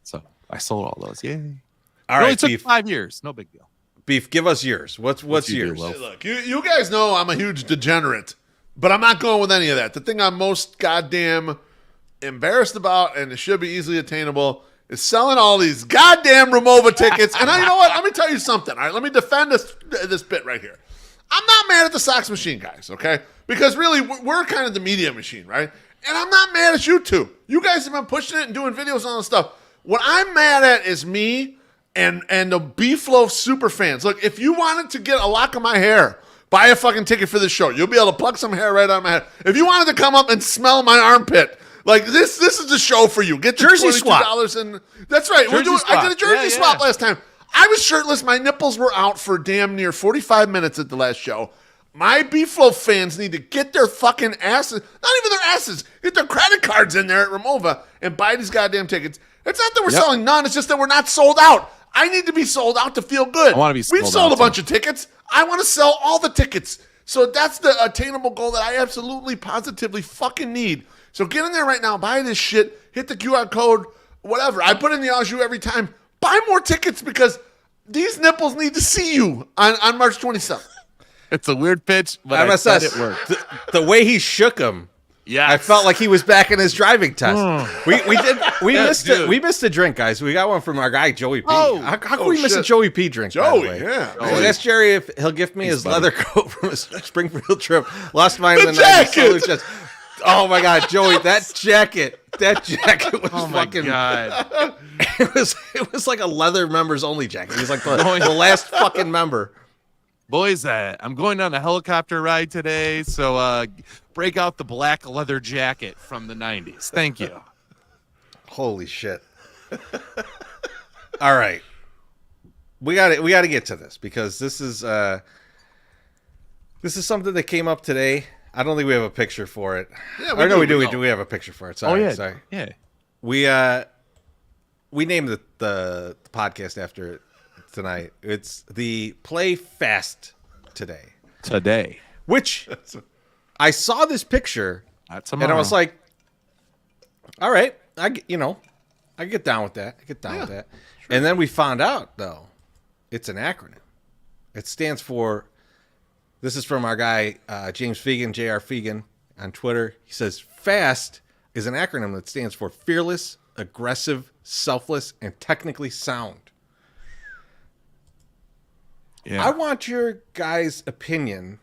So I sold all those. Yay. All right, it took 5 years. No big deal. Beef, give us yours. What's yours? Look, you guys know I'm a huge degenerate, but I'm not going with any of that. The thing I'm most goddamn embarrassed about, and it should be easily attainable, is selling all these goddamn Ramova tickets. And you know what? Let me tell you something. All right, let me defend this bit right here. I'm not mad at the Sox machine guys, okay? Because really, we're kind of the media machine, right? And I'm not mad at you two. You guys have been pushing it and doing videos and all this stuff. What I'm mad at is me and the Beef Loaf super fans. Look, if you wanted to get a lock of my hair, buy a fucking ticket for the show. You'll be able to pluck some hair right out of my head. If you wanted to come up and smell my armpit, this is the show for you. Get your jersey swap. And that's right. I did a jersey swap last time. I was shirtless. My nipples were out for damn near 45 minutes at the last show. My Beef Loaf fans need to get their fucking asses, not even their asses, get their credit cards in there at Ramova and buy these goddamn tickets. It's not that we're selling none. It's just that we're not sold out. I need to be sold out to feel good. I want to be sold We've sold out a bunch of tickets. I want to sell all the tickets. So that's the attainable goal that I absolutely, positively fucking need. So get in there right now. Buy this shit. Hit the QR code. Whatever. I put in the au jus every time. Buy more tickets because these nipples need to see you on March 27th. It's a weird pitch, but I said it worked. The way he shook him. Yeah, I felt like he was back in his driving test. We missed a drink, guys. We got one from our guy Joey P. How can we miss a Joey P drink? Joey, yeah. Ask Jerry if he'll gift me his leather coat from his Springfield trip. Lost mine in the jacket. Oh my God, Joey, that jacket was fucking. God. It was like a leather members only jacket. He was like the last fucking member. Boys, I'm going on a helicopter ride today, so break out the black leather jacket from the 90s. Thank you. Holy shit. All right. We got to get to this because this is something that came up today. I don't think we have a picture for it. Yeah, we do. We have a picture for it. Sorry. Sorry. Yeah. We named the podcast after it tonight. It's the Play Fast Today. Which I saw this picture and I was like, all right, I get down with that. Sure. And then we found out though, it's an acronym. It stands for, this is from our guy, James Fegan, JR Fegan on Twitter. He says, FAST is an acronym that stands for fearless, aggressive, selfless, and technically sound. Yeah. I want your guys' opinion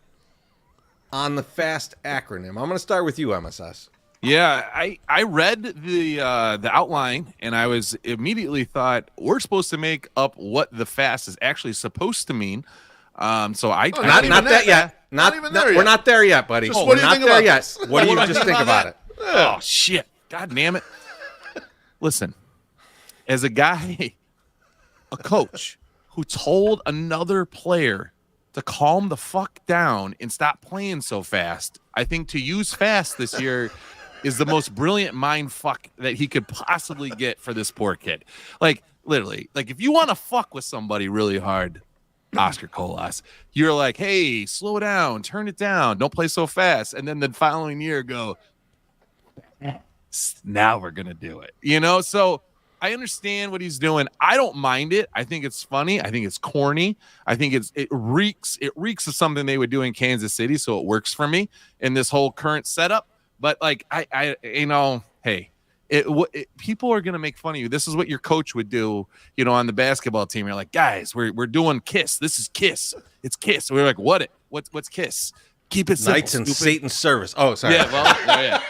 on the FAST acronym. I'm going to start with you, MSS. Yeah, I read the outline and I was immediately thought we're supposed to make up what the FAST is actually supposed to mean. Not that yet. Not even there yet. We're not there yet, buddy. What do you think about yet. What do you just think about it? Oh shit! God damn it! Listen, as a guy, a coach who told another player to calm the fuck down and stop playing so fast, I think to use fast this year is the most brilliant mind fuck that he could possibly get for this poor kid. Like, literally, like if you want to fuck with somebody really hard, Oscar Colas, you're like, hey, slow down, turn it down, don't play so fast. And then the following year go, now we're going to do it. So I understand what he's doing. I don't mind it. I think it's funny. I think it's corny. I think it reeks of something they would do in Kansas City. So it works for me in this whole current setup. But like, hey, people are going to make fun of you. This is what your coach would do, on the basketball team. You're like, guys, we're doing KISS. This is KISS. It's KISS. We're like, what's KISS? Keep it simple, Knights in stupid. Satan's service. Oh, sorry. Yeah, well, yeah.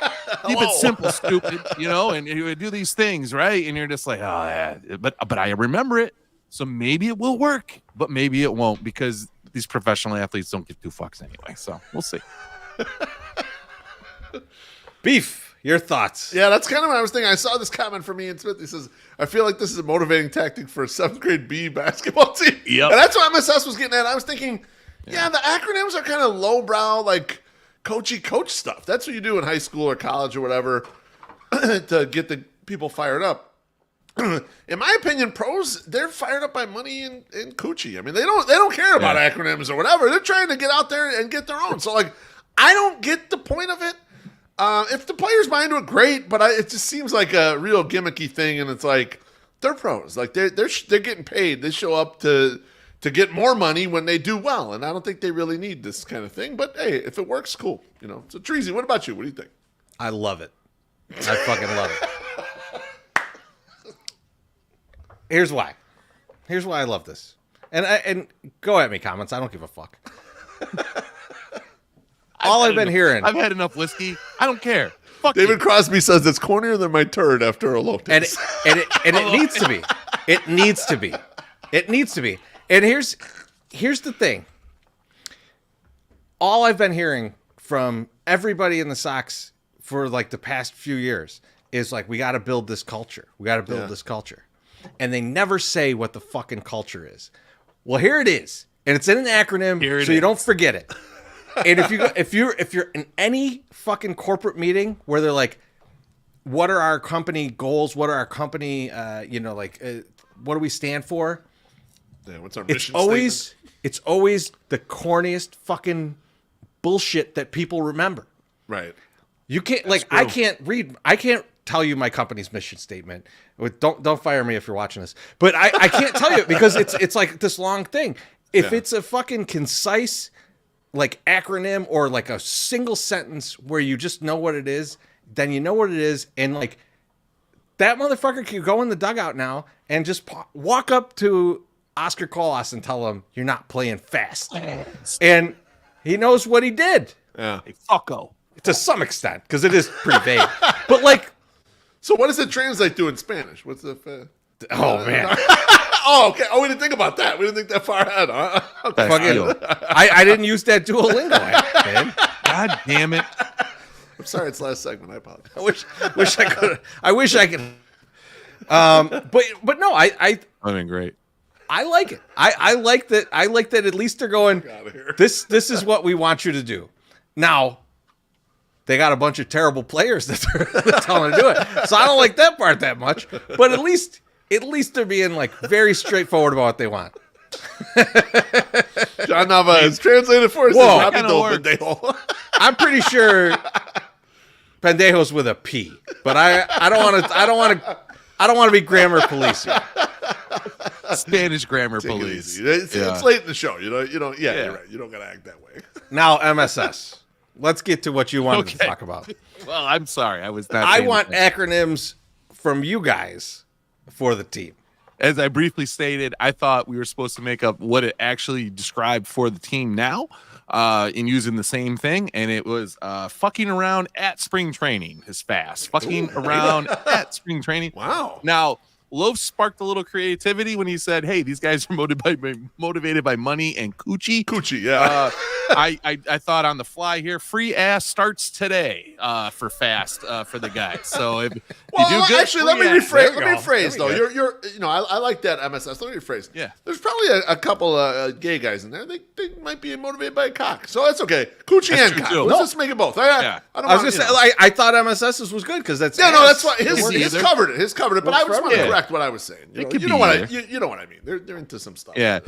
Keep it simple, stupid, and you would do these things, right? And you're just like, oh, yeah. But I remember it, so maybe it will work, but maybe it won't because these professional athletes don't give two fucks anyway. So we'll see. Beef, your thoughts? Yeah, that's kind of what I was thinking. I saw this comment from Ian Smith. He says, I feel like this is a motivating tactic for a 7th grade B basketball team. Yep. And that's what MSS was getting at. I was thinking, yeah, the acronyms are kind of lowbrow, like coach stuff. That's what you do in high school or college or whatever to get the people fired up. In my opinion, pros, they're fired up by money and coochie. I mean, they don't care about acronyms or whatever. They're trying to get out there and get their own. So, like, I don't get the point of it. If the players buy into it, great. But it just seems like a real gimmicky thing, and it's like they're pros. Like they're getting paid. They show up to get more money when they do well, and I don't think they really need this kind of thing. But hey, if it works, cool. So Treasy, what about you? What do you think? I love it. I fucking love it. Here's why I love this. And go at me, comments. I don't give a fuck. I've been hearing. I've had enough whiskey. I don't care. Fuck David Crosby says it's cornier than my turd after a low taste. And it needs to be. It needs to be. It needs to be. And here's the thing. All I've been hearing from everybody in the Sox for like the past few years is like, we got to build this culture. We got to build this culture. And they never say what the fucking culture is. Well, here it is. And it's in an acronym so you don't forget it. And if you're in any fucking corporate meeting where they're like, what are our company goals? What are our company, what do we stand for? Yeah, what's our mission statement? It's always the corniest fucking bullshit that people remember. Right. You can't I can't tell you my company's mission statement. Don't fire me if you're watching this. But I can't tell you because it's like this long thing. If it's a fucking concise like acronym or like a single sentence where you just know what it is, then you know what it is, and like that motherfucker can go in the dugout now and just walk up to Oscar Colas and tell him you're not playing fast. And he knows what he did. Yeah. Hey, fucko. To some extent, because it is pretty vague. But like, so what does it translate to in Spanish? What's the? Oh man. Oh, okay. Oh, we didn't think about that. We didn't think that far ahead. Huh? Okay. I didn't use that Duolingo app, man. God damn it. I'm sorry, it's last segment. I apologize. I wish I could. I wish I could. But no, I mean, great. I like it. I like that. I like that. At least they're going. This is what we want you to do. Now, they got a bunch of terrible players that they're telling to do it. So I don't like that part that much. But at least they're being like very straightforward about what they want. John Nava is translated for us. Whoa, I'm pretty sure Pendejo's with a P, but I don't want to be grammar police here. Spanish grammar police. It's late in the show. You're right. You don't gotta act that way. Now MSS. Let's get to what you wanted to talk about. Well, I'm sorry. I was not. I want acronyms from you guys for the team. As I briefly stated, I thought we were supposed to make up what it actually described for the team now in using the same thing. And it was fucking around at spring training is fast. Fucking around at spring training. Wow. Now, Loaf sparked a little creativity when he said, hey, these guys are motivated by money and coochie. Coochie, yeah. I thought on the fly here, free ass starts today for fast for the guys. So if you do good, actually, let me rephrase though. You're I like that MSS. Let me rephrase. Yeah. There's probably a couple of gay guys in there. They might be motivated by a cock, so that's okay. Coochie and cock. Let's just make it both. I was gonna say I thought MSS's was good because that's that's why his covered it. His covered it. But I just want to correct what I was saying. You know what I mean. They're into some stuff. Yeah.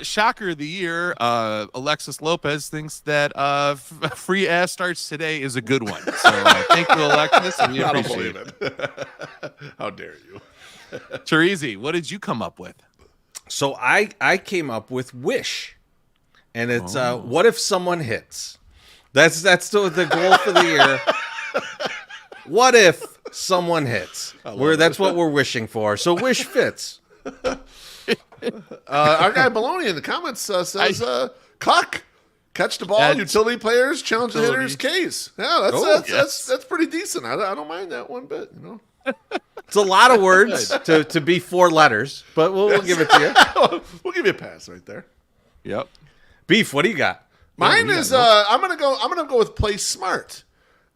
Shocker of the year. Alexis Lopez thinks that free ass starts today is a good one. So thank you, Alexis. We appreciate it. How dare you? Terezi, what did you come up with? So I came up with Wish, and it's what if someone hits? That's the goal for the year. What if someone hits? That's what we're wishing for. So Wish fits. Our guy Baloney in the comments says cock. Catch the ball, utility players, challenge the hitters, K's. Yeah, that's pretty decent. I don't mind that one bit, It's a lot of words to be 4 letters, but we'll give it to you. We'll give you a pass right there. Yep. Beef, what do you got? Mine is I'm gonna go with play smart.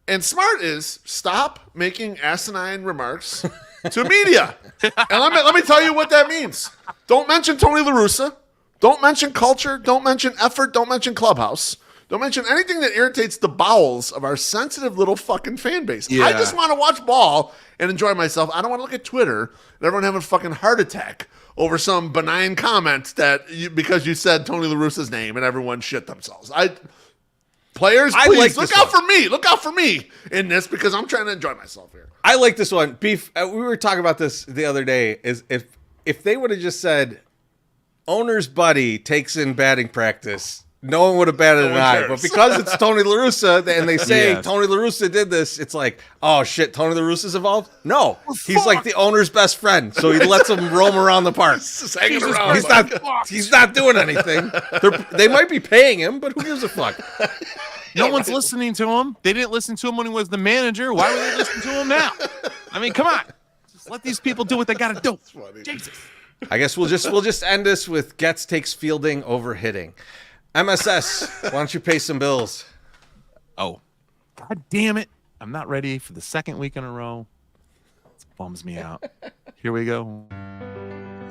And smart is stop making asinine remarks to media. And let me tell you what that means. Don't mention Tony La Russa. Don't mention culture. Don't mention effort. Don't mention clubhouse. Don't mention anything that irritates the bowels of our sensitive little fucking fan base. Yeah. I just want to watch ball and enjoy myself. I don't want to look at Twitter and everyone have a fucking heart attack over some benign comment because you said Tony La Russa's name and everyone shit themselves. Players, please look out for me. Look out for me in this because I'm trying to enjoy myself here. I like this one. Beef, we were talking about this the other day. Is if they would have just said, owner's buddy takes in batting practice, no one would have batted an eye. But because it's Tony La Russa and they say Tony La Russa did this, it's like, oh shit, Tony La Russa's involved? No. He's like the owner's best friend. So he lets him roam around the park. He's not doing anything. They might be paying him, but who gives a fuck? No one's listening to him. They didn't listen to him when he was the manager. Why would they listen to him now? I mean, come on. Just let these people do what they got to do. Jesus. I guess we'll just end this with Getz takes fielding over hitting. MSS, why don't you pay some bills? Oh, God damn it. I'm not ready for the second week in a row. It bums me out. Here we go.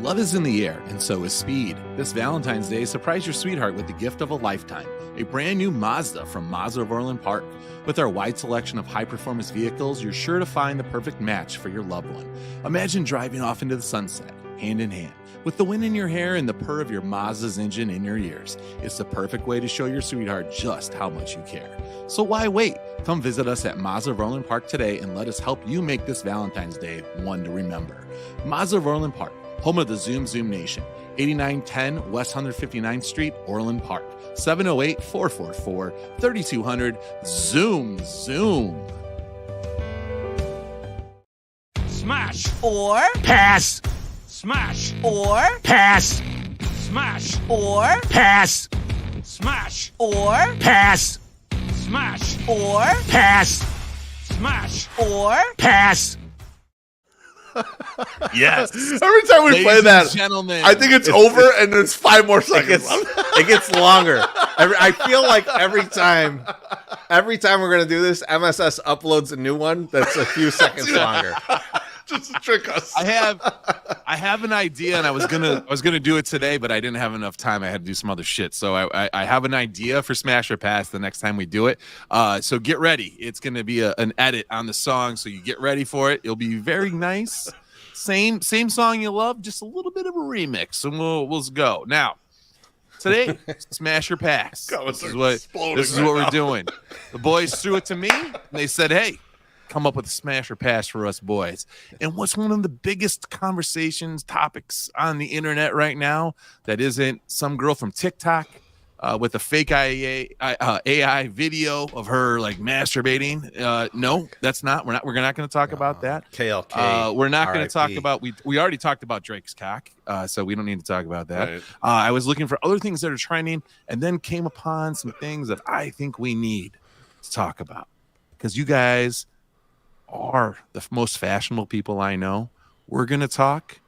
Love is in the air, and so is speed. This Valentine's Day, surprise your sweetheart with the gift of a lifetime. A brand new Mazda from Mazda of Orland Park. With our wide selection of high-performance vehicles, you're sure to find the perfect match for your loved one. Imagine driving off into the sunset, hand in hand. With the wind in your hair and the purr of your Mazda's engine in your ears, it's the perfect way to show your sweetheart just how much you care. So why wait? Come visit us at Mazda of Orland Park today and let us help you make this Valentine's Day one to remember. Mazda of Orland Park, home of the Zoom Nation. 8910 West 159th Street, Orland Park. 708-444-3200. Zoom. Smash or pass. Smash or pass. Smash or pass. Smash or pass. Smash or pass. Smash or pass. Yes. Every time we Ladies play and that, gentlemen. I think it's over, and there's 5 more seconds. It gets longer. I feel like every time we're gonna do this, MSS uploads a new one that's a few seconds longer. Just to trick us. I have an idea, and I was gonna do it today, but I didn't have enough time. I had to do some other shit. So I have an idea for Smash or Pass the next time we do it. So get ready. It's gonna be an edit on the song, so you get ready for it. It'll be very nice. Same song you love, just a little bit of a remix, and we'll go now. Today, Smash or Pass. God, This is what we're doing. The boys threw it to me, and they said, "Hey, come up with a Smash or Pass for us boys." And what's one of the biggest topics on the internet right now that isn't some girl from TikTok with a fake AI video of her like masturbating? No, that's not. We're not going to talk about that. KLK. We're not going to talk about. We already talked about Drake's cock, so we don't need to talk about that. Right. I was looking for other things that are trending, and then came upon some things that I think we need to talk about because you guys are the most fashionable people I know. We're going to talk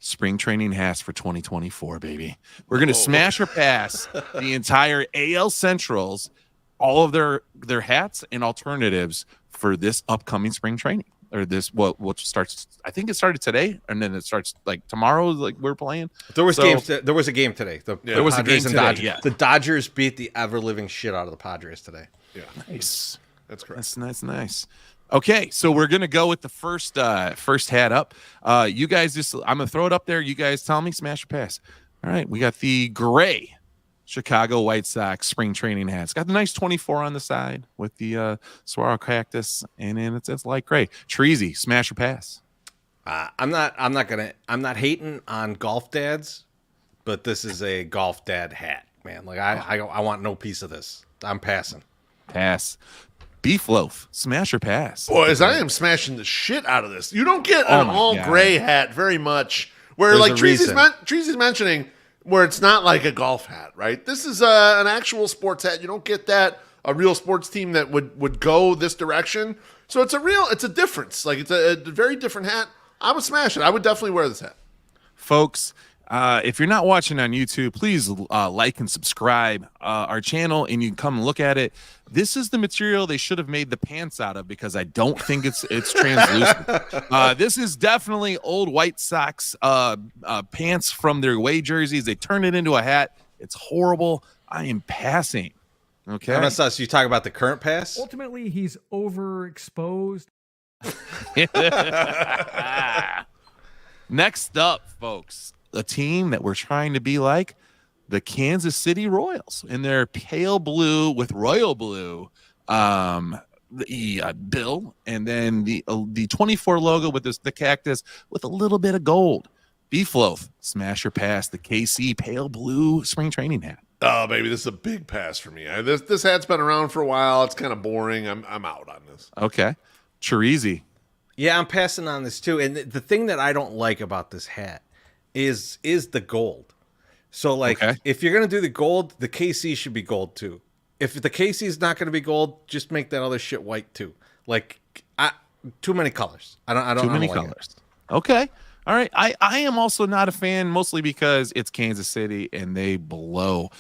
spring training hats for 2024, baby. We're going to smash or pass the entire AL Centrals, all of their hats and alternatives for this upcoming spring training. Or this, what starts, I think it started today, and then it starts like tomorrow, like we're playing. There was games. There was a game today. There was Padres a game and today, Dodgers. yeah. The Dodgers beat the ever-living shit out of the Padres today. Yeah. Nice. That's correct. That's nice. Okay, so we're gonna go with the first hat up. You guys I'm gonna throw it up there. You guys tell me smash or pass. All right, we got the gray Chicago White Sox spring training hats. Got the nice 24 on the side with the saguaro cactus, and then it's light gray. Treasy, smash or pass. I'm not hating on golf dads, but this is a golf dad hat, man. Like I want no piece of this. I'm passing. Pass. Beef loaf, smash or pass? Boys, I am smashing the shit out of this. You don't get an all gray hat very much. Where There's like a Treasy's mentioning, where it's not like a golf hat, right? This is an actual sports hat. You don't get that a real sports team that would go this direction. So it's a difference. Like it's a very different hat. I would smash it. I would definitely wear this hat, folks. If you're not watching on YouTube, please like and subscribe our channel, and you can come and look at it. This is the material they should have made the pants out of because I don't think it's translucent. This is definitely old White Sox pants from their away jerseys. They turn it into a hat. It's horrible. I am passing. Okay. MSS, you talk about the current pass? Ultimately, he's overexposed. Next up, folks, a team that we're trying to be like, the Kansas City Royals in their pale blue with royal blue the bill, and then the 24 logo with the cactus with a little bit of gold. Beef loaf, smash or pass the KC pale blue spring training hat. Oh, baby, this is a big pass for me. This hat's been around for a while. It's kind of boring. I'm out on this. Okay. Chirizi. Yeah, I'm passing on this too. And the thing that I don't like about this hat is the gold. So like if you're going to do the gold, the KC should be gold too. If the KC is not going to be gold, just make that other shit white too. Like too many colors. I don't too many like colors. Okay. All right. I am also not a fan, mostly because it's Kansas City and they blow.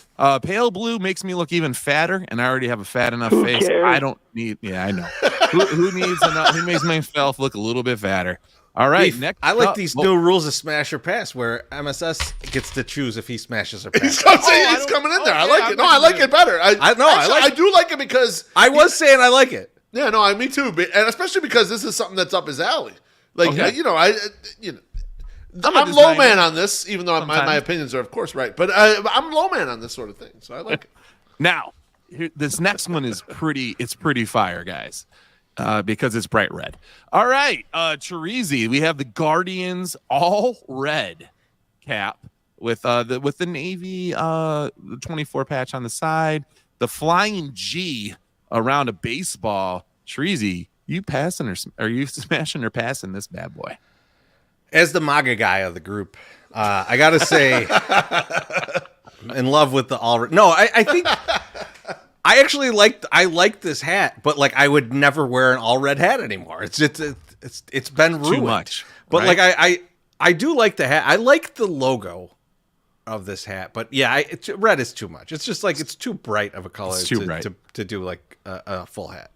Pale blue makes me look even fatter, and I already have a fat enough face. Cares? I don't need. Yeah, I know. who needs enough? Who makes myself look a little bit fatter? All right. Next, I like these new rules of smash or pass, where MSS gets to choose if he smashes or passes. He's coming in there. I like it. No, I like it better. I do like it because I was saying I like it. Yeah, no, me too. And especially because this is something that's up his alley. Like I'm low man on this, even though my opinions are, of course, right. But I'm low man on this sort of thing, so I like it. Now, this next one is pretty fire, guys, because it's bright red. All right, Chirizi, we have the Guardians all red cap with the Navy the 24 patch on the side, the flying G around a baseball. Chirizi, you passing or are you smashing or passing this bad boy? As the MAGA guy of the group, I got to say, in love with the all. No, I think I actually like this hat, but like I would never wear an all red hat anymore. It's been ruined. Too much, but right? like I do like the hat. I like the logo of this hat, but yeah, red is too much. It's just like it's too bright of a color to do like a full hat.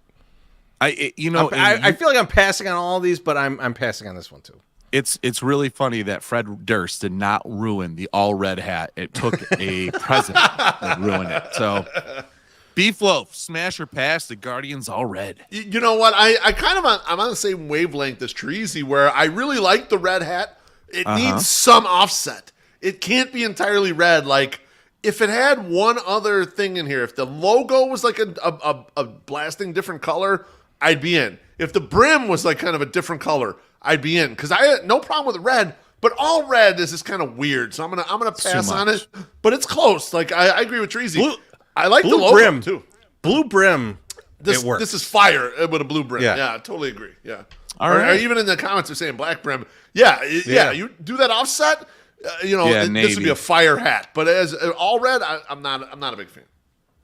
I feel like I'm passing on all these, but I'm passing on this one too. It's really funny that Fred Durst did not ruin the all red hat. It took a president that ruined it. So, Beef Loaf, smash or pass, the Guardians all red. You know what? I'm on the same wavelength as Treasy, where I really like the red hat. It needs some offset. It can't be entirely red. Like if it had one other thing in here, if the logo was like a blasting different color, I'd be in. If the brim was like kind of a different color, I'd be in, because I had no problem with the red, but all red is just kind of weird. So I'm gonna pass on it. But it's close. Like I agree with Treasy. I like the logo brim too. Blue brim. This is fire with a blue brim. Yeah, I totally agree. Yeah. All right. Or even in the comments they're saying black brim. Yeah. You do that offset. This would be a fire hat. But as all red, I'm not a big fan.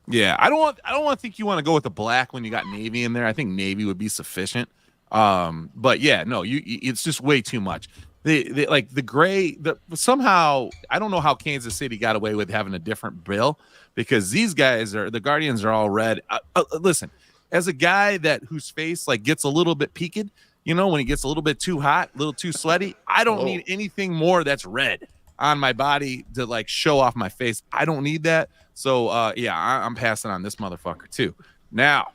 Yeah, I don't want to think you want to go with the black when you got navy in there. I think navy would be sufficient. But yeah, no, it's just way too much. Like the gray, somehow I don't know how Kansas City got away with having a different bill, because these guys the Guardians are all red. Listen, as a guy whose face like gets a little bit peaked, when he gets a little bit too hot, a little too sweaty, I don't need anything more that's red on my body to like show off my face. I don't need that. So I'm passing on this motherfucker too. Now,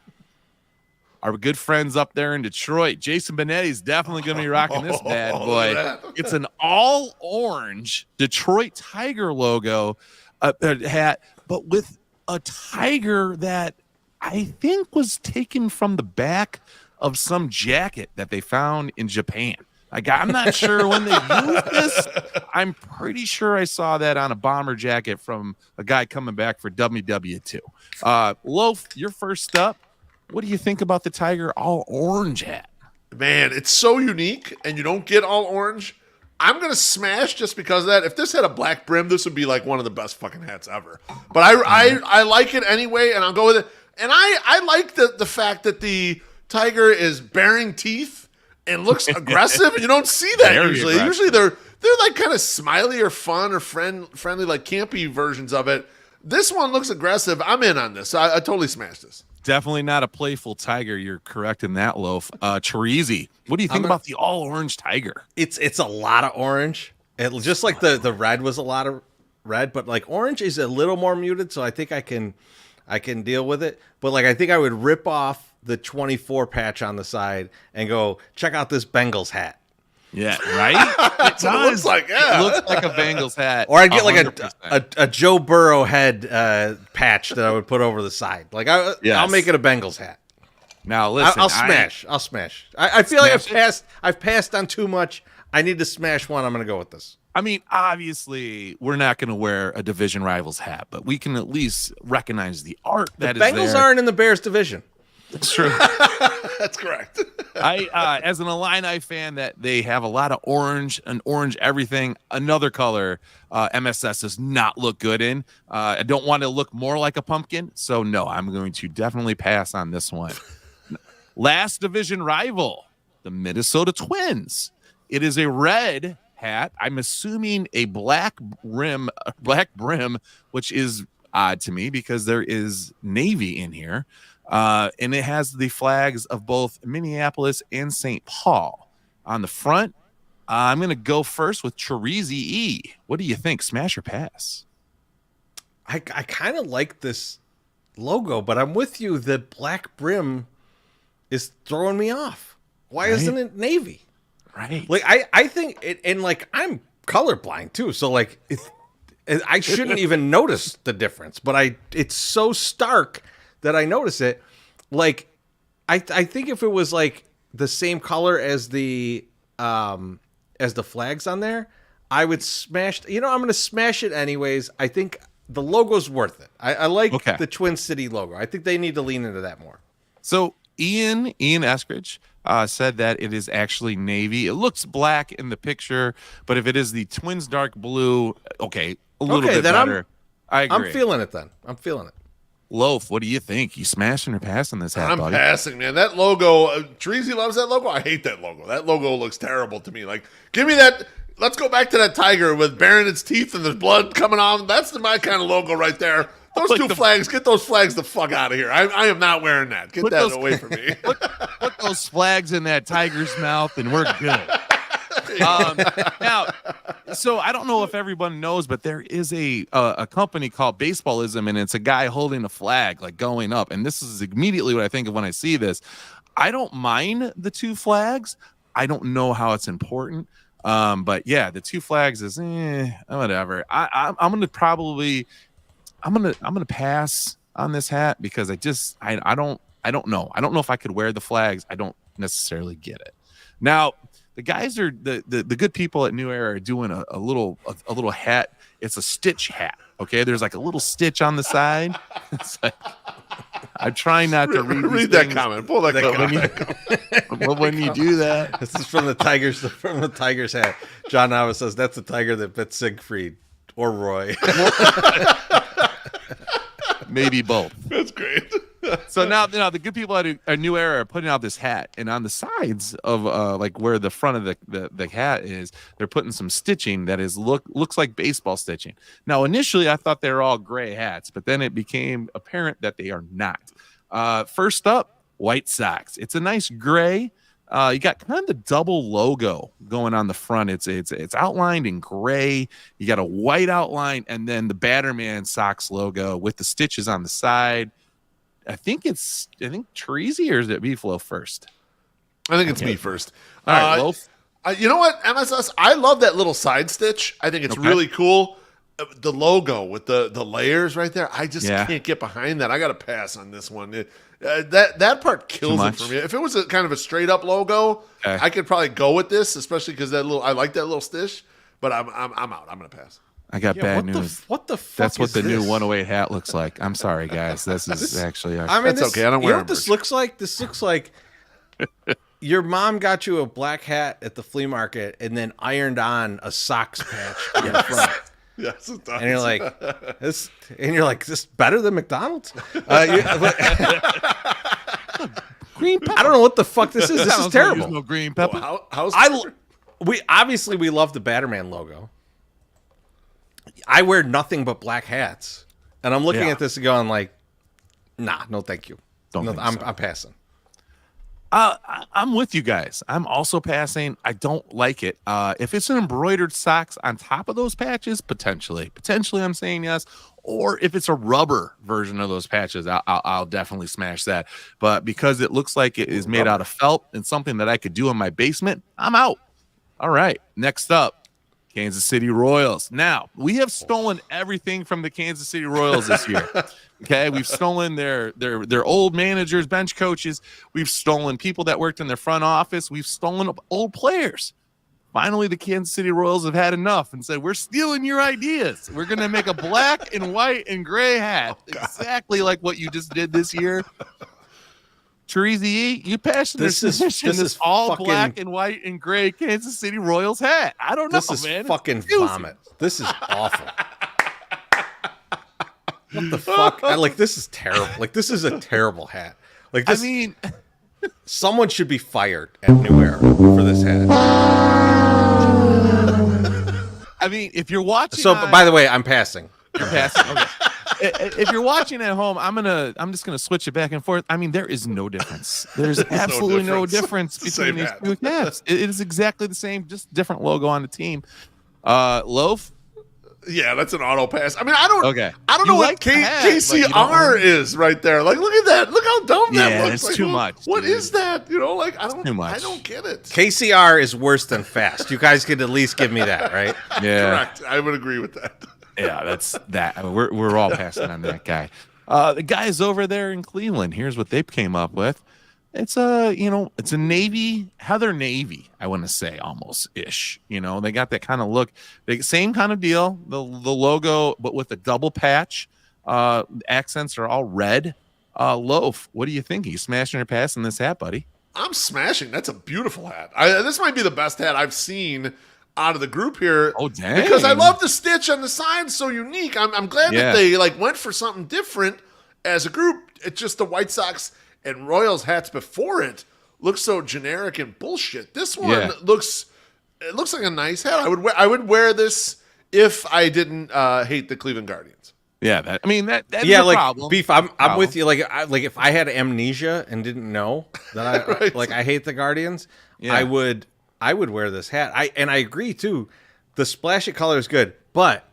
our good friends up there in Detroit, Jason Benetti's definitely going to be rocking this bad boy. It's an all orange Detroit Tiger logo hat, but with a tiger that I think was taken from the back of some jacket that they found in Japan. Like, I'm not sure when they used this. I'm pretty sure I saw that on a bomber jacket from a guy coming back for WW2. Loaf, you're first up. What do you think about the Tiger all orange hat? Man, it's so unique, and you don't get all orange. I'm going to smash just because of that. If this had a black brim, this would be like one of the best fucking hats ever. But I like it anyway, and I'll go with it. And I like the fact that the Tiger is baring teeth and looks aggressive. You don't see that usually. Aggressive. Usually they're like kind of smiley or fun or friendly, like campy versions of it. This one looks aggressive. I'm in on this. I totally smashed this. Definitely not a playful tiger. You're correct in that, Loaf. Chirizi, what do you think about the all orange tiger? It's a lot of orange. Just like the red was a lot of red, but like orange is a little more muted, so I think I can deal with it. But like I think I would rip off the 24 patch on the side and go, check out this Bengals hat. Yeah, right? That's what it looks like. Yeah. It looks like a Bengals hat. Or I'd get 100%. like a Joe Burrow head patch that I would put over the side. Like I'll make it a Bengals hat. Now listen, I'll smash. I feel like I've passed on too much. I need to smash one. I'm going to go with this. I mean, obviously, we're not going to wear a division rivals hat, but we can at least recognize the art that is there. The Bengals aren't in the Bears division. That's true. That's correct. I, as an Illini fan, that they have a lot of orange and orange everything. Another color, MSS does not look good in. I don't want to look more like a pumpkin, so no, I'm going to definitely pass on this one. Last division rival, the Minnesota Twins. It is a red hat. I'm assuming a black brim, which is odd to me because there is navy in here. And it has the flags of both Minneapolis and St. Paul on the front. I'm going to go first with Chirizi E. What do you think? Smash or pass? I kind of like this logo, but I'm with you. The black brim is throwing me off. Why isn't it navy? Right. Like I think it, and like I'm colorblind too, so like I shouldn't even notice the difference, but it's so stark that I notice it. Like I think if it was like the same color as the flags on there, I would smash. I'm going to smash it anyways. I think the logo's worth it. I like the Twin City logo. I think they need to lean into that more. So Ian Eskridge said that it is actually navy. It looks black in the picture, but if it is the Twins dark blue, a little bit better. I agree. I'm feeling it then. I'm feeling it. Loaf, what do you think? You smashing or passing this hat, I'm buddy? passing, man. That logo, Treasy loves that logo. I hate that logo. That logo looks terrible to me. Like, give me that. Let's go back to that tiger with baring its teeth and there's blood coming on. That's my kind of logo right there. Those two flags, get those flags the fuck out of here. I am not wearing that. Get that away from me. Put those flags in that tiger's mouth and we're good. Now, so I don't know if everyone knows, but there is a company called Baseballism, and it's a guy holding a flag like going up. And this is immediately what I think of when I see this. I don't mind the two flags. I don't know how it's important. But yeah, the two flags is whatever. I'm gonna pass on this hat because I don't know. I don't know if I could wear the flags. I don't necessarily get it. Now, the guys are the good people at New Era are doing a little hat. It's a stitch hat. Okay, there's like a little stitch on the side. It's like, I'm trying not to read that comment. Pull that comment. When you do that, this is from the Tigers hat. John Nava says that's the tiger that bit Siegfried or Roy. Maybe both. That's great. So now the good people at a New Era are putting out this hat, and on the sides of like where the front of the hat is, they're putting some stitching that looks like baseball stitching. Now initially I thought they were all gray hats, but then it became apparent that they are not. First up, White Sox. It's a nice gray. You got kind of the double logo going on the front. It's outlined in gray. You got a white outline, and then the Batterman Sox logo with the stitches on the side. I think Treasy, or is it Beeflo first? I think it's me first. All right, Loaf. You know what, MSS? I love that little side stitch. I think it's really cool. The logo with the layers right there. I just can't get behind that. I got to pass on this one. That part kills it for me. If it was a kind of a straight up logo, I could probably go with this, especially because I like that little stitch. But I'm out. I'm gonna pass. I got bad news. What the fuck? That's what the this? new 108 hat looks like. I'm sorry, guys. This is actually. I mean, that's okay. I don't wear. You know what this looks like? This looks like your mom got you a black hat at the flea market and then ironed on a Sox patch on the front. Yes, it does. And you're like, this is better than McDonald's? Green pepper. I don't know what the fuck this is. This is terrible. No green pepper. We love the Batterman logo. I wear nothing but black hats, and I'm looking at this and going like, nah, no, thank you. I'm passing. I'm with you guys. I'm also passing. I don't like it. If it's an embroidered socks on top of those patches, potentially I'm saying yes. Or if it's a rubber version of those patches, I'll definitely smash that. But because it looks like it is made out of felt and something that I could do in my basement, I'm out. All right, next up. Kansas City Royals. Now, we have stolen everything from the Kansas City Royals this year. Okay, we've stolen their old managers, bench coaches. We've stolen people that worked in their front office. We've stolen old players. Finally, the Kansas City Royals have had enough and said, we're stealing your ideas. We're going to make a black and white and gray hat, exactly like what you just did this year. Treasy, you passed this is all fucking, black and white and gray Kansas City Royals hat. I don't know, man. This is fucking vomit. This is awful. What the fuck? This is terrible. Like, this is a terrible hat. Like, this, I mean, someone should be fired at New Era for this hat. I mean, if you're watching, by the way, I'm passing. You're passing. Okay. If you're watching at home, I'm just gonna switch it back and forth. I mean, there is no difference. There's absolutely no difference between these two hats. It is exactly the same, just different logo on the team. Loaf. Yeah, that's an auto pass. I mean, I don't know You what like the hat, KCR is right there. Like, look at that. Look how dumb that looks. It's like, too much. What dude. is that? You know, like I don't get it. KCR is worse than fast. You guys could at least give me that, right? Yeah. Correct. I would agree with that. Yeah, that's that. I mean, we're all passing on that guy. The guys over there in Cleveland, here's what they came up with. It's it's a navy, heather navy, I want to say almost ish. You know, they got that kind of look. Same kind of deal. The logo, but with a double patch. Accents are all red. Loaf, what do you think? Are you smashing or passing this hat, buddy? I'm smashing. That's a beautiful hat. This might be the best hat I've seen out of the group here. Oh, dang. Because I love the stitch on the side, so unique. I'm glad that they went for something different as a group. It's just the White Sox and Royals hats before it look so generic and bullshit. This one looks like a nice hat. I would wear this if I didn't hate the Cleveland Guardians. Yeah, that's a problem. Beef. I'm with you. Like if I had amnesia and didn't know that I hate the Guardians, I would wear this hat. I agree too. The splashy color is good, but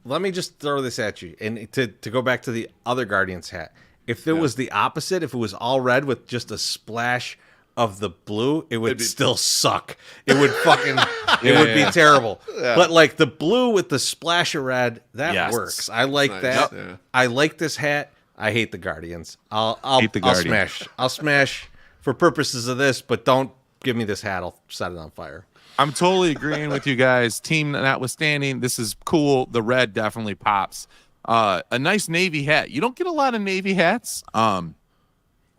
let me just throw this at you. And to go back to the other Guardians hat, if it was the opposite, if it was all red with just a splash of the blue, it would still suck. It would fucking would be terrible. Yeah. But like the blue with the splash of red, that works. I like that. Yeah. I like this hat. I hate the Guardians. I'll smash. I'll smash for purposes of this, but don't give me this hat. I'll set it on fire. I'm totally agreeing with you guys. Team notwithstanding, this is cool. The red definitely pops. A nice navy hat. You don't get a lot of navy hats. And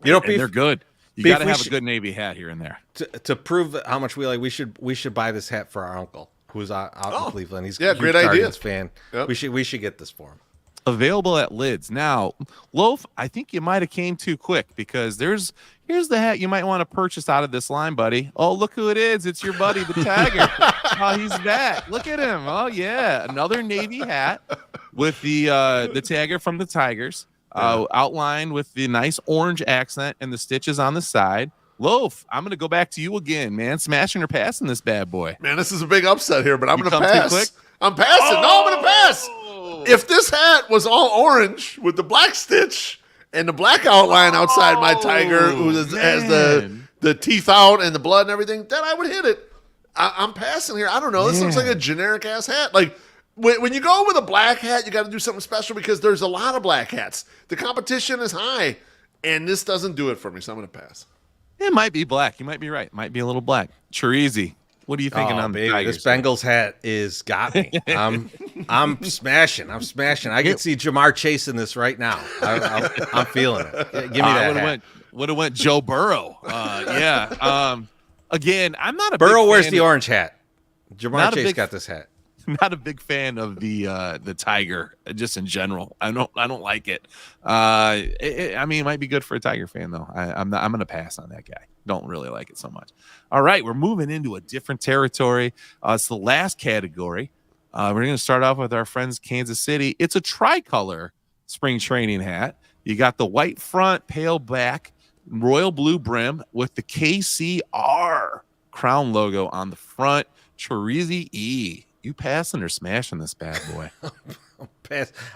they're good. You got to have a good navy hat here and there. To prove how much we like, we should buy this hat for our uncle who's out in Cleveland. He's a great Guardians idea. fan. Yep. We should get this for him. Available at Lids. Now, Loaf, I think you might have came too quick because here's the hat you might want to purchase out of this line, buddy. Oh, look who it is. It's your buddy, the Tiger. Oh, he's back. Look at him. Oh, yeah. Another navy hat with the Tiger from the Tigers, outlined with the nice orange accent and the stitches on the side. Loaf, I'm going to go back to you again, man. Smashing or passing this bad boy? Man, this is a big upset here, but I'm going to pass. I'm passing. No, I'm going to pass. If this hat was all orange with the black stitch and the black outline outside my Tiger, who has the teeth out and the blood and everything, then I would hit it. I'm passing here. I don't know. This looks like a generic ass hat. Like when you go with a black hat, you got to do something special because there's a lot of black hats. The competition is high, and this doesn't do it for me. So I'm going to pass. It might be black. You might be right. It might be a little black. Chirizi. What are you thinking on the Tigers? This Bengals hat is got me. I'm smashing. I'm smashing. I can see Jamar chasing this right now. I'm feeling it. Give me that hat. Would have went Joe Burrow. Again, I'm not a Burrow big wears fan the orange hat. Jamar Chase got this hat. Not a big fan of the Tiger, just in general. I don't like it. I mean, it might be good for a Tiger fan though. I'm going to pass on that guy. Don't really like it so much. All right, we're moving into a different territory. It's the last category. We're going to start off with our friends Kansas City. It's a tricolor spring training hat. You got the white front, pale back, royal blue brim with the KCR crown logo on the front. Chirizi E. You passing or smashing this bad boy?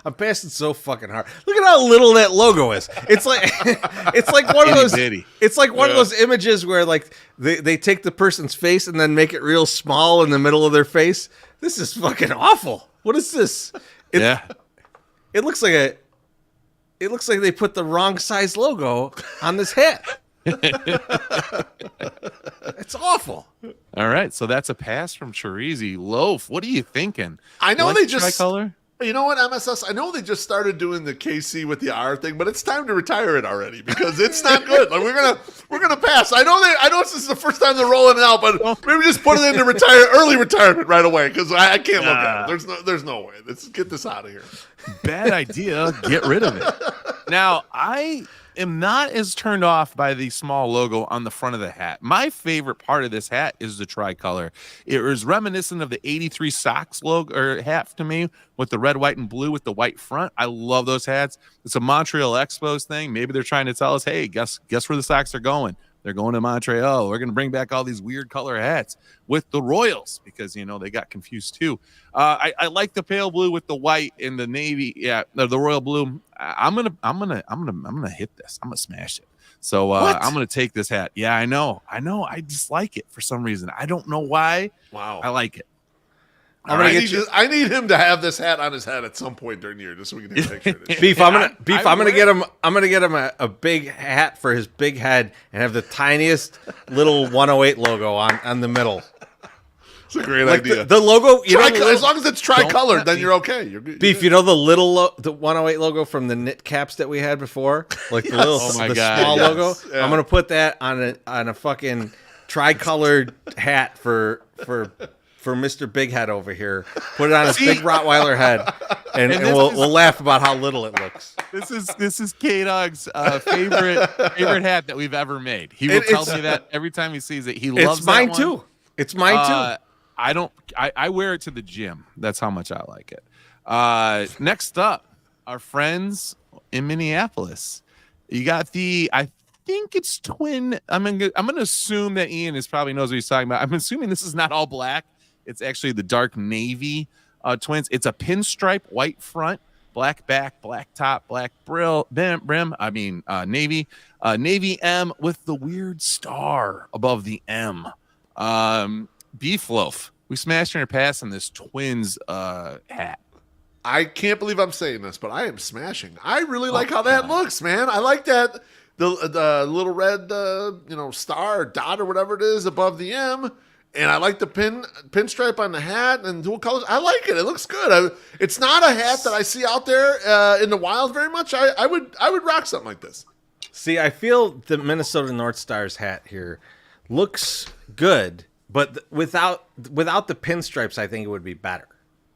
I'm passing so fucking hard. Look at how little that logo is. It's like one of those. It's like one of those images where like they take the person's face and then make it real small in the middle of their face. This is fucking awful. What is this? It looks like they put the wrong size logo on this hat. It's awful. All right, so that's a pass from Chirizi. Loaf, what are you thinking? I know they just tricolor. You know what, MSS? I know they just started doing the KC with the R thing, but it's time to retire it already because it's not good. Like we're gonna pass. I know this is the first time they're rolling it out, but maybe just put it into early retirement right away because I can't look at it. There's no way. Let's get this out of here. Bad idea. Get rid of it. Now I am not as turned off by the small logo on the front of the hat. My favorite part of this hat is the tricolor. It was reminiscent of the 83 Sox logo or hat to me with the red, white, and blue with the white front. I love those hats. It's a Montreal Expos thing. Maybe they're trying to tell us, hey, guess where the Sox are going. They're going to Montreal. We're going to bring back all these weird color hats with the Royals because they got confused too. I like the pale blue with the white and the navy. Yeah, the royal blue. I'm gonna hit this. I'm gonna smash it. So I'm gonna take this hat. Yeah, I know. I just like it for some reason. I don't know why. Wow, I like it. I need him to have this hat on his head at some point during the year, just so we can take a picture of this. Beef, I'm gonna get him a big hat for his big head and have the tiniest little 108 logo on the middle. It's a great idea. The logo, as long as it's tricolored, then you're okay. You're good. Beef, the little the 108 logo from the knit caps that we had before, like the little small logo. Yeah. I'm gonna put that on a fucking tricolored hat for Mr. Big Head over here. Put it on his big Rottweiler head, and we'll laugh about how little it looks. This is K-Dog's favorite hat that we've ever made. He will tell me that every time he sees it. He loves it's mine that too. One. It's mine too. I wear it to the gym. That's how much I like it. Next up, our friends in Minneapolis. You got I think it's twin. I'm gonna assume that Ian probably knows what he's talking about. I'm assuming this is not all black. It's actually the dark navy twins. It's a pinstripe white front, black back, black top, black brim. Navy M with the weird star above the M. Beef loaf. We smashed or passed on this twins hat. I can't believe I'm saying this, but I am smashing. I really like how that looks, man. I like that the little red star or dot or whatever it is above the M. And I like the pinstripe on the hat and dual colors. I like it. It looks good. It's not a hat that I see out there in the wild very much. I would rock something like this. See, I feel the Minnesota North Stars hat here looks good, but without the pinstripes, I think it would be better.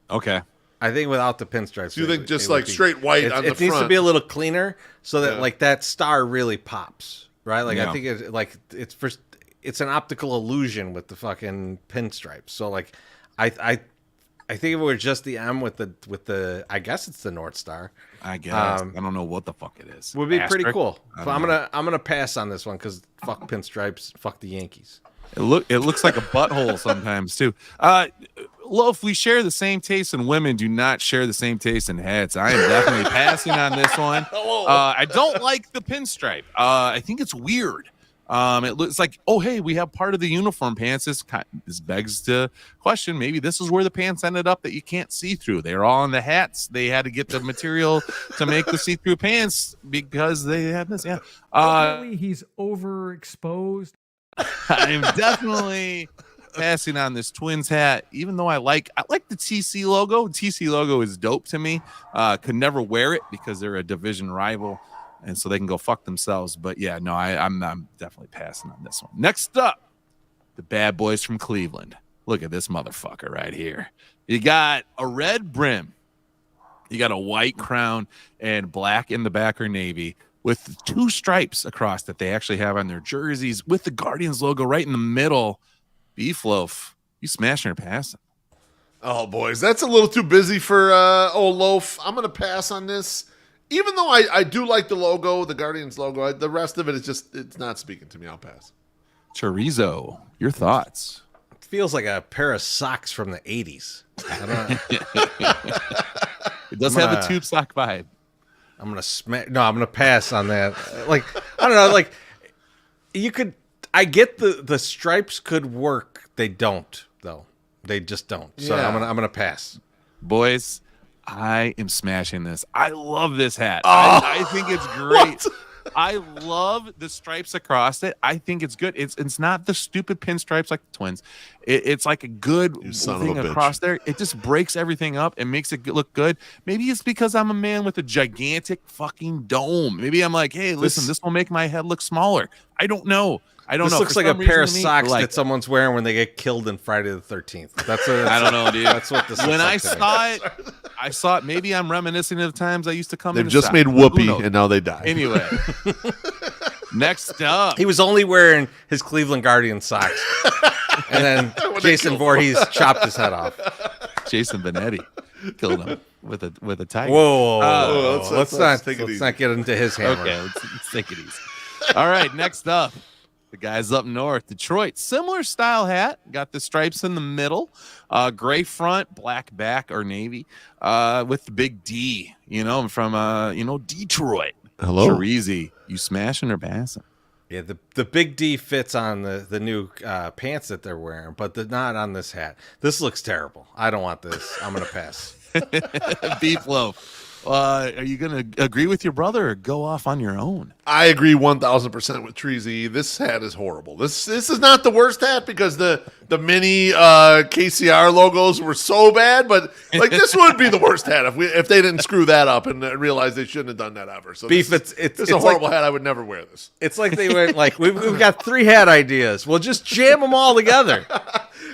Okay. I think without the pinstripes. So you think just like straight white on the front? It needs to be a little cleaner so that like that star really pops, right? Like I think it's an optical illusion with the fucking pinstripes. So like, I think if it were just the M with the I guess it's the North Star. I guess I don't know what the fuck it is. Would be pretty cool. But I'm gonna pass on this one because fuck pinstripes, fuck the Yankees. It looks like a butthole sometimes too. Loaf, we share the same taste, and women do not share the same taste in hats. I am definitely passing on this one. I don't like the pinstripe. I think it's weird. It looks like, oh, hey, we have part of the uniform pants. This begs the question. Maybe this is where the pants ended up that you can't see through. They're all in the hats. They had to get the material to make the see-through pants because they had this. Yeah. Really, he's overexposed. I'm definitely passing on this Twins hat, even though I like the TC logo. TC logo is dope to me. Could never wear it because they're a division rival. And so they can go fuck themselves. But yeah, no, I'm definitely passing on this one. Next up, the bad boys from Cleveland. Look at this motherfucker right here. You got a red brim. You got a white crown and black in the back or navy with two stripes across that they actually have on their jerseys with the Guardians logo right in the middle. Beef loaf, you smashing or passing? Oh, boys, that's a little too busy for old Loaf. I'm going to pass on this. Even though I do like the logo, the Guardians logo, the rest of it is it's not speaking to me. I'll pass. Chorizo, your thoughts? It feels like a pair of socks from the 80s. I don't know. It does have a tube sock vibe. I'm gonna pass on that. Like, I don't know. Like, you could. I get the stripes could work. They don't though. They just don't. So yeah. I'm gonna pass. Boys, I am smashing this. I love this hat. I think it's great. What? I love the stripes across it. I think it's good. It's not the stupid pinstripes like the Twins. It's like a good thing across there. It just breaks everything up and makes it look good. Maybe it's because I'm a man with a gigantic fucking dome. Maybe I'm like, hey, listen, this will make my head look smaller. I don't know. This looks like a pair of socks that someone's wearing when they get killed in Friday the 13th. I don't know, dude. That's what this looks when like I saw it. Maybe I'm reminiscing of the times I used to come. They've just made Whoopi, and now they die. Anyway, next up, he was only wearing his Cleveland Guardian socks, and then Jason Voorhees chopped his head off. Jason Benetti killed him with a tiger. Whoa! Let's not get into his hammer. Okay, let's take it easy. All right, next up, The guys up north, Detroit, similar style hat. Got the stripes in the middle, gray front, black back or navy, with the big D. From Detroit. Hello, Chirizi. You smashing or passing? Yeah, the big D fits on the new pants that they're wearing, but not on this hat. This looks terrible. I don't want this. I'm gonna pass. Beef loaf. Are you going to agree with your brother or go off on your own? I agree 1,000% with Treasy. This hat is horrible. This is not the worst hat because the mini KCR logos were so bad, but like this would be the worst hat if they didn't screw that up and realize they shouldn't have done that ever. So Beef, it's a horrible hat. I would never wear this. It's like they went like we've got 3 hat ideas. We'll just jam them all together.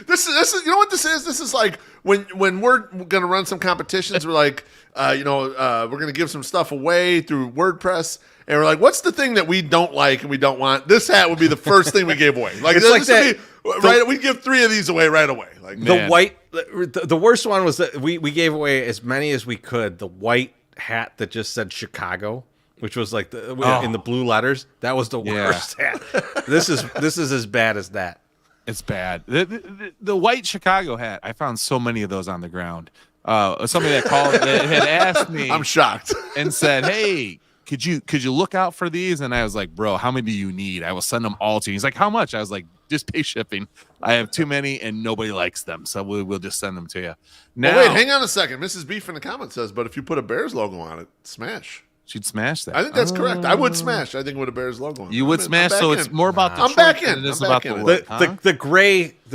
This is you know what this is? This is like when we're gonna run some competitions, we're like we're gonna give some stuff away through WordPress, and we're like, what's the thing that we don't like and we don't want? This hat would be the first thing we gave away. Like it's like that. Right, we give 3 of these away right away. Like the white, the worst one was that we gave away as many as we could. The white hat that just said Chicago, which was like in the blue letters. That was the worst hat. This is as bad as that. It's bad. The white Chicago hat. I found so many of those on the ground. Somebody that had asked me. I'm shocked. And said, "Hey, could you look out for these?" And I was like, "Bro, how many do you need? I will send them all to you." He's like, "How much?" I was like, "Just pay shipping. I have too many, and nobody likes them, so we'll just send them to you." Now, wait, hang on a second. Mrs. Beef in the comments says, "But if you put a Bears logo on it, smash." She'd smash that. I think that's correct. I would smash. I think with a Bears logo on it. You would smash, so it's more about the I'm back in. than it is I'm about back the in. look. Huh? The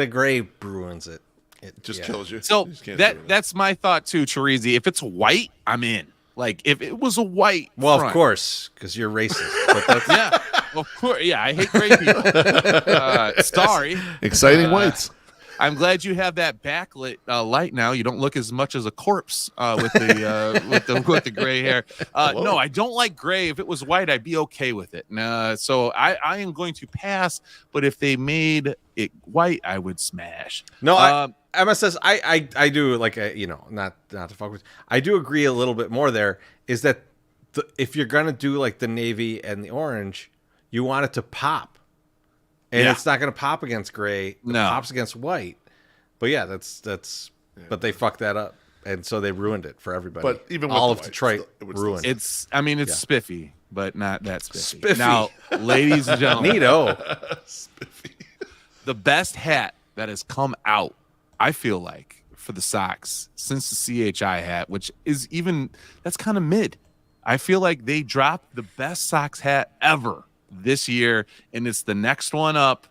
gray ruins it. It just kills you. So You just can't do it. that's my thought too, Chirizi. If it's white, I'm in. Like if it was a white, Well, front, of course, because you're racist. But that's, yeah, of course, yeah. I hate gray people. Sorry, Exciting whites. I'm glad you have that backlit light now. You don't look as much as a corpse with the gray hair. No, I don't like gray. If it was white, I'd be okay with it. So I am going to pass. But if they made it white, I would smash. No, MSS, I do like not to fuck with. I do agree a little bit more. There is that if you're gonna do like the navy and the orange, you want it to pop. And it's not going to pop against gray. It pops against white. But yeah, that's. But they fucked that up, and so they ruined it for everybody. But even with all the of white, Detroit ruined. It's spiffy, but not that spiffy. Spiffy. Now, ladies and gentlemen, Neato. Spiffy. the best hat that has come out, I feel like, for the Sox since the CHI hat, which is that's kind of mid. I feel like they dropped the best Sox hat ever this year, and it's the next one up.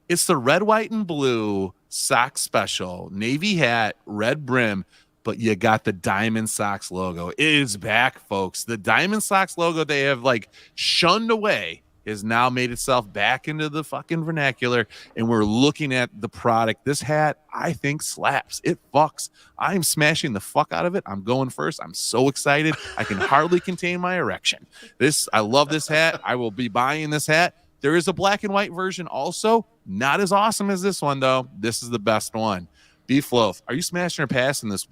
It's the red, white, and blue Sox special, navy hat, red brim, but you got the Diamond Sox logo. It is back, folks. The Diamond Sox logo they have like shunned away has now made itself back into the fucking vernacular, and we're looking at the product. This hat, I think, slaps. It fucks. I'm smashing the fuck out of it. I'm going first. I'm so excited. I can hardly contain my erection. I love this hat. I will be buying this hat. There is a black and white version also. Not as awesome as this one, though. This is the best one. Beef Loaf, are you smashing or passing this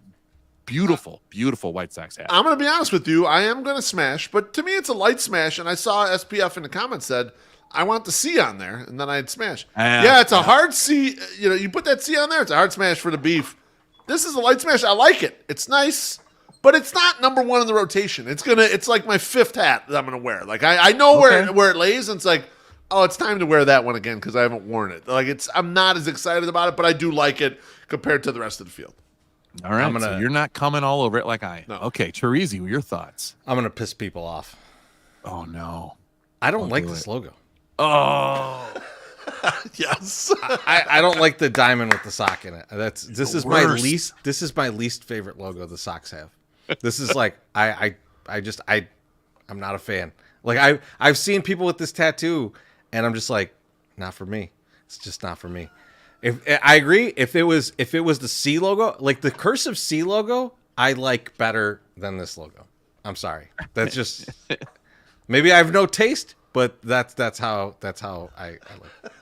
beautiful, beautiful White Sox hat? I'm going to be honest with you. I am going to smash, but to me, it's a light smash. And I saw SPF in the comments said, I want the C on there, and then I'd smash. It's a hard C. You put that C on there, it's a hard smash for the Beef. This is a light smash. I like it. It's nice, but it's not number one in the rotation. It's like my 5th hat that I'm going to wear. Like I know where it lays, and it's like, oh, it's time to wear that one again because I haven't worn it. Like I'm not as excited about it, but I do like it compared to the rest of the field. All right, so you're not coming all over it like I am. No. Okay, Chirizi, your thoughts? I'm going to piss people off. Oh, no. I don't like this logo. Oh. Yes. I don't like the diamond with the sock in it. This is my least favorite logo the Sox have. This is like I'm not a fan. Like I've seen people with this tattoo, and I'm just like, not for me. It's just not for me. If I agree, if it was the C logo, like the cursive C logo, I like better than this logo. I'm sorry. That's just maybe I have no taste, but that's how I like it.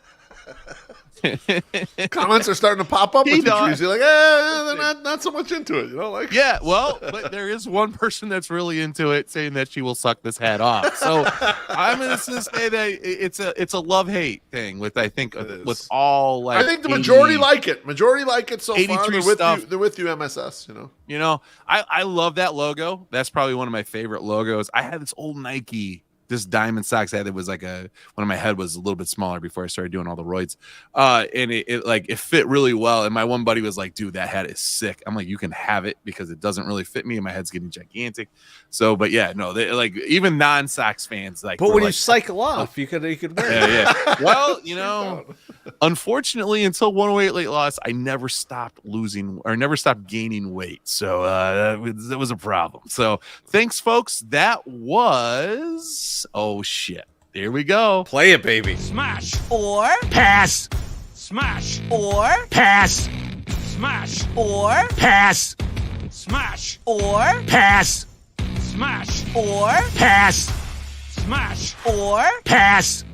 Comments are starting to pop up with you. You're like, they're not so much into it. Like. Yeah, well, but there is one person that's really into it, saying that she will suck this hat off. So I'm going to say that it's a love-hate thing with all like. I think the majority like it. Majority like it so far. They're with you, MSS. I love that logo. That's probably one of my favorite logos. I had this old Nike. This diamond socks hat that was like one of my head was a little bit smaller before I started doing all the roids. And it fit really well. And my one buddy was like, dude, that hat is sick. I'm like, you can have it because it doesn't really fit me and my head's getting gigantic. So, but yeah, no, they like even non-Sox fans like. But when you cycle off, you could wear it. Yeah. Well, unfortunately, until 108 late loss, I never stopped gaining weight. So that was a problem. So thanks, folks. That was. Oh shit. There we go. Play it, baby. Smash. Or Pass. Smash. Or Pass. Smash. Or Pass. Smash. Or Pass. Smash. Or Pass. Smash. Or Pass.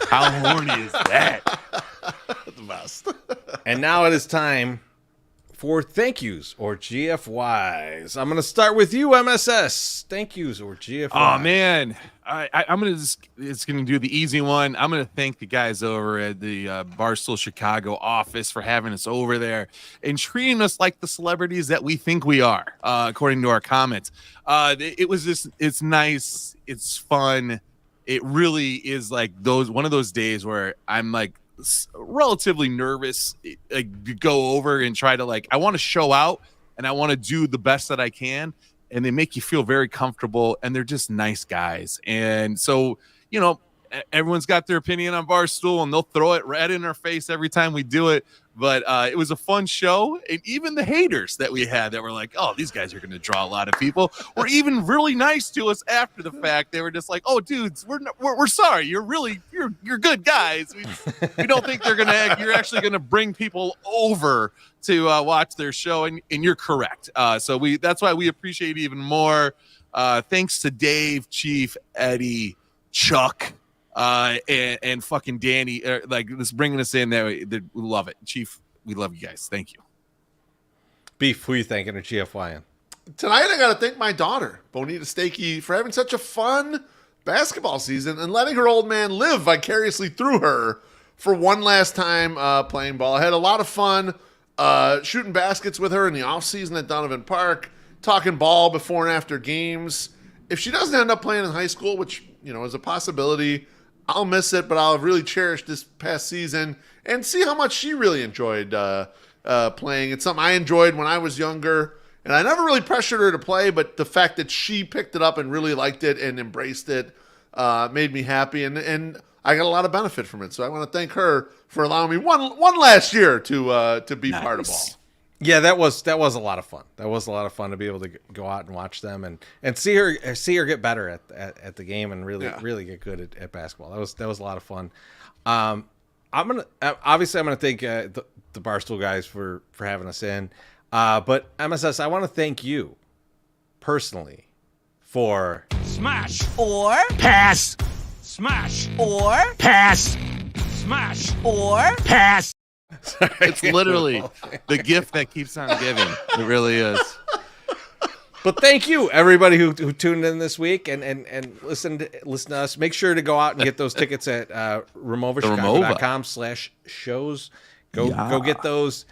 How horny is that? The best. And now it is time for thank yous or GFYs. I'm going to start with you, MSS. Thank yous or GFYs. Oh man, I'm gonna it's gonna do the easy one. I'm gonna thank the guys over at the Barstool Chicago office for having us over there and treating us like the celebrities that we think we are, according to our comments. It's nice, it's fun. It really is like one of those days where I'm like relatively nervous, like to go over and try to I want to show out and I want to do the best that I can, and they make you feel very comfortable and they're just nice guys. And so everyone's got their opinion on Barstool and they'll throw it right in our face every time we do it. But it was a fun show. And even the haters that we had that were like, oh, these guys are going to draw a lot of people, were even really nice to us after the fact. They were just like, oh, dudes, we're sorry. You're good guys. We don't think you're actually going to bring people over to watch their show. And you're correct. So that's why we appreciate it even more. Thanks to Dave, Chief, Eddie, Chuck, and fucking Danny, just bringing us in there. We love it. Chief, we love you guys. Thank you. Beef, who are you thanking or GFYing? Tonight I got to thank my daughter, Bonita Stakey, for having such a fun basketball season and letting her old man live vicariously through her for one last time playing ball. I had a lot of fun shooting baskets with her in the offseason at Donovan Park, talking ball before and after games. If she doesn't end up playing in high school, which is a possibility, I'll miss it, but I'll really cherish this past season and see how much she really enjoyed playing. It's something I enjoyed when I was younger, and I never really pressured her to play, but the fact that she picked it up and really liked it and embraced it made me happy, and I got a lot of benefit from it. So I want to thank her for allowing me one last year to be part of ball. Yeah, that was a lot of fun. That was a lot of fun to be able to go out and watch them and see her get better at the game and really get good at basketball. That was a lot of fun. I'm gonna thank the Barstool guys for having us in, but MSS, I want to thank you personally for Smash. Or Pass. Smash. Or Pass. Smash. Or Pass. It's literally the gift that keeps on giving. It really is. But thank you, everybody who tuned in this week and listen to us. Make sure to go out and get those tickets at RamovaChicago.com/shows. Go get those.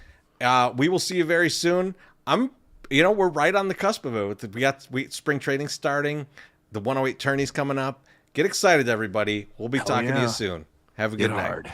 We will see you very soon. We're right on the cusp of it. We got spring training starting. The 108 tourney's coming up. Get excited, everybody. We'll be talking to you soon. Have a good night.